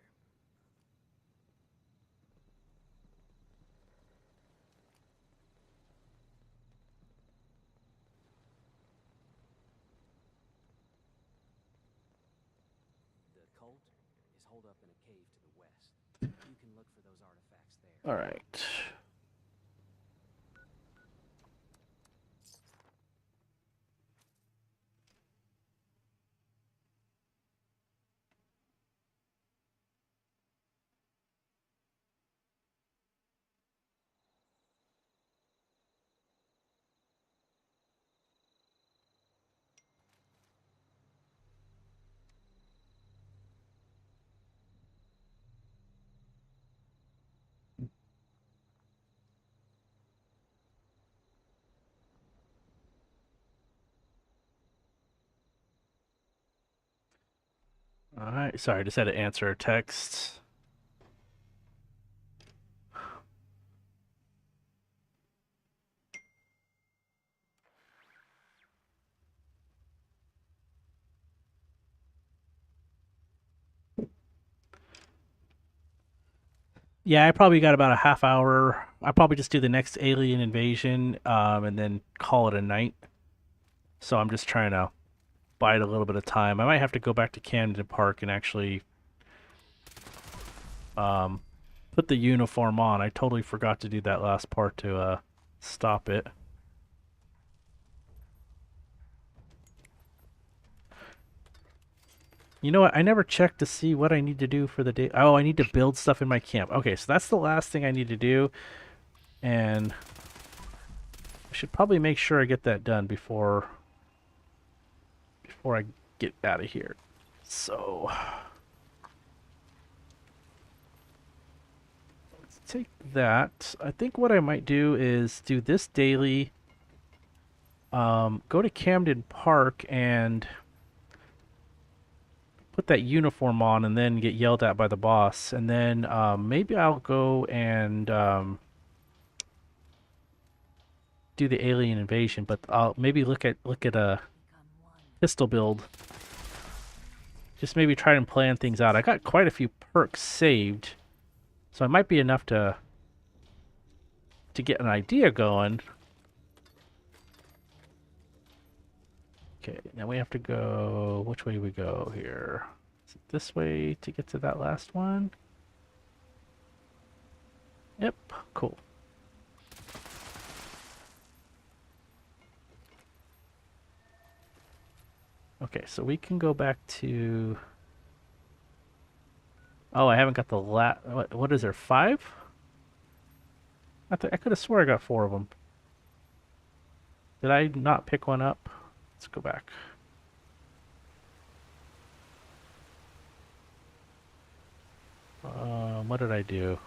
The Colt is holed up in a cave to the west. You can look for those artifacts there. All right. All right, sorry, I just had to answer a text. Yeah, I probably got about a half hour. I probably just do the next alien invasion, and then call it a night. So I'm just trying to bide a little bit of time. I might have to go back to Camden Park and actually um, put the uniform on. I totally forgot to do that last part to stop it. You know what? I never checked to see what I need to do for the day. Oh, I need to build stuff in my camp. Okay, so that's the last thing I need to do, and I should probably make sure I get that done before I get out of here. So let's take that. I think what I might do is do this daily. Go to Camden Park and put that uniform on, and then get yelled at by the boss. And then maybe I'll go and do the alien invasion. But I'll maybe look at a pistol build. Just maybe try and plan things out. I got quite a few perks saved, so it might be enough to get an idea going. Okay, now we have to go. Which way do we go here? Is it this way to get to that last one? Yep, cool. Okay, so we can go back to. Oh, I haven't got the what is there? 5? I could have swore I got 4 of them. Did I not pick one up? Let's go back. What did I do?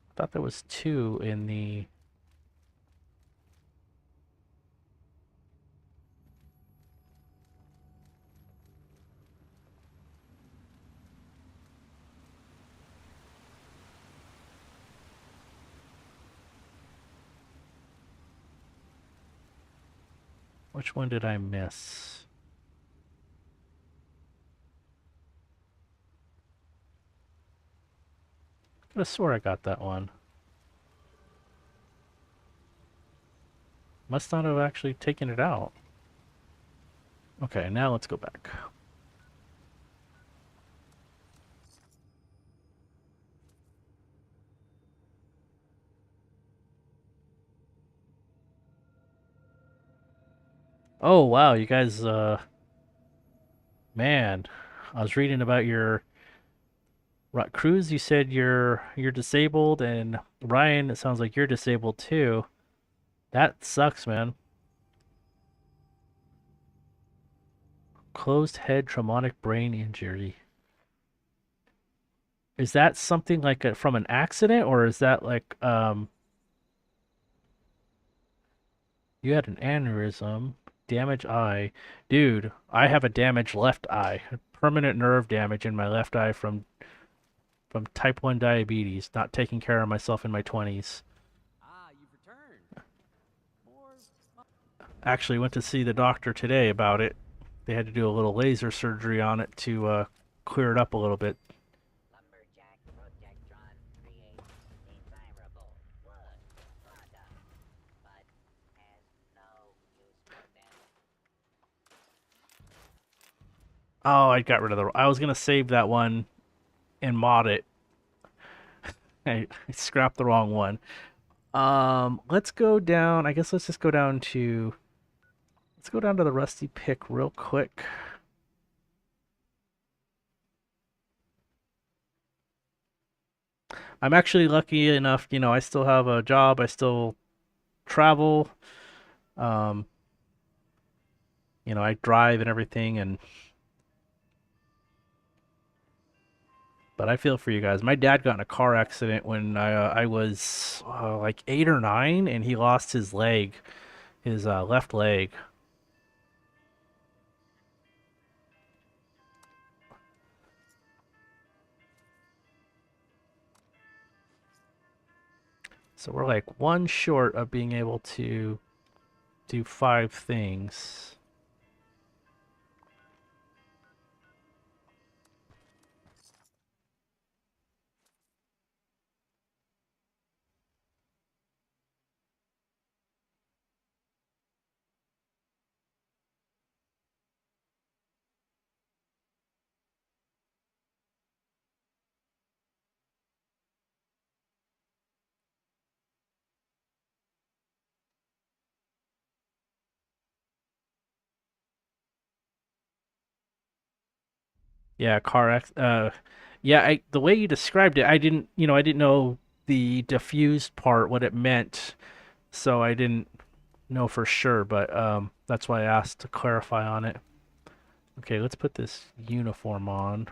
I thought there was 2 in the. Which one did I miss? I could have swore I got that one. Must not have actually taken it out. Okay, now let's go back. Oh wow, you guys man, I was reading about your Cruz, you said you're disabled, and Ryan, it sounds like you're disabled too. That sucks, man. Closed head traumatic brain injury. Is that something like from an accident, or is that like you had an aneurysm, damaged eye? Dude, I have a damaged left eye. Permanent nerve damage in my left eye from type 1 diabetes, not taking care of myself in my 20s. Ah, you've returned. More. Actually went to see the doctor today about it. They had to do a little laser surgery on it to clear it up a little bit. Lumberjack Protectron creates desirable wood products, but has no use for them. Oh, I got rid of the. I was gonna save that one and mod it. I scrapped the wrong one. Let's go down. I guess let's just go down to. Let's go down to the rusty pick real quick. I'm actually lucky enough, I still have a job. I still travel. Um, I drive and everything, and but I feel for you guys. My dad got in a car accident when I was like 8 or 9, and he lost his leg. his left leg. So we're like one short of being able to do 5 things. Yeah, yeah, the way you described it, I didn't know the diffused part what it meant, so I didn't know for sure, but that's why I asked to clarify on it. Okay, let's put this uniform on.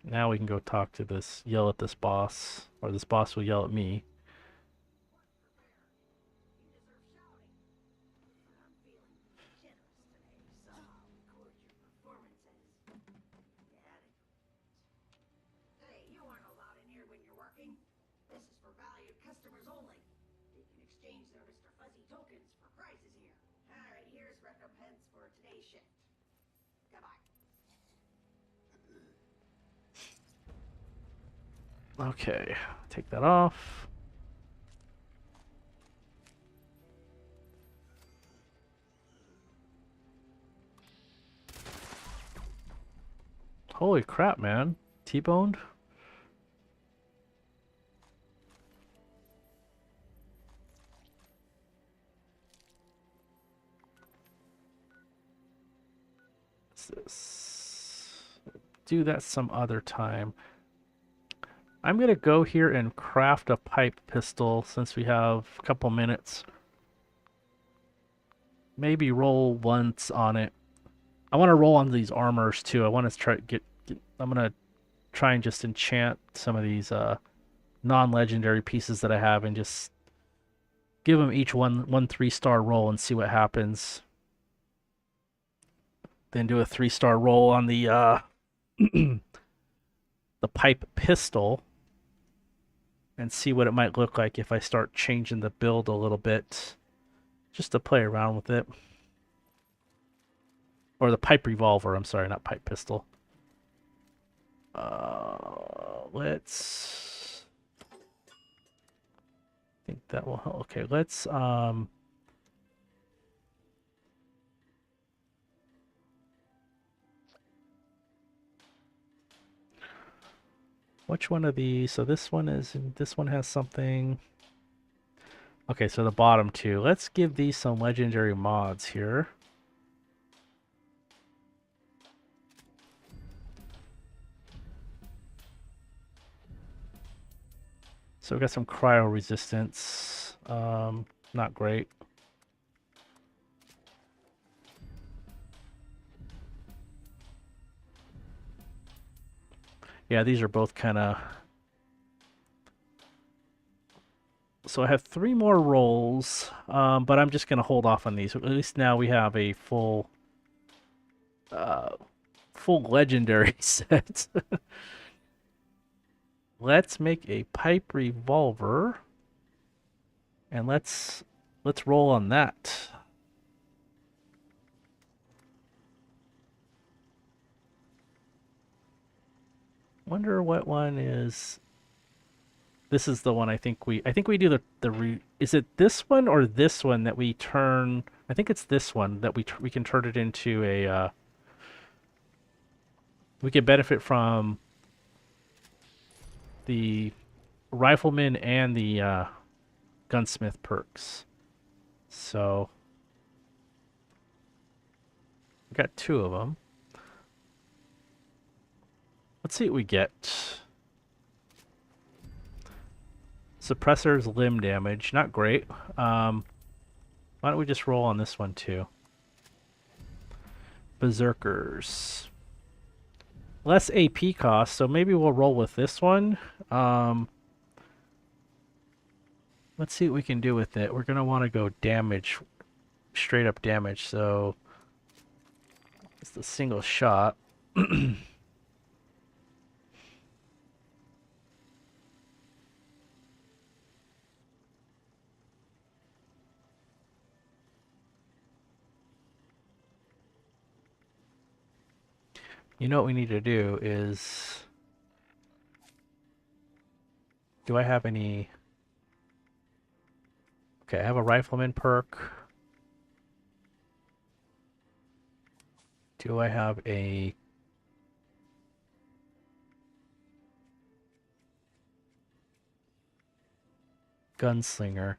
Now we can go talk to this, yell at this boss, or this boss will yell at me. Hey, you aren't allowed in here when you're working. This is for valued customers only. They can exchange their Mr. Fuzzy tokens for prizes here. Alright, here's recompense for today's shift. Goodbye. Okay, take that off. Holy crap, man. T-boned? What's this? Do that some other time. I'm going to go here and craft a pipe pistol since we have a couple minutes. Maybe roll once on it. I want to roll on these armors too. I want to try I'm going to try and just enchant some of these non-legendary pieces that I have and just give them each one 3-star roll and see what happens. Then do a 3-star roll on the the pipe pistol and see what it might look like if I start changing the build a little bit just to play around with it. Or the pipe revolver, I'm sorry, not pipe pistol. Let's think that will help. Okay, let's which one of these? So this one has something. Okay, so the bottom two. Let's give these some legendary mods here. So we got some cryo resistance. Not great. Yeah, these are both kind of. So I have 3 more rolls, but I'm just gonna hold off on these. At least now we have a uh, full legendary set. Let's make a pipe revolver, and let's roll on that. Wonder what one is. This is the one I think we do is it this one or this one that we turn? I think it's this one that we can turn it into a we can benefit from the rifleman and the gunsmith perks. So we got 2 of them. Let's see what we get. Suppressor's limb damage, not great. Why don't we just roll on this one too? Berserkers. Less AP cost, so maybe we'll roll with this one. let's see what we can do with it. We're gonna want to go damage, straight up damage. So it's the single shot. You know what we need to do is, do I have any? Okay, I have a rifleman perk. Do I have a gunslinger?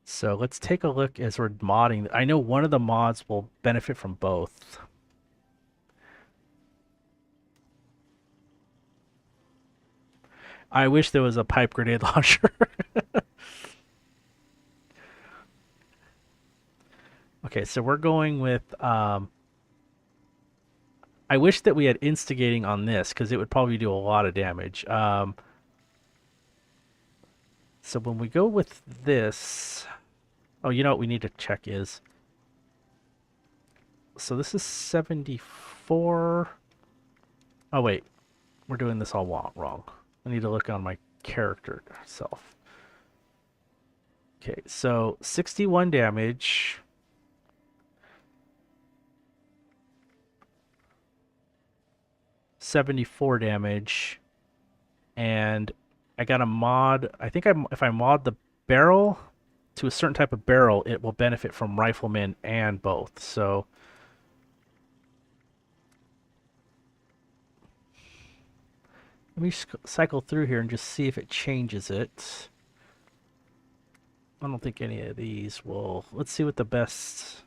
So let's take a look as we're modding. I know one of the mods will benefit from both. I wish there was a pipe grenade launcher. Okay, so we're going with I wish that we had instigating on this because it would probably do a lot of damage. So when we go with this, oh, you know what we need to check is, so this is 74. Oh wait, we're doing this all wrong. I need to look on my character self. Okay, so 61 damage. $74 damage, and I got a mod. I think if I mod the barrel to a certain type of barrel, it will benefit from rifleman and both. So let me cycle through here and just see if it changes it. I don't think any of these will. Let's see what the best.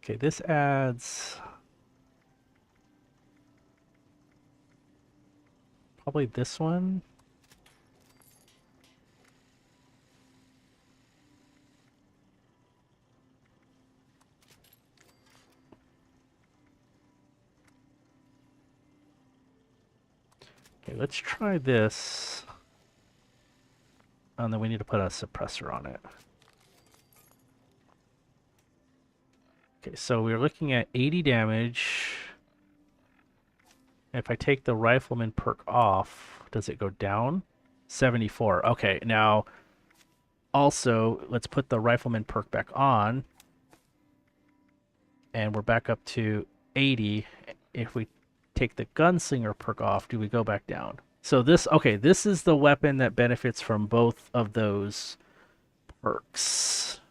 Okay, this adds probably this one. Okay, let's try this. And then we need to put a suppressor on it. Okay, so we're looking at 80 damage. If I take the rifleman perk off, does it go down? 74. Okay, now also let's put the rifleman perk back on. And we're back up to 80. If we take the gunslinger perk off, do we go back down? So this, okay, this is the weapon that benefits from both of those perks.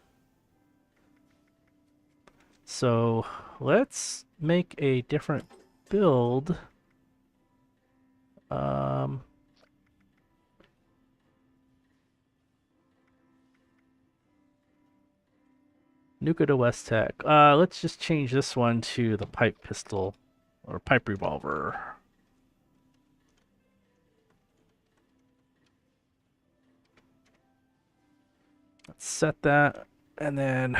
So let's make a different build. Nuka to West Tech. Let's just change this one to the pipe pistol or pipe revolver. Let's set that, and then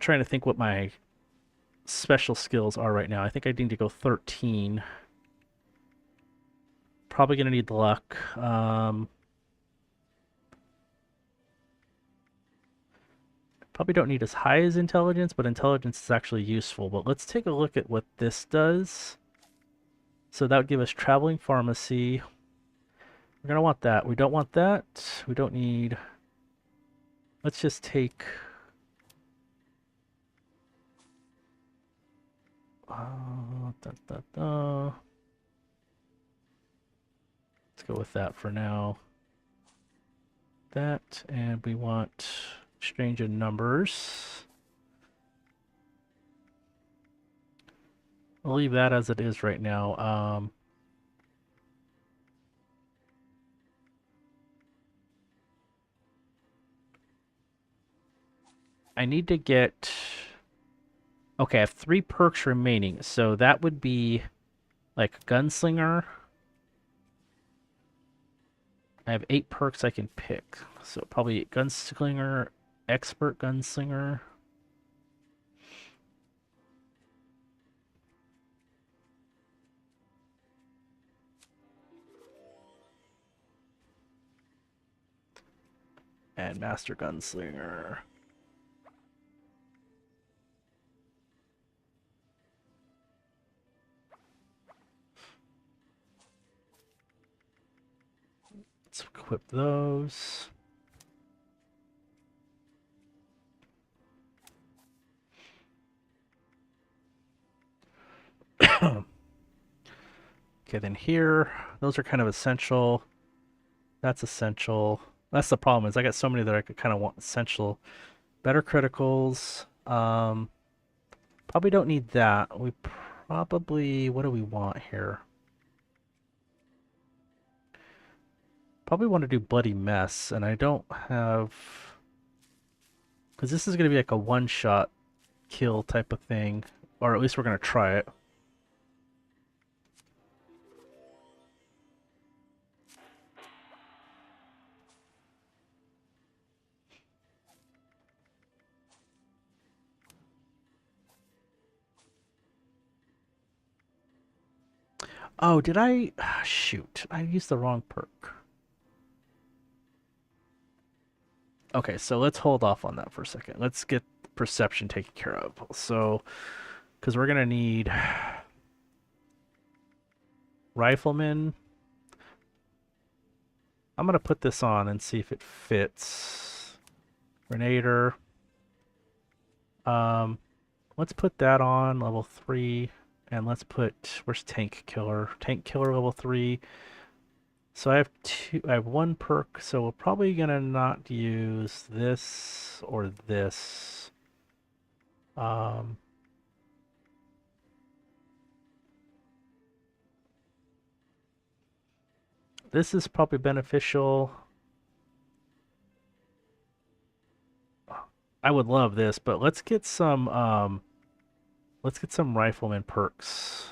trying to think what my special skills are right now. I think I need to go 13. Probably gonna need luck. Probably don't need as high as intelligence, but intelligence is actually useful. But let's take a look at what this does. So that would give us traveling pharmacy. We're gonna want that. We don't want that. We don't need. Let's just take. Let's go with that for now. That, and we want exchange of numbers. I'll leave that as it is right now. I need to get. Okay, I have 3 perks remaining, so that would be like gunslinger. I have 8 perks I can pick, so probably gunslinger, expert gunslinger. And Master Gunslinger. Let's equip those. Okay, then here, those are kind of essential. That's essential. That's the problem is I got so many that I could kind of want essential. Better criticals. Probably don't need that. We probably, what do we want here? Probably want to do Bloody Mess, and I don't have, because this is going to be like a one-shot kill type of thing, or at least we're going to try it. Oh, did I? Shoot, I used the wrong perk. Okay, so let's hold off on that for a second. Let's get perception taken care of. So, because we're gonna need rifleman. I'm gonna put this on and see if it fits. Grenader. Um, let's put that on level 3, and let's put where's tank killer? Tank killer level 3. So I have two. I have one perk. So we're probably gonna not use this or this. Um, this is probably beneficial. I would love this, but let's get some rifleman perks.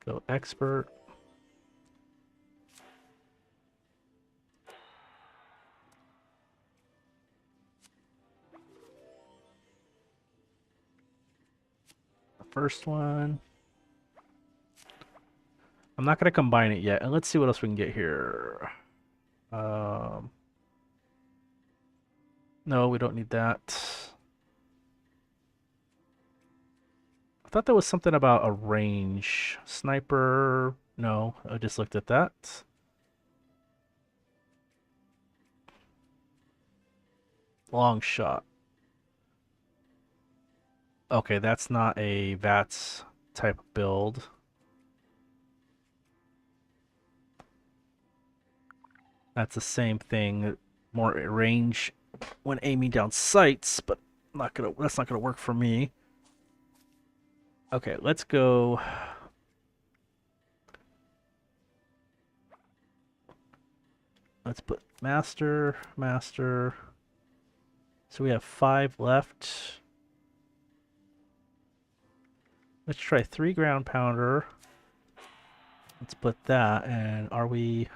Go expert. The first one. I'm not gonna combine it yet, and let's see what else we can get here. No, we don't need that. I thought there was something about a range. Sniper. No, I just looked at that. Long shot. Okay, that's not a VATS type build. That's the same thing. More range when aiming down sights, but that's not gonna work for me. Okay, let's go. Let's put master, master. So we have 5 left. Let's try 3 ground pounder. Let's put that, and are we...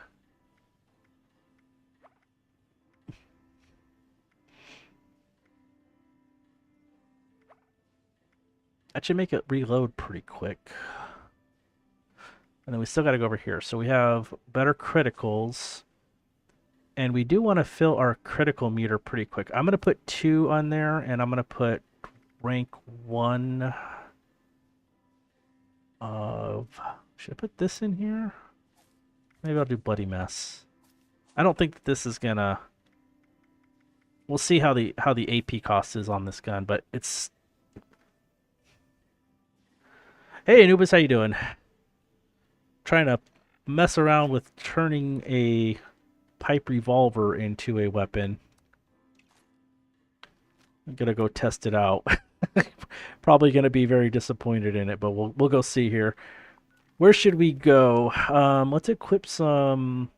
That should make it reload pretty quick. And then we still got to go over here. So we have better criticals. And we do want to fill our critical meter pretty quick. I'm going to put 2 on there, and I'm going to put rank 1 of... Should I put this in here? Maybe I'll do Bloody Mess. I don't think that this is going to... We'll see how the AP cost is on this gun, but it's... Hey, Anubis, how you doing? Trying to mess around with turning a pipe revolver into a weapon. I'm gonna go test it out. Probably gonna be very disappointed in it, but we'll go see here. Where should we go? Let's equip some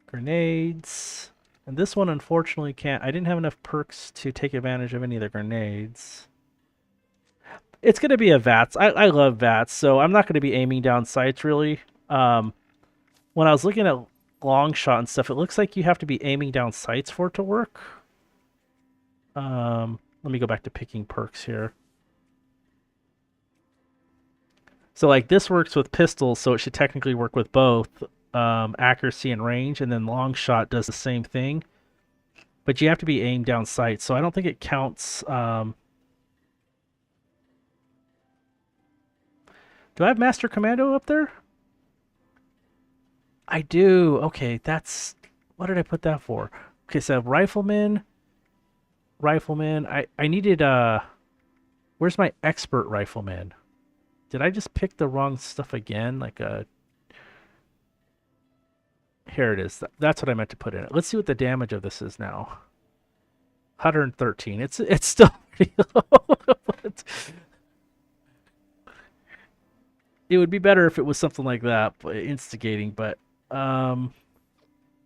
grenades. And this one unfortunately can't. I didn't have enough perks to take advantage of any of the grenades. It's gonna be a VATS. I love VATS, so I'm not gonna be aiming down sights really. When I was looking at long shot and stuff, it looks like you have to be aiming down sights for it to work. Let me go back to picking perks here. So like this works with pistols, so it should technically work with both accuracy and range, and then long shot does the same thing. But you have to be aimed down sight, so I don't think it counts. Do I have Master Commando up there? I do. Okay, that's what did I put that for? Okay, so rifleman, rifleman. I needed where's my expert rifleman? Did I just pick the wrong stuff again? Like here it is. That's what I meant to put in it. Let's see what the damage of this is now. 113. It's still pretty low. But it would be better if it was something like that, instigating. But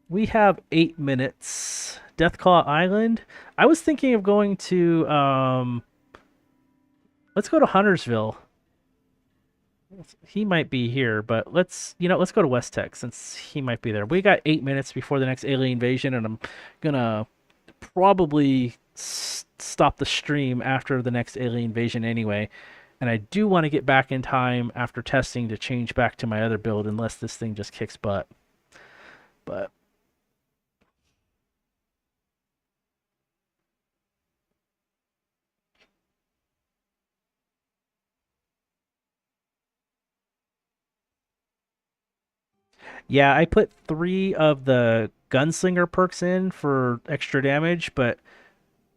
we have 8 minutes. Deathclaw Island. I was thinking of going to let's go to Huntersville. He might be here, but let's go to West Tech since he might be there. We got 8 minutes before the next alien invasion, and I'm gonna probably stop the stream after the next alien invasion anyway. And I do want to get back in time after testing to change back to my other build unless this thing just kicks butt. But yeah, I put 3 of the gunslinger perks in for extra damage, but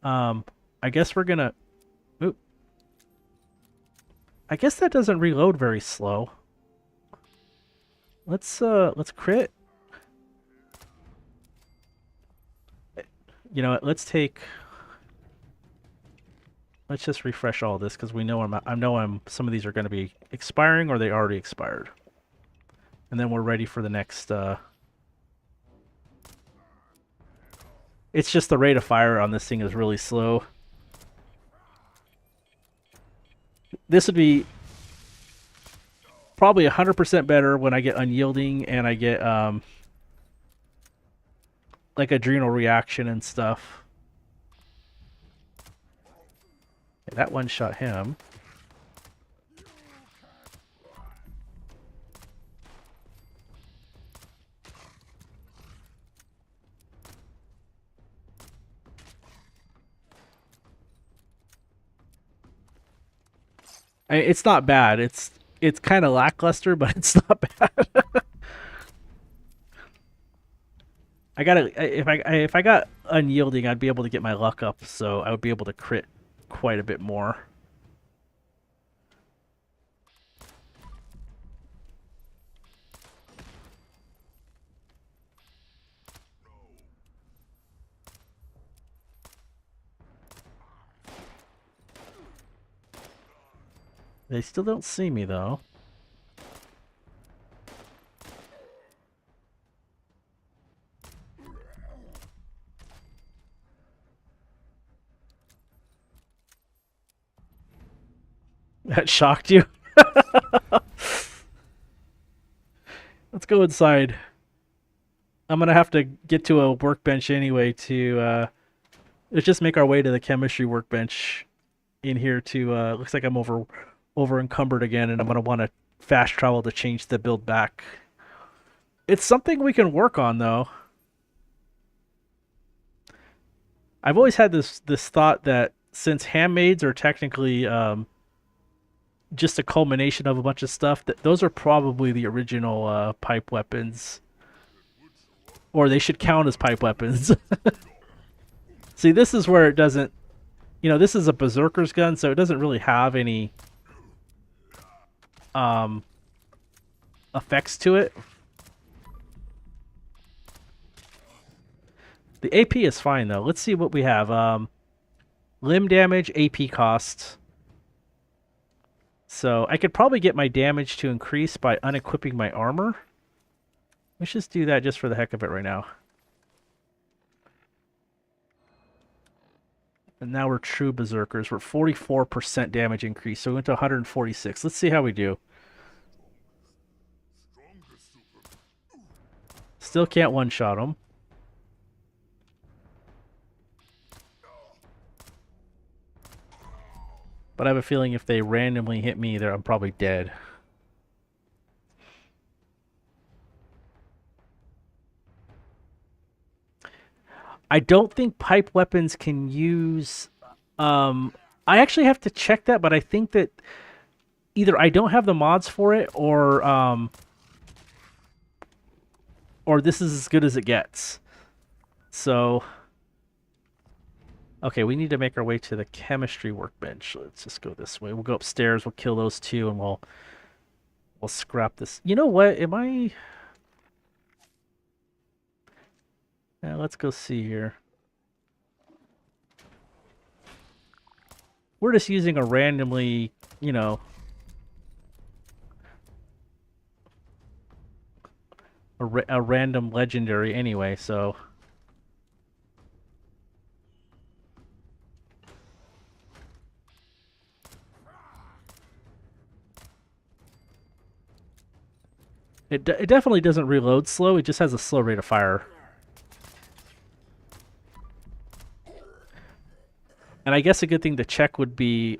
um I guess we're gonna oop, I guess that doesn't reload very slow. Let's crit. You know what? Let's just refresh all this because we know I know some of these are going to be expiring or they already expired. And then we're ready for the next it's just the rate of fire on this thing is really slow. This would be probably 100% better when I get unyielding and I get like adrenal reaction and stuff. Yeah, that one shot him. It's not bad. It's kind of lackluster, but it's not bad. I gotta if I got unyielding, I'd be able to get my luck up, so I would be able to crit quite a bit more. They still don't see me though. That shocked you? Let's go inside. I'm gonna have to get to a workbench anyway to let's just make our way to the chemistry workbench in here to looks like I'm over encumbered again and I'm gonna want to fast travel to change the build back. It's something we can work on though. I've always had this thought that since handmaids are technically just a culmination of a bunch of stuff, that those are probably the original pipe weapons, or they should count as pipe weapons. See, this is where it doesn't. This is a berserker's gun, so it doesn't really have any um, effects to it. The AP is fine though. Let's see what we have. Limb damage, AP cost. So I could probably get my damage to increase by unequipping my armor. Let's just do that just for the heck of it right now. And now we're true berserkers. We're 44% damage increase, so we went to 146. Let's see how we do. Still can't one-shot them. But I have a feeling if they randomly hit me, I'm probably dead. I don't think pipe weapons can use. Um, I actually have to check that, but I think that either I don't have the mods for it, or this is as good as it gets. So, okay, we need to make our way to the chemistry workbench. Let's just go this way. We'll go upstairs. We'll kill those two, and we'll scrap this. You know what? Am I? Let's go see here. We're just using a randomly, you know, a random legendary anyway. So it definitely doesn't reload slow. It just has a slow rate of fire. And I guess a good thing to check would be,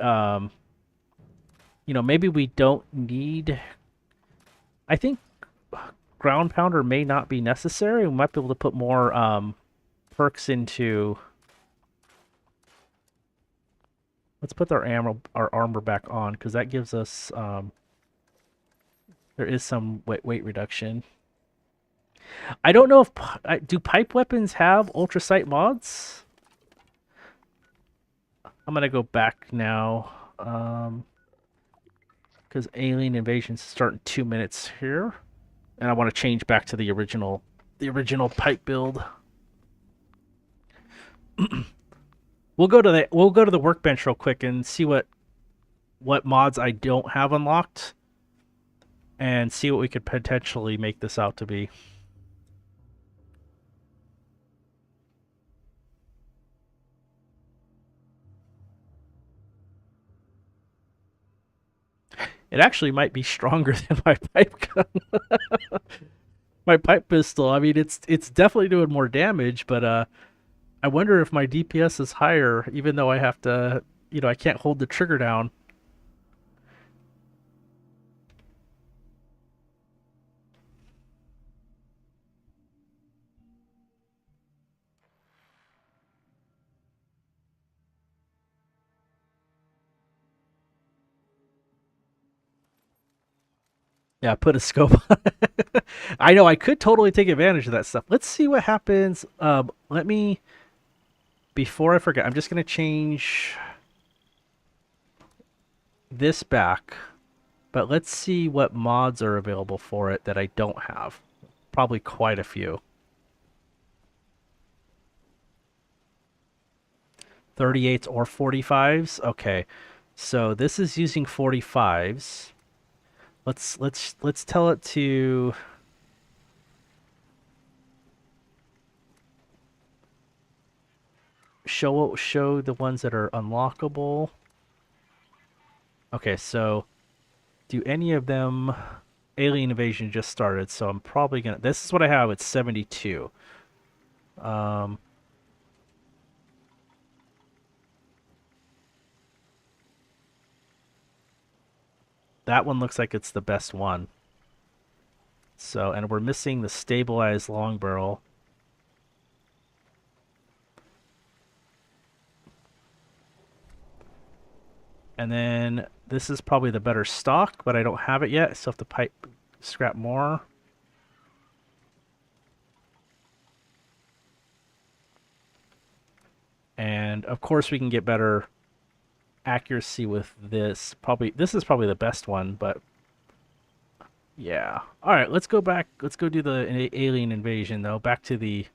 maybe we don't need. I think ground pounder may not be necessary. We might be able to put more perks into. Let's put our armor back on because that gives us. There is some weight reduction. I don't know if do pipe weapons have ultrasight mods. I'm gonna go back now. Because Alien Invasion's starting 2 minutes here, and I want to change back to the original pipe build. We'll go to the workbench real quick and see what mods I don't have unlocked, and see what we could potentially make this out to be. It actually might be stronger than my pipe gun. My pipe pistol. I mean, it's definitely doing more damage, but I wonder if my DPS is higher, even though I have to, I can't hold the trigger down. Yeah, put a scope on it. I know I could totally take advantage of that stuff. Let's see what happens. Let me, before I forget, I'm just going to change this back. But let's see what mods are available for it that I don't have. Probably quite a few. 38s or 45s? Okay. So this is using 45s. Let's tell it to show the ones that are unlockable. Okay, so do any of them Alien Invasion just started, so I'm probably gonna this is what I have, it's 72. Um that one looks like it's the best one. So, and we're missing the stabilized long barrel. And then this is probably the better stock, but I don't have it yet. I still have to scrap more. And of course we can get better accuracy with this. This is probably the best one, but yeah. All right, let's go back. Let's go do the Alien Invasion though. Back to this.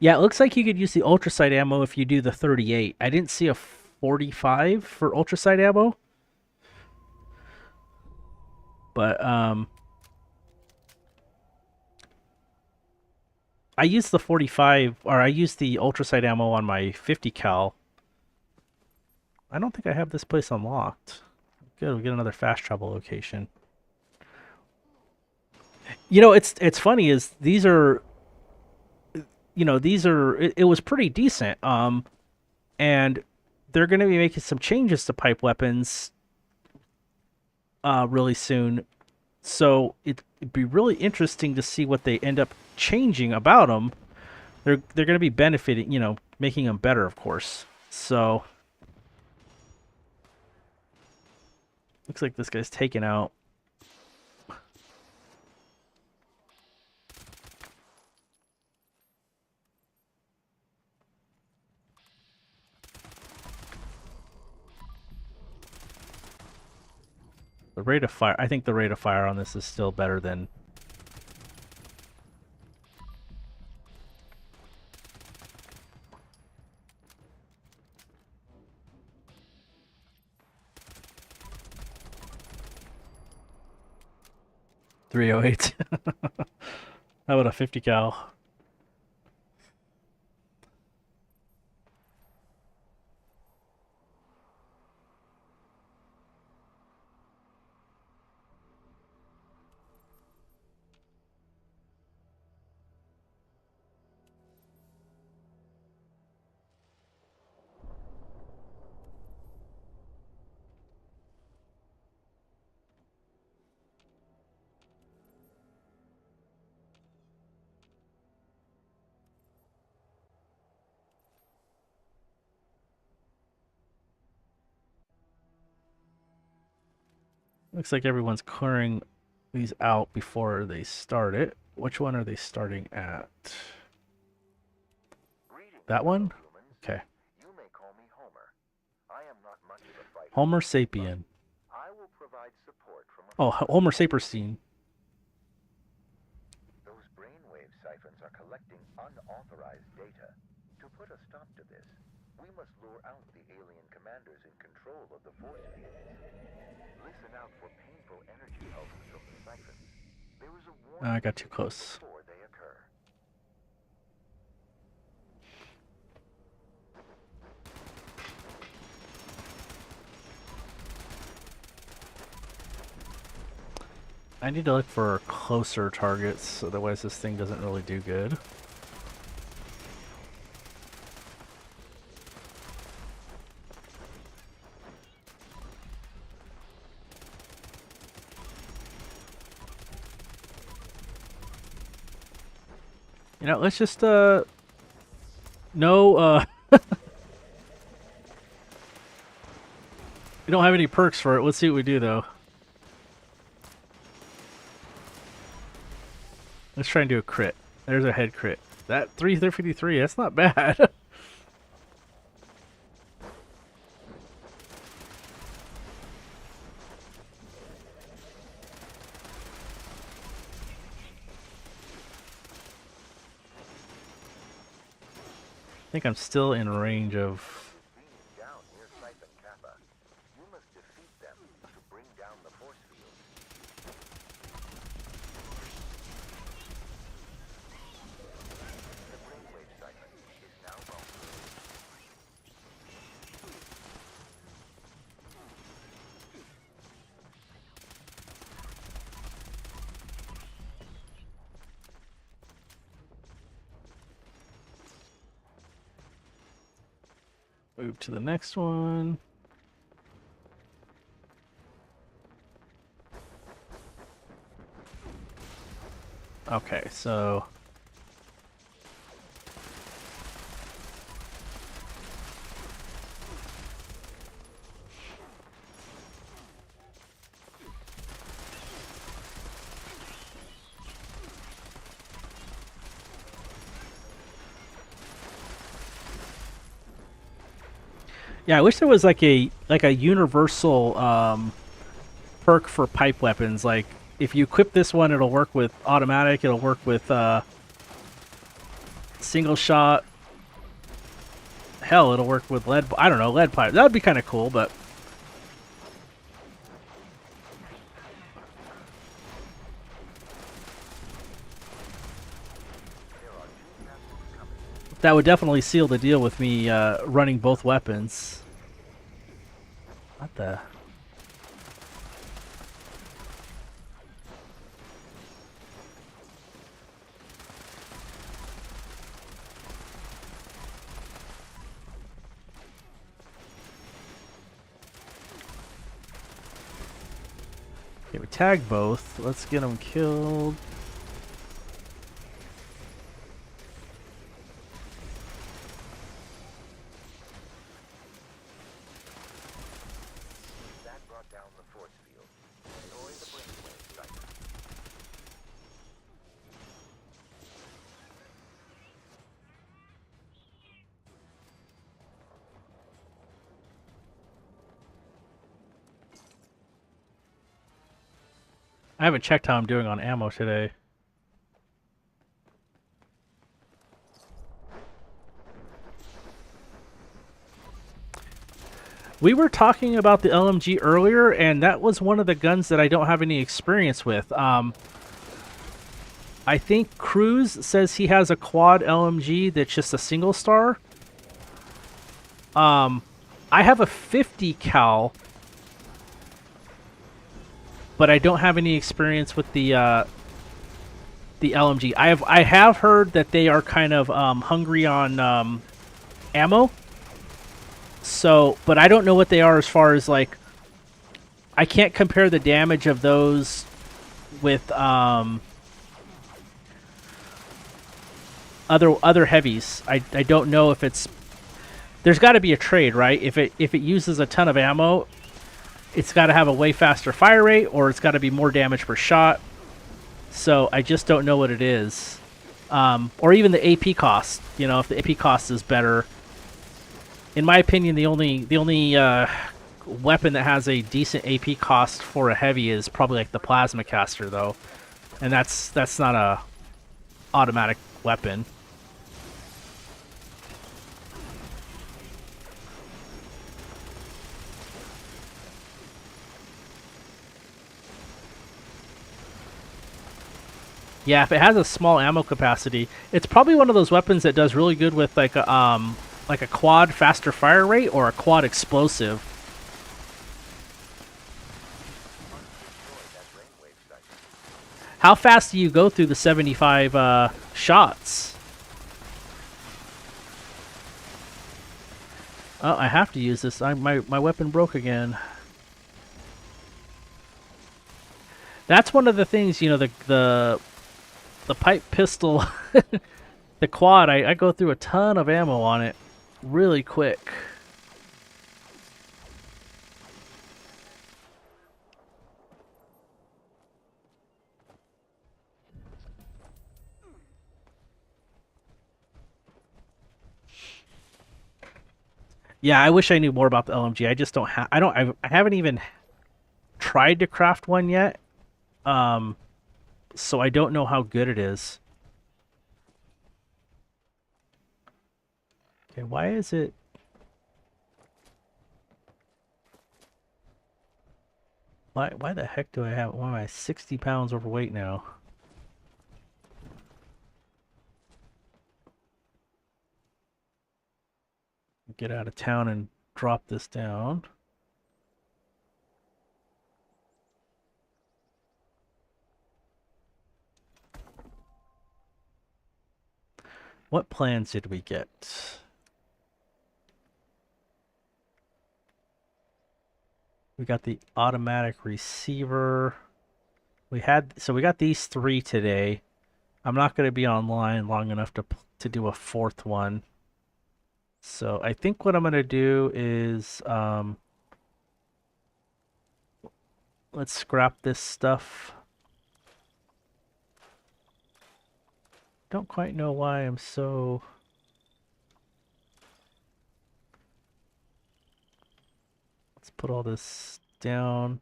Yeah, it looks like you could use the ultrasight ammo if you do the 38. I didn't see a 45 for ultrasight ammo. But I used the 45 or I used the ultrasight ammo on my 50 cal. I don't think I have this place unlocked. Good, we get another fast travel location. You know, it's funny is these are, it was pretty decent. And they're going to be making some changes to pipe weapons really soon. So it'd be really interesting to see what they end up changing about them. They're going to be benefiting, making them better, of course. So looks like this guy's taken out. The rate of fire, I think the rate of fire on this is still better than. .308. How about a 50 cal? Looks like everyone's clearing these out before they start it. Which one are they starting at? That one? Okay. You may call me Homer. I am not much of a fighter. Homer Sapien. I will provide support from Oh, Homer Saperstein. Those brainwave siphons are collecting unauthorized data. To put a stop to this, we must lure out the alien commanders in control of the force fields. Listen out for painful energy pulses from the siphons. There is a warning I got too close. before they occur. I need to look for closer targets, otherwise this thing doesn't really do good. Let's just, no, we don't have any perks for it. Let's see what we do, though. Let's try and do a crit. There's a head crit. That 353, that's not bad. I think I'm still in range of. Down near Siphon Kappa. You must defeat them to bring down the force field. The brainwave siphon is now vulnerable. Move to the next one. Okay, so yeah, I wish there was like a universal perk for pipe weapons. Like if you equip this one, it'll work with automatic. It'll work with single shot. Hell, it'll work with lead. I don't know, lead pipe. That would be kind of cool, but that would definitely seal the deal with me running both weapons. What the? Okay, we tag both. Let's get them killed. That brought down the force field. Destroy the brainwave cycle. I haven't checked how I'm doing on ammo today. We were talking about the LMG earlier, and that was one of the guns that I don't have any experience with. I think Cruz says he has a quad LMG that's just a single star. I have a 50 cal, but I don't have any experience with the LMG. I have heard that they are kind of hungry on ammo. So, but I don't know what they are as far as like. I can't compare the damage of those with other heavies. I don't know if it's. There's got to be a trade, right? If it uses a ton of ammo, it's got to have a way faster fire rate, or it's got to be more damage per shot. So I just don't know what it is, or even the AP cost. You know, if the AP cost is better. In my opinion, the only weapon that has a decent AP cost for a heavy is probably like the plasma caster, though, and that's not a automatic weapon. Yeah, if it has a small ammo capacity, it's probably one of those weapons that does really good with like a quad faster fire rate or a quad explosive. Destroy that brainwave cycle. How fast do you go through the 75 shots? Oh, I have to use this. My weapon broke again. That's one of the things, you know, the pipe pistol, the quad. I go through a ton of ammo on it, really quick. Yeah, I wish I knew more about the LMG. I just don't have. I haven't even tried to craft one yet. Um, so I don't know how good it is. Okay, why is it? Why the heck do I have? Why am I 60 pounds overweight now? Get out of town and drop this down. What plans did we get? We got the automatic receiver. We got these three today. I'm not going to be online long enough to do a fourth one. So I think what I'm going to do is let's scrap this stuff. Don't quite know why I'm so... Let's put all this down.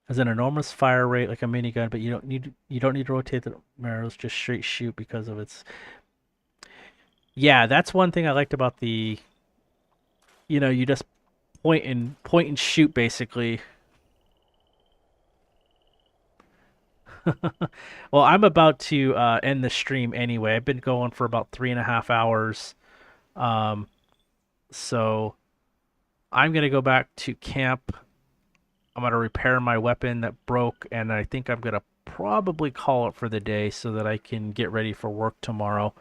Has an enormous fire rate like a minigun, but you don't need to rotate the arrows, just straight shoot because of its. Yeah, that's one thing I liked about the. You know, you just point and shoot basically. Well, I'm about to end the stream anyway. I've been going for about 3.5 hours. Um, so I'm gonna go back to camp. I'm gonna repair my weapon that broke, and I think I'm gonna probably call it for the day so that I can get ready for work tomorrow.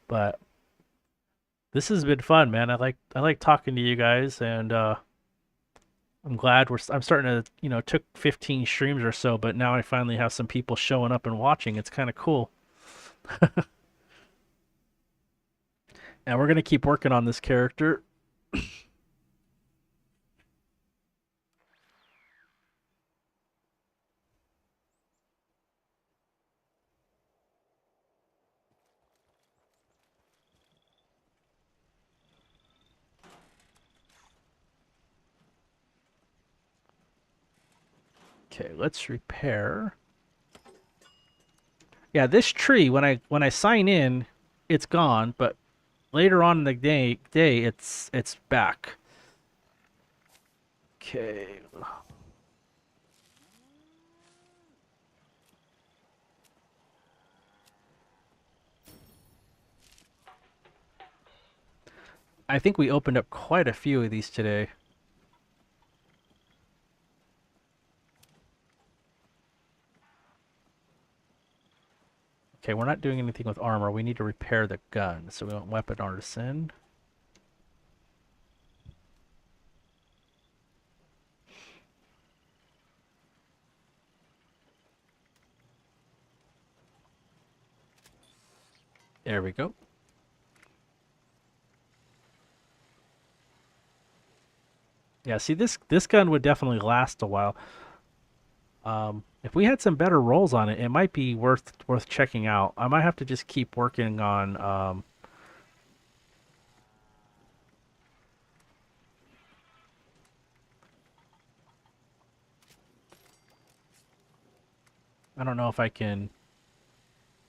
But this has been fun, man. I like talking to you guys, and I'm glad I'm starting to, took 15 streams or so, but now I finally have some people showing up and watching. It's kind of cool. And we're gonna keep working on this character. Okay, let's repair. Yeah, this tree when I sign in, it's gone, but later on in the day it's back. Okay. I think we opened up quite a few of these today. Okay, we're not doing anything with armor. We need to repair the gun. So we want weapon artisan. There we go. Yeah, see this gun would definitely last a while. If we had some better rolls on it, it might be worth checking out. I might have to just keep working on I don't know if I can.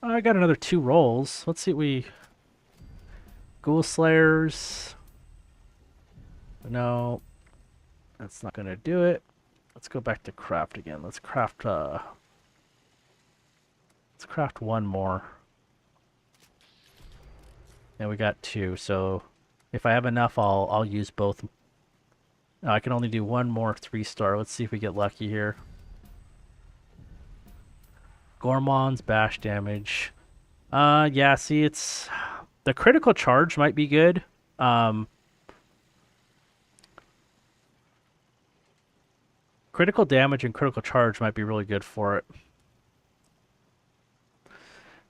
Oh, I got another 2 rolls. Let's see what we. Ghoul Slayers. No, that's not gonna do it. Let's go back to craft again. Let's craft one more. And we got 2, so if I have enough I'll use both. No, I can only do one more 3-star. Let's see if we get lucky here. Gormon's bash damage. Yeah, see, it's the critical charge might be good. Critical damage and critical charge might be really good for it.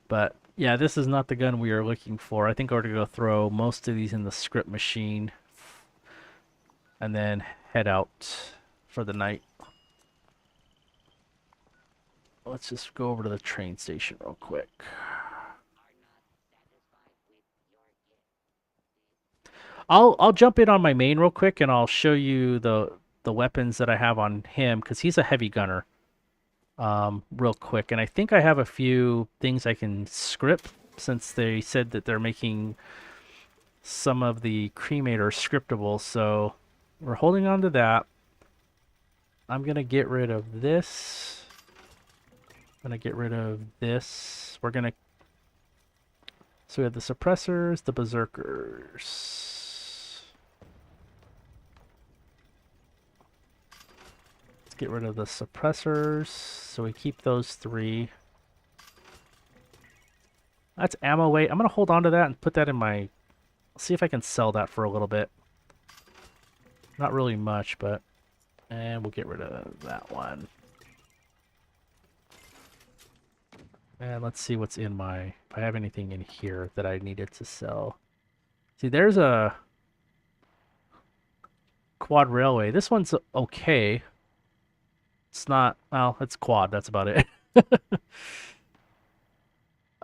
But yeah, this is not the gun we are looking for. I think we're going to go throw most of these in the script machine and then head out for the night. Let's just go over to the train station real quick. I'll jump in on my main real quick and I'll show you the weapons that I have on him because he's a heavy gunner. Real quick, and I think I have a few things I can script since they said that they're making some of the cremator scriptable. So we're holding on to that. I'm gonna get rid of this. I'm gonna get rid of this. So we have the suppressors, the berserkers. Let's get rid of the suppressors. So we keep those 3. That's ammo weight. I'm gonna hold on to that and put that in my. See if I can sell that for a little bit. Not really much, but. And we'll get rid of that one. And let's see what's in my. If I have anything in here that I needed to sell. See, there's a quad railway. This one's okay. It's not. Well, it's quad. That's about it.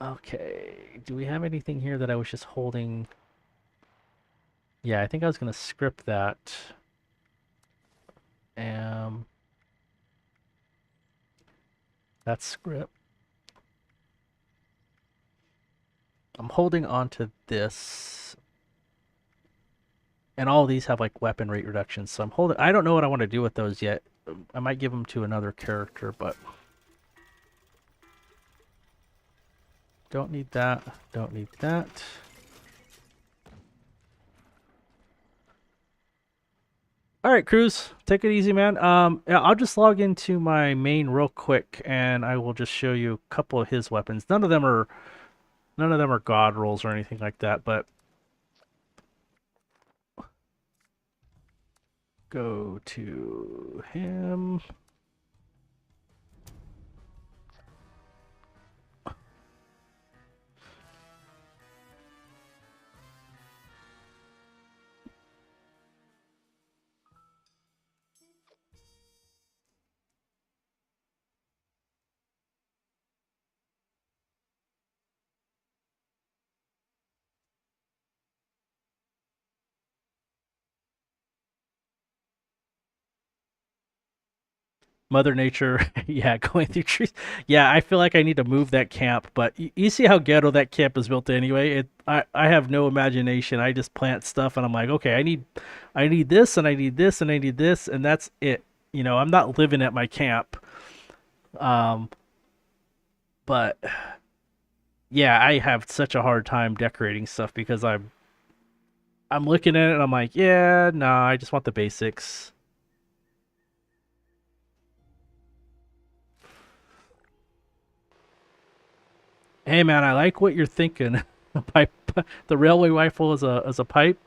Okay. Do we have anything here that I was just holding? Yeah, I think I was going to script that. That's script. I'm holding on to this. And all of these have like weapon rate reductions. So I'm holding. I don't know what I want to do with those yet. I might give them to another character, but don't need that. Don't need that. All right, Cruz, take it easy, man. Yeah, I'll just log into my main real quick, and I will just show you a couple of his weapons. None of them are god rolls or anything like that, but go to him. Mother Nature, yeah, going through trees. Yeah, I feel like I need to move that camp, but you see how ghetto that camp is built anyway. I have no imagination. I just plant stuff, and I'm like, okay, I need this, and I need this, and I need this, and that's it. I'm not living at my camp. Um, but yeah, I have such a hard time decorating stuff because I'm looking at it and I'm like, yeah, nah, I just want the basics. Hey man, I like what you're thinking. Pipe, the railway rifle as a pipe.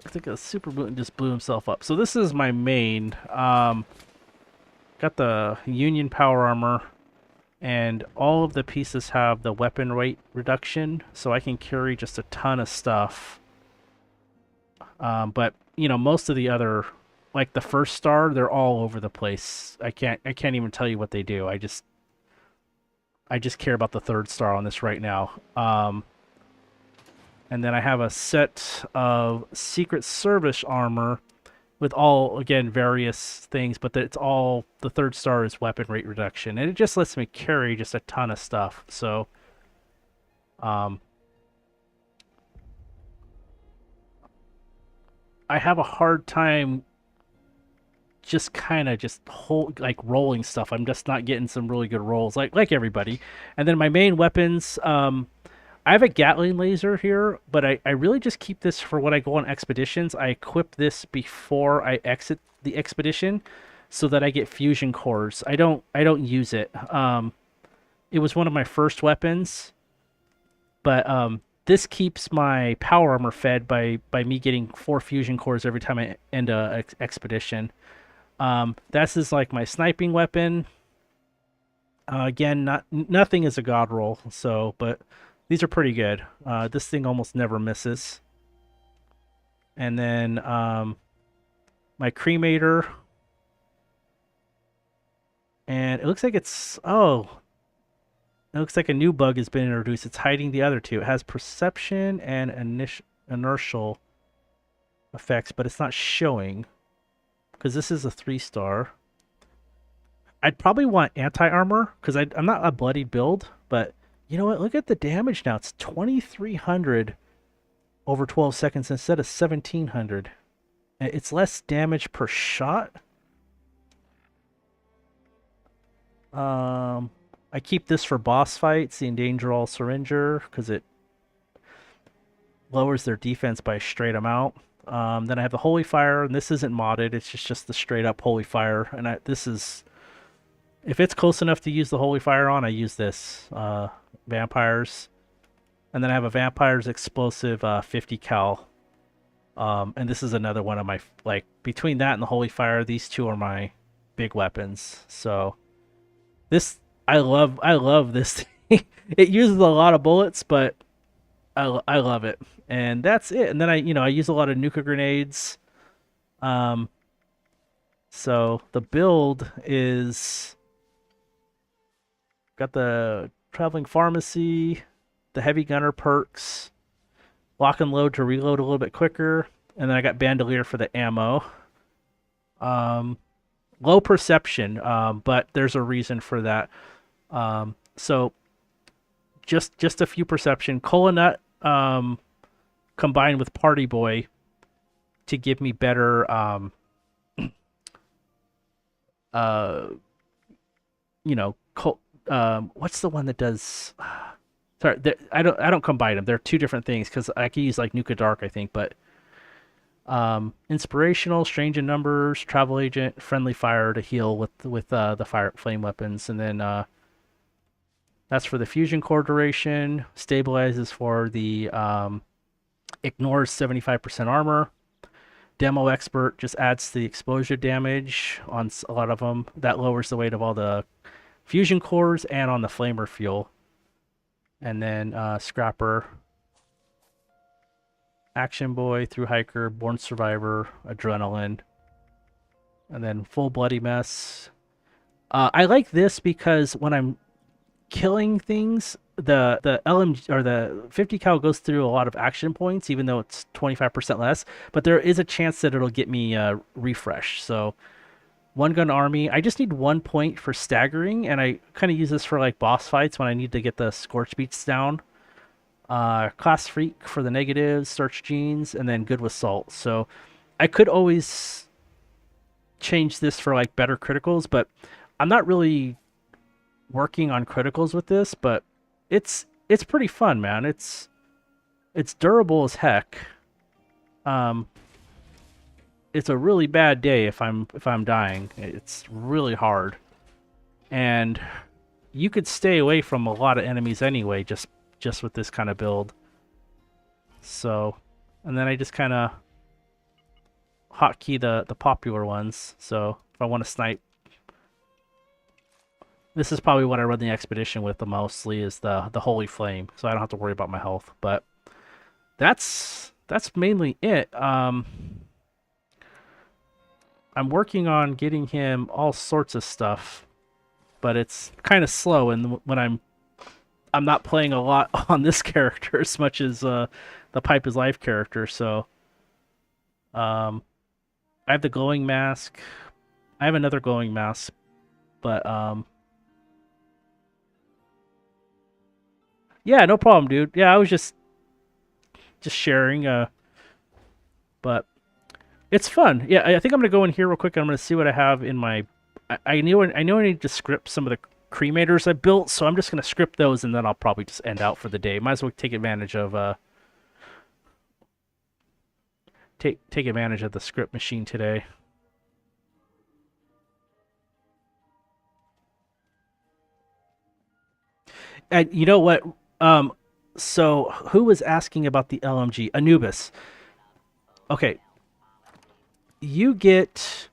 I think a super mutant just blew himself up. So this is my main. Got the Union power armor, and all of the pieces have the weapon weight reduction, so I can carry just a ton of stuff. But most of the other, like the first star, they're all over the place. I can't even tell you what they do. I just care about the third star on this right now. And then I have a set of Secret Service armor with all, again, various things, but it's all, the third star is weapon rate reduction, and it just lets me carry just a ton of stuff. So, um, I have a hard time just kind of just like rolling stuff. I'm just not getting some really good rolls, like everybody. And then my main weapons, I have a Gatling laser here, but I really just keep this for when I go on expeditions. I equip this before I exit the expedition so that I get fusion cores. I don't use it. It was one of my first weapons, but this keeps my power armor fed by me getting 4 fusion cores every time I end a expedition. This is like my sniping weapon. Again, nothing is a god roll, so but these are pretty good. This thing almost never misses. And then my cremator, and it looks like it looks like a new bug has been introduced. It's hiding the other two. It has perception and inertial effects, but it's not showing because this is a 3 star. I'd probably want anti-armor because I'm not a bloodied build, but you know what? Look at the damage now. It's 2300 over 12 seconds instead of 1700. It's less damage per shot. Um, I keep this for boss fights, the Endanger All Syringer, because it lowers their defense by a straight amount. Then I have the Holy Fire, and this isn't modded. It's just the straight up Holy Fire. And this is, if it's close enough to use the Holy Fire on, I use this. Vampires. And then I have a Vampires Explosive 50 cal. And this is another one of my, like, between that and the Holy Fire, these two are my big weapons. So this, I love this thing. It uses a lot of bullets, but I love it. And that's it. And then I use a lot of nuka grenades. Um, so the build is got the traveling pharmacy, the heavy gunner perks, lock and load to reload a little bit quicker, and then I got bandolier for the ammo. Um, Low perception, but there's a reason for that. So just a few perception. Cola nut combined with Party Boy to give me better uh what's the one that does sorry, I don't combine them. They're two different things because I can use like Nuka Dark, I think, but Inspirational, strange in numbers, travel agent, friendly fire to heal with the fire flame weapons, and then that's for the fusion core duration. Stabilizes for the ignores 75% armor. Demo expert just adds the exposure damage on a lot of them. That lowers the weight of all the fusion cores and on the flamer fuel. And then scrapper, action boy, through hiker, born survivor, adrenaline, and then full bloody mess. I like this because when I'm killing things, the LMG or the 50 cal goes through a lot of action points, even though it's 25% less. But there is a chance that it'll get me refresh. So one gun army, I just need 1 point for staggering, and I kind of use this for like boss fights when I need to get the scorch beats down. Class freak for the negatives, search genes, and then good with salt. So I could always change this for like better criticals, but I'm not really working on criticals with this, but it's pretty fun, man. It's durable as heck. Um, it's a really bad day if I'm dying. It's really hard, and you could stay away from a lot of enemies anyway, just with this kind of build. So, and then I just kind of hotkey the popular ones. So if I want to snipe, this is probably what I run the expedition with the mostly is the holy flame, so I don't have to worry about my health. But that's mainly it. I'm working on getting him all sorts of stuff, but it's kind of slow. And when I'm not playing a lot on this character as much as the Pipe is Life character. So um, I have the glowing mask. I have another glowing mask, but yeah, no problem, dude. Yeah, I was just sharing. But it's fun. Yeah, I think I'm gonna go in here real quick. And I'm gonna see what I have in my. I know I need to script some of the cremators I built, so I'm just gonna script those, and then I'll probably just end out for the day. Might as well take advantage of take advantage of the script machine today. And you know what? Um, so who was asking about the LMG? Anubis. Okay, you get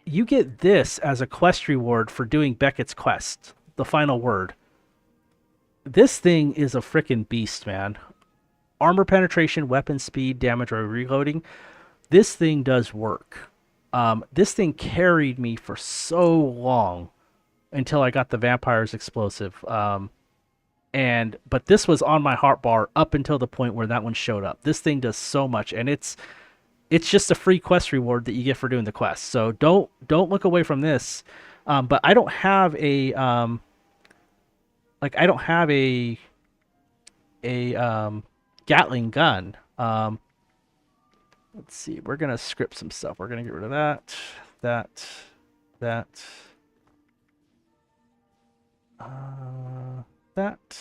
you get this as a quest reward for doing Beckett's quest, the final word. This thing is a freaking beast, man. Armor penetration, weapon speed, damage, or reloading. This thing does work. This thing carried me for so long until I got the vampire's explosive. And but this was on my heart bar up until the point where that one showed up. This thing does so much, and it's just a free quest reward that you get for doing the quest. So don't look away from this. But I don't have a I don't have a Gatling gun. Let's see. We're gonna script some stuff. We're gonna get rid of that, that, uh, that.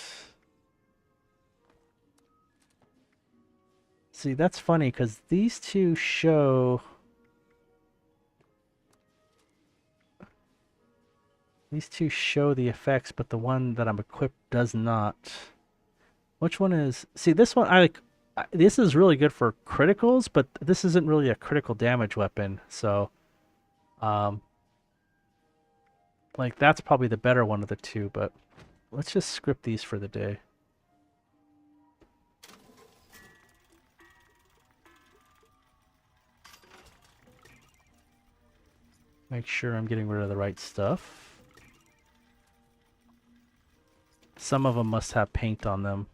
See, that's funny because these two show the effects, but the one that I'm equipped does not. Which one is? See, this one I like. This is really good for criticals, but this isn't really a critical damage weapon. So, um, like that's probably the better one of the two. But let's just script these for the day. Make sure I'm getting rid of the right stuff. Some of them must have paint on them.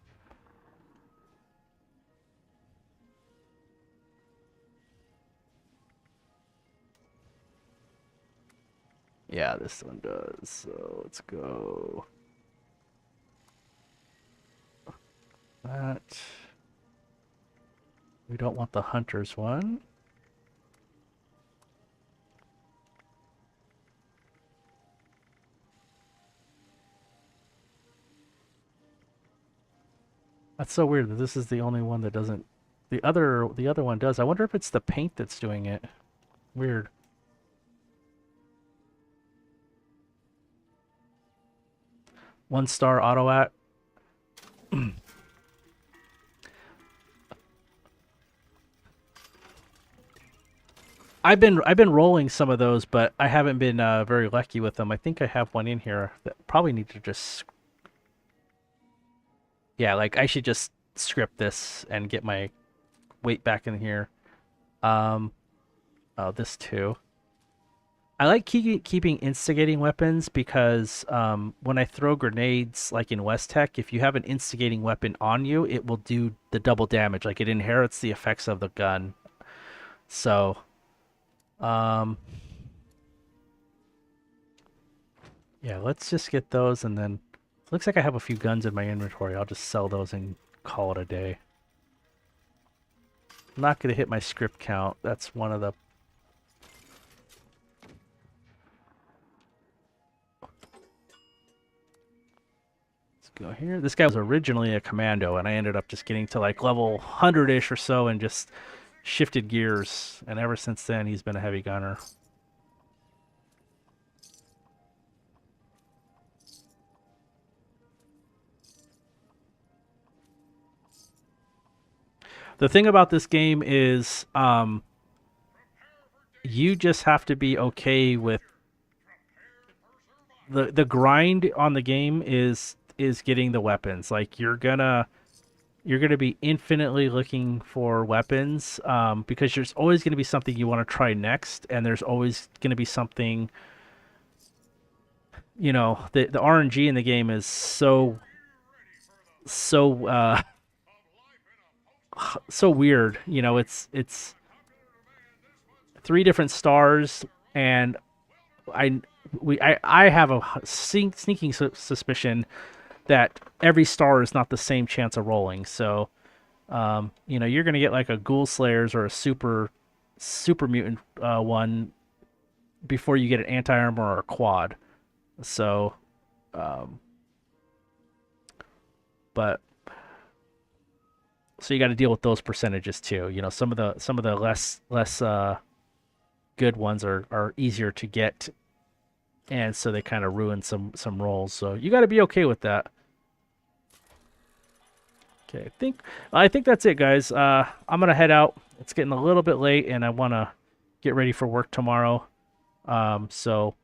Yeah, this one does. So let's go. That. We don't want the hunter's one. That's so weird that this is the only one that doesn't The other one does. I wonder if it's the paint that's doing it. Weird. One star auto at. I've been rolling some of those, but I haven't been very lucky with them. I think I have one in here that probably need to just yeah, like I should just script this and get my weight back in here. Um, oh, this too. I like keeping instigating weapons because when I throw grenades, like in West Tech, if you have an instigating weapon on you, it will do the double damage. Like it inherits the effects of the gun. So, um, yeah, let's just get those and then looks like I have a few guns in my inventory. I'll just sell those and call it a day. I'm not going to hit my script count. That's one of the go here. This guy was originally a commando, and I ended up just getting to like level 100-ish or so and just shifted gears. And ever since then, he's been a heavy gunner. The thing about this game is you just have to be okay with the grind on the game is getting the weapons. Like you're gonna be infinitely looking for weapons because there's always gonna be something you want to try next, and there's always gonna be something. The RNG in the game is so so weird. It's three different stars, and I I have a sneaking suspicion that every star is not the same chance of rolling. So you're gonna get like a Ghoul Slayers or a super mutant one before you get an anti armor or a quad. So, um, but so you got to deal with those percentages too. Some of the less good ones are easier to get, and so they kind of ruin some rolls. So you got to be okay with that. Okay, I think that's it, guys. I'm gonna head out. It's getting a little bit late, and I wanna get ready for work tomorrow. So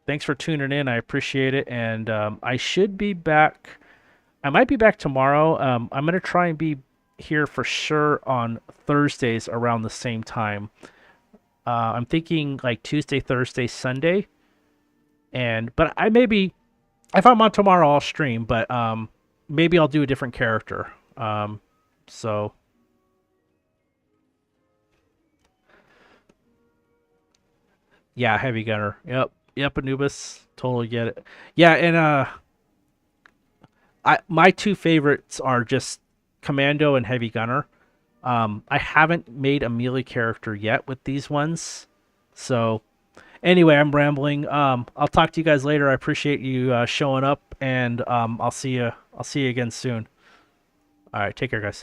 thanks for tuning in. I appreciate it, and I should be back. I might be back tomorrow. I'm gonna try and be here for sure on Thursdays around the same time. I'm thinking like Tuesday, Thursday, Sunday, but I maybe if I'm on tomorrow, I'll stream, but maybe I'll do a different character. So yeah, heavy gunner. Yep, Anubis. Totally get it. Yeah, and my two favorites are just Commando and Heavy Gunner. I haven't made a melee character yet with these ones. So anyway, I'm rambling. I'll talk to you guys later. I appreciate you showing up, and I'll see you again soon. All right, take care, guys.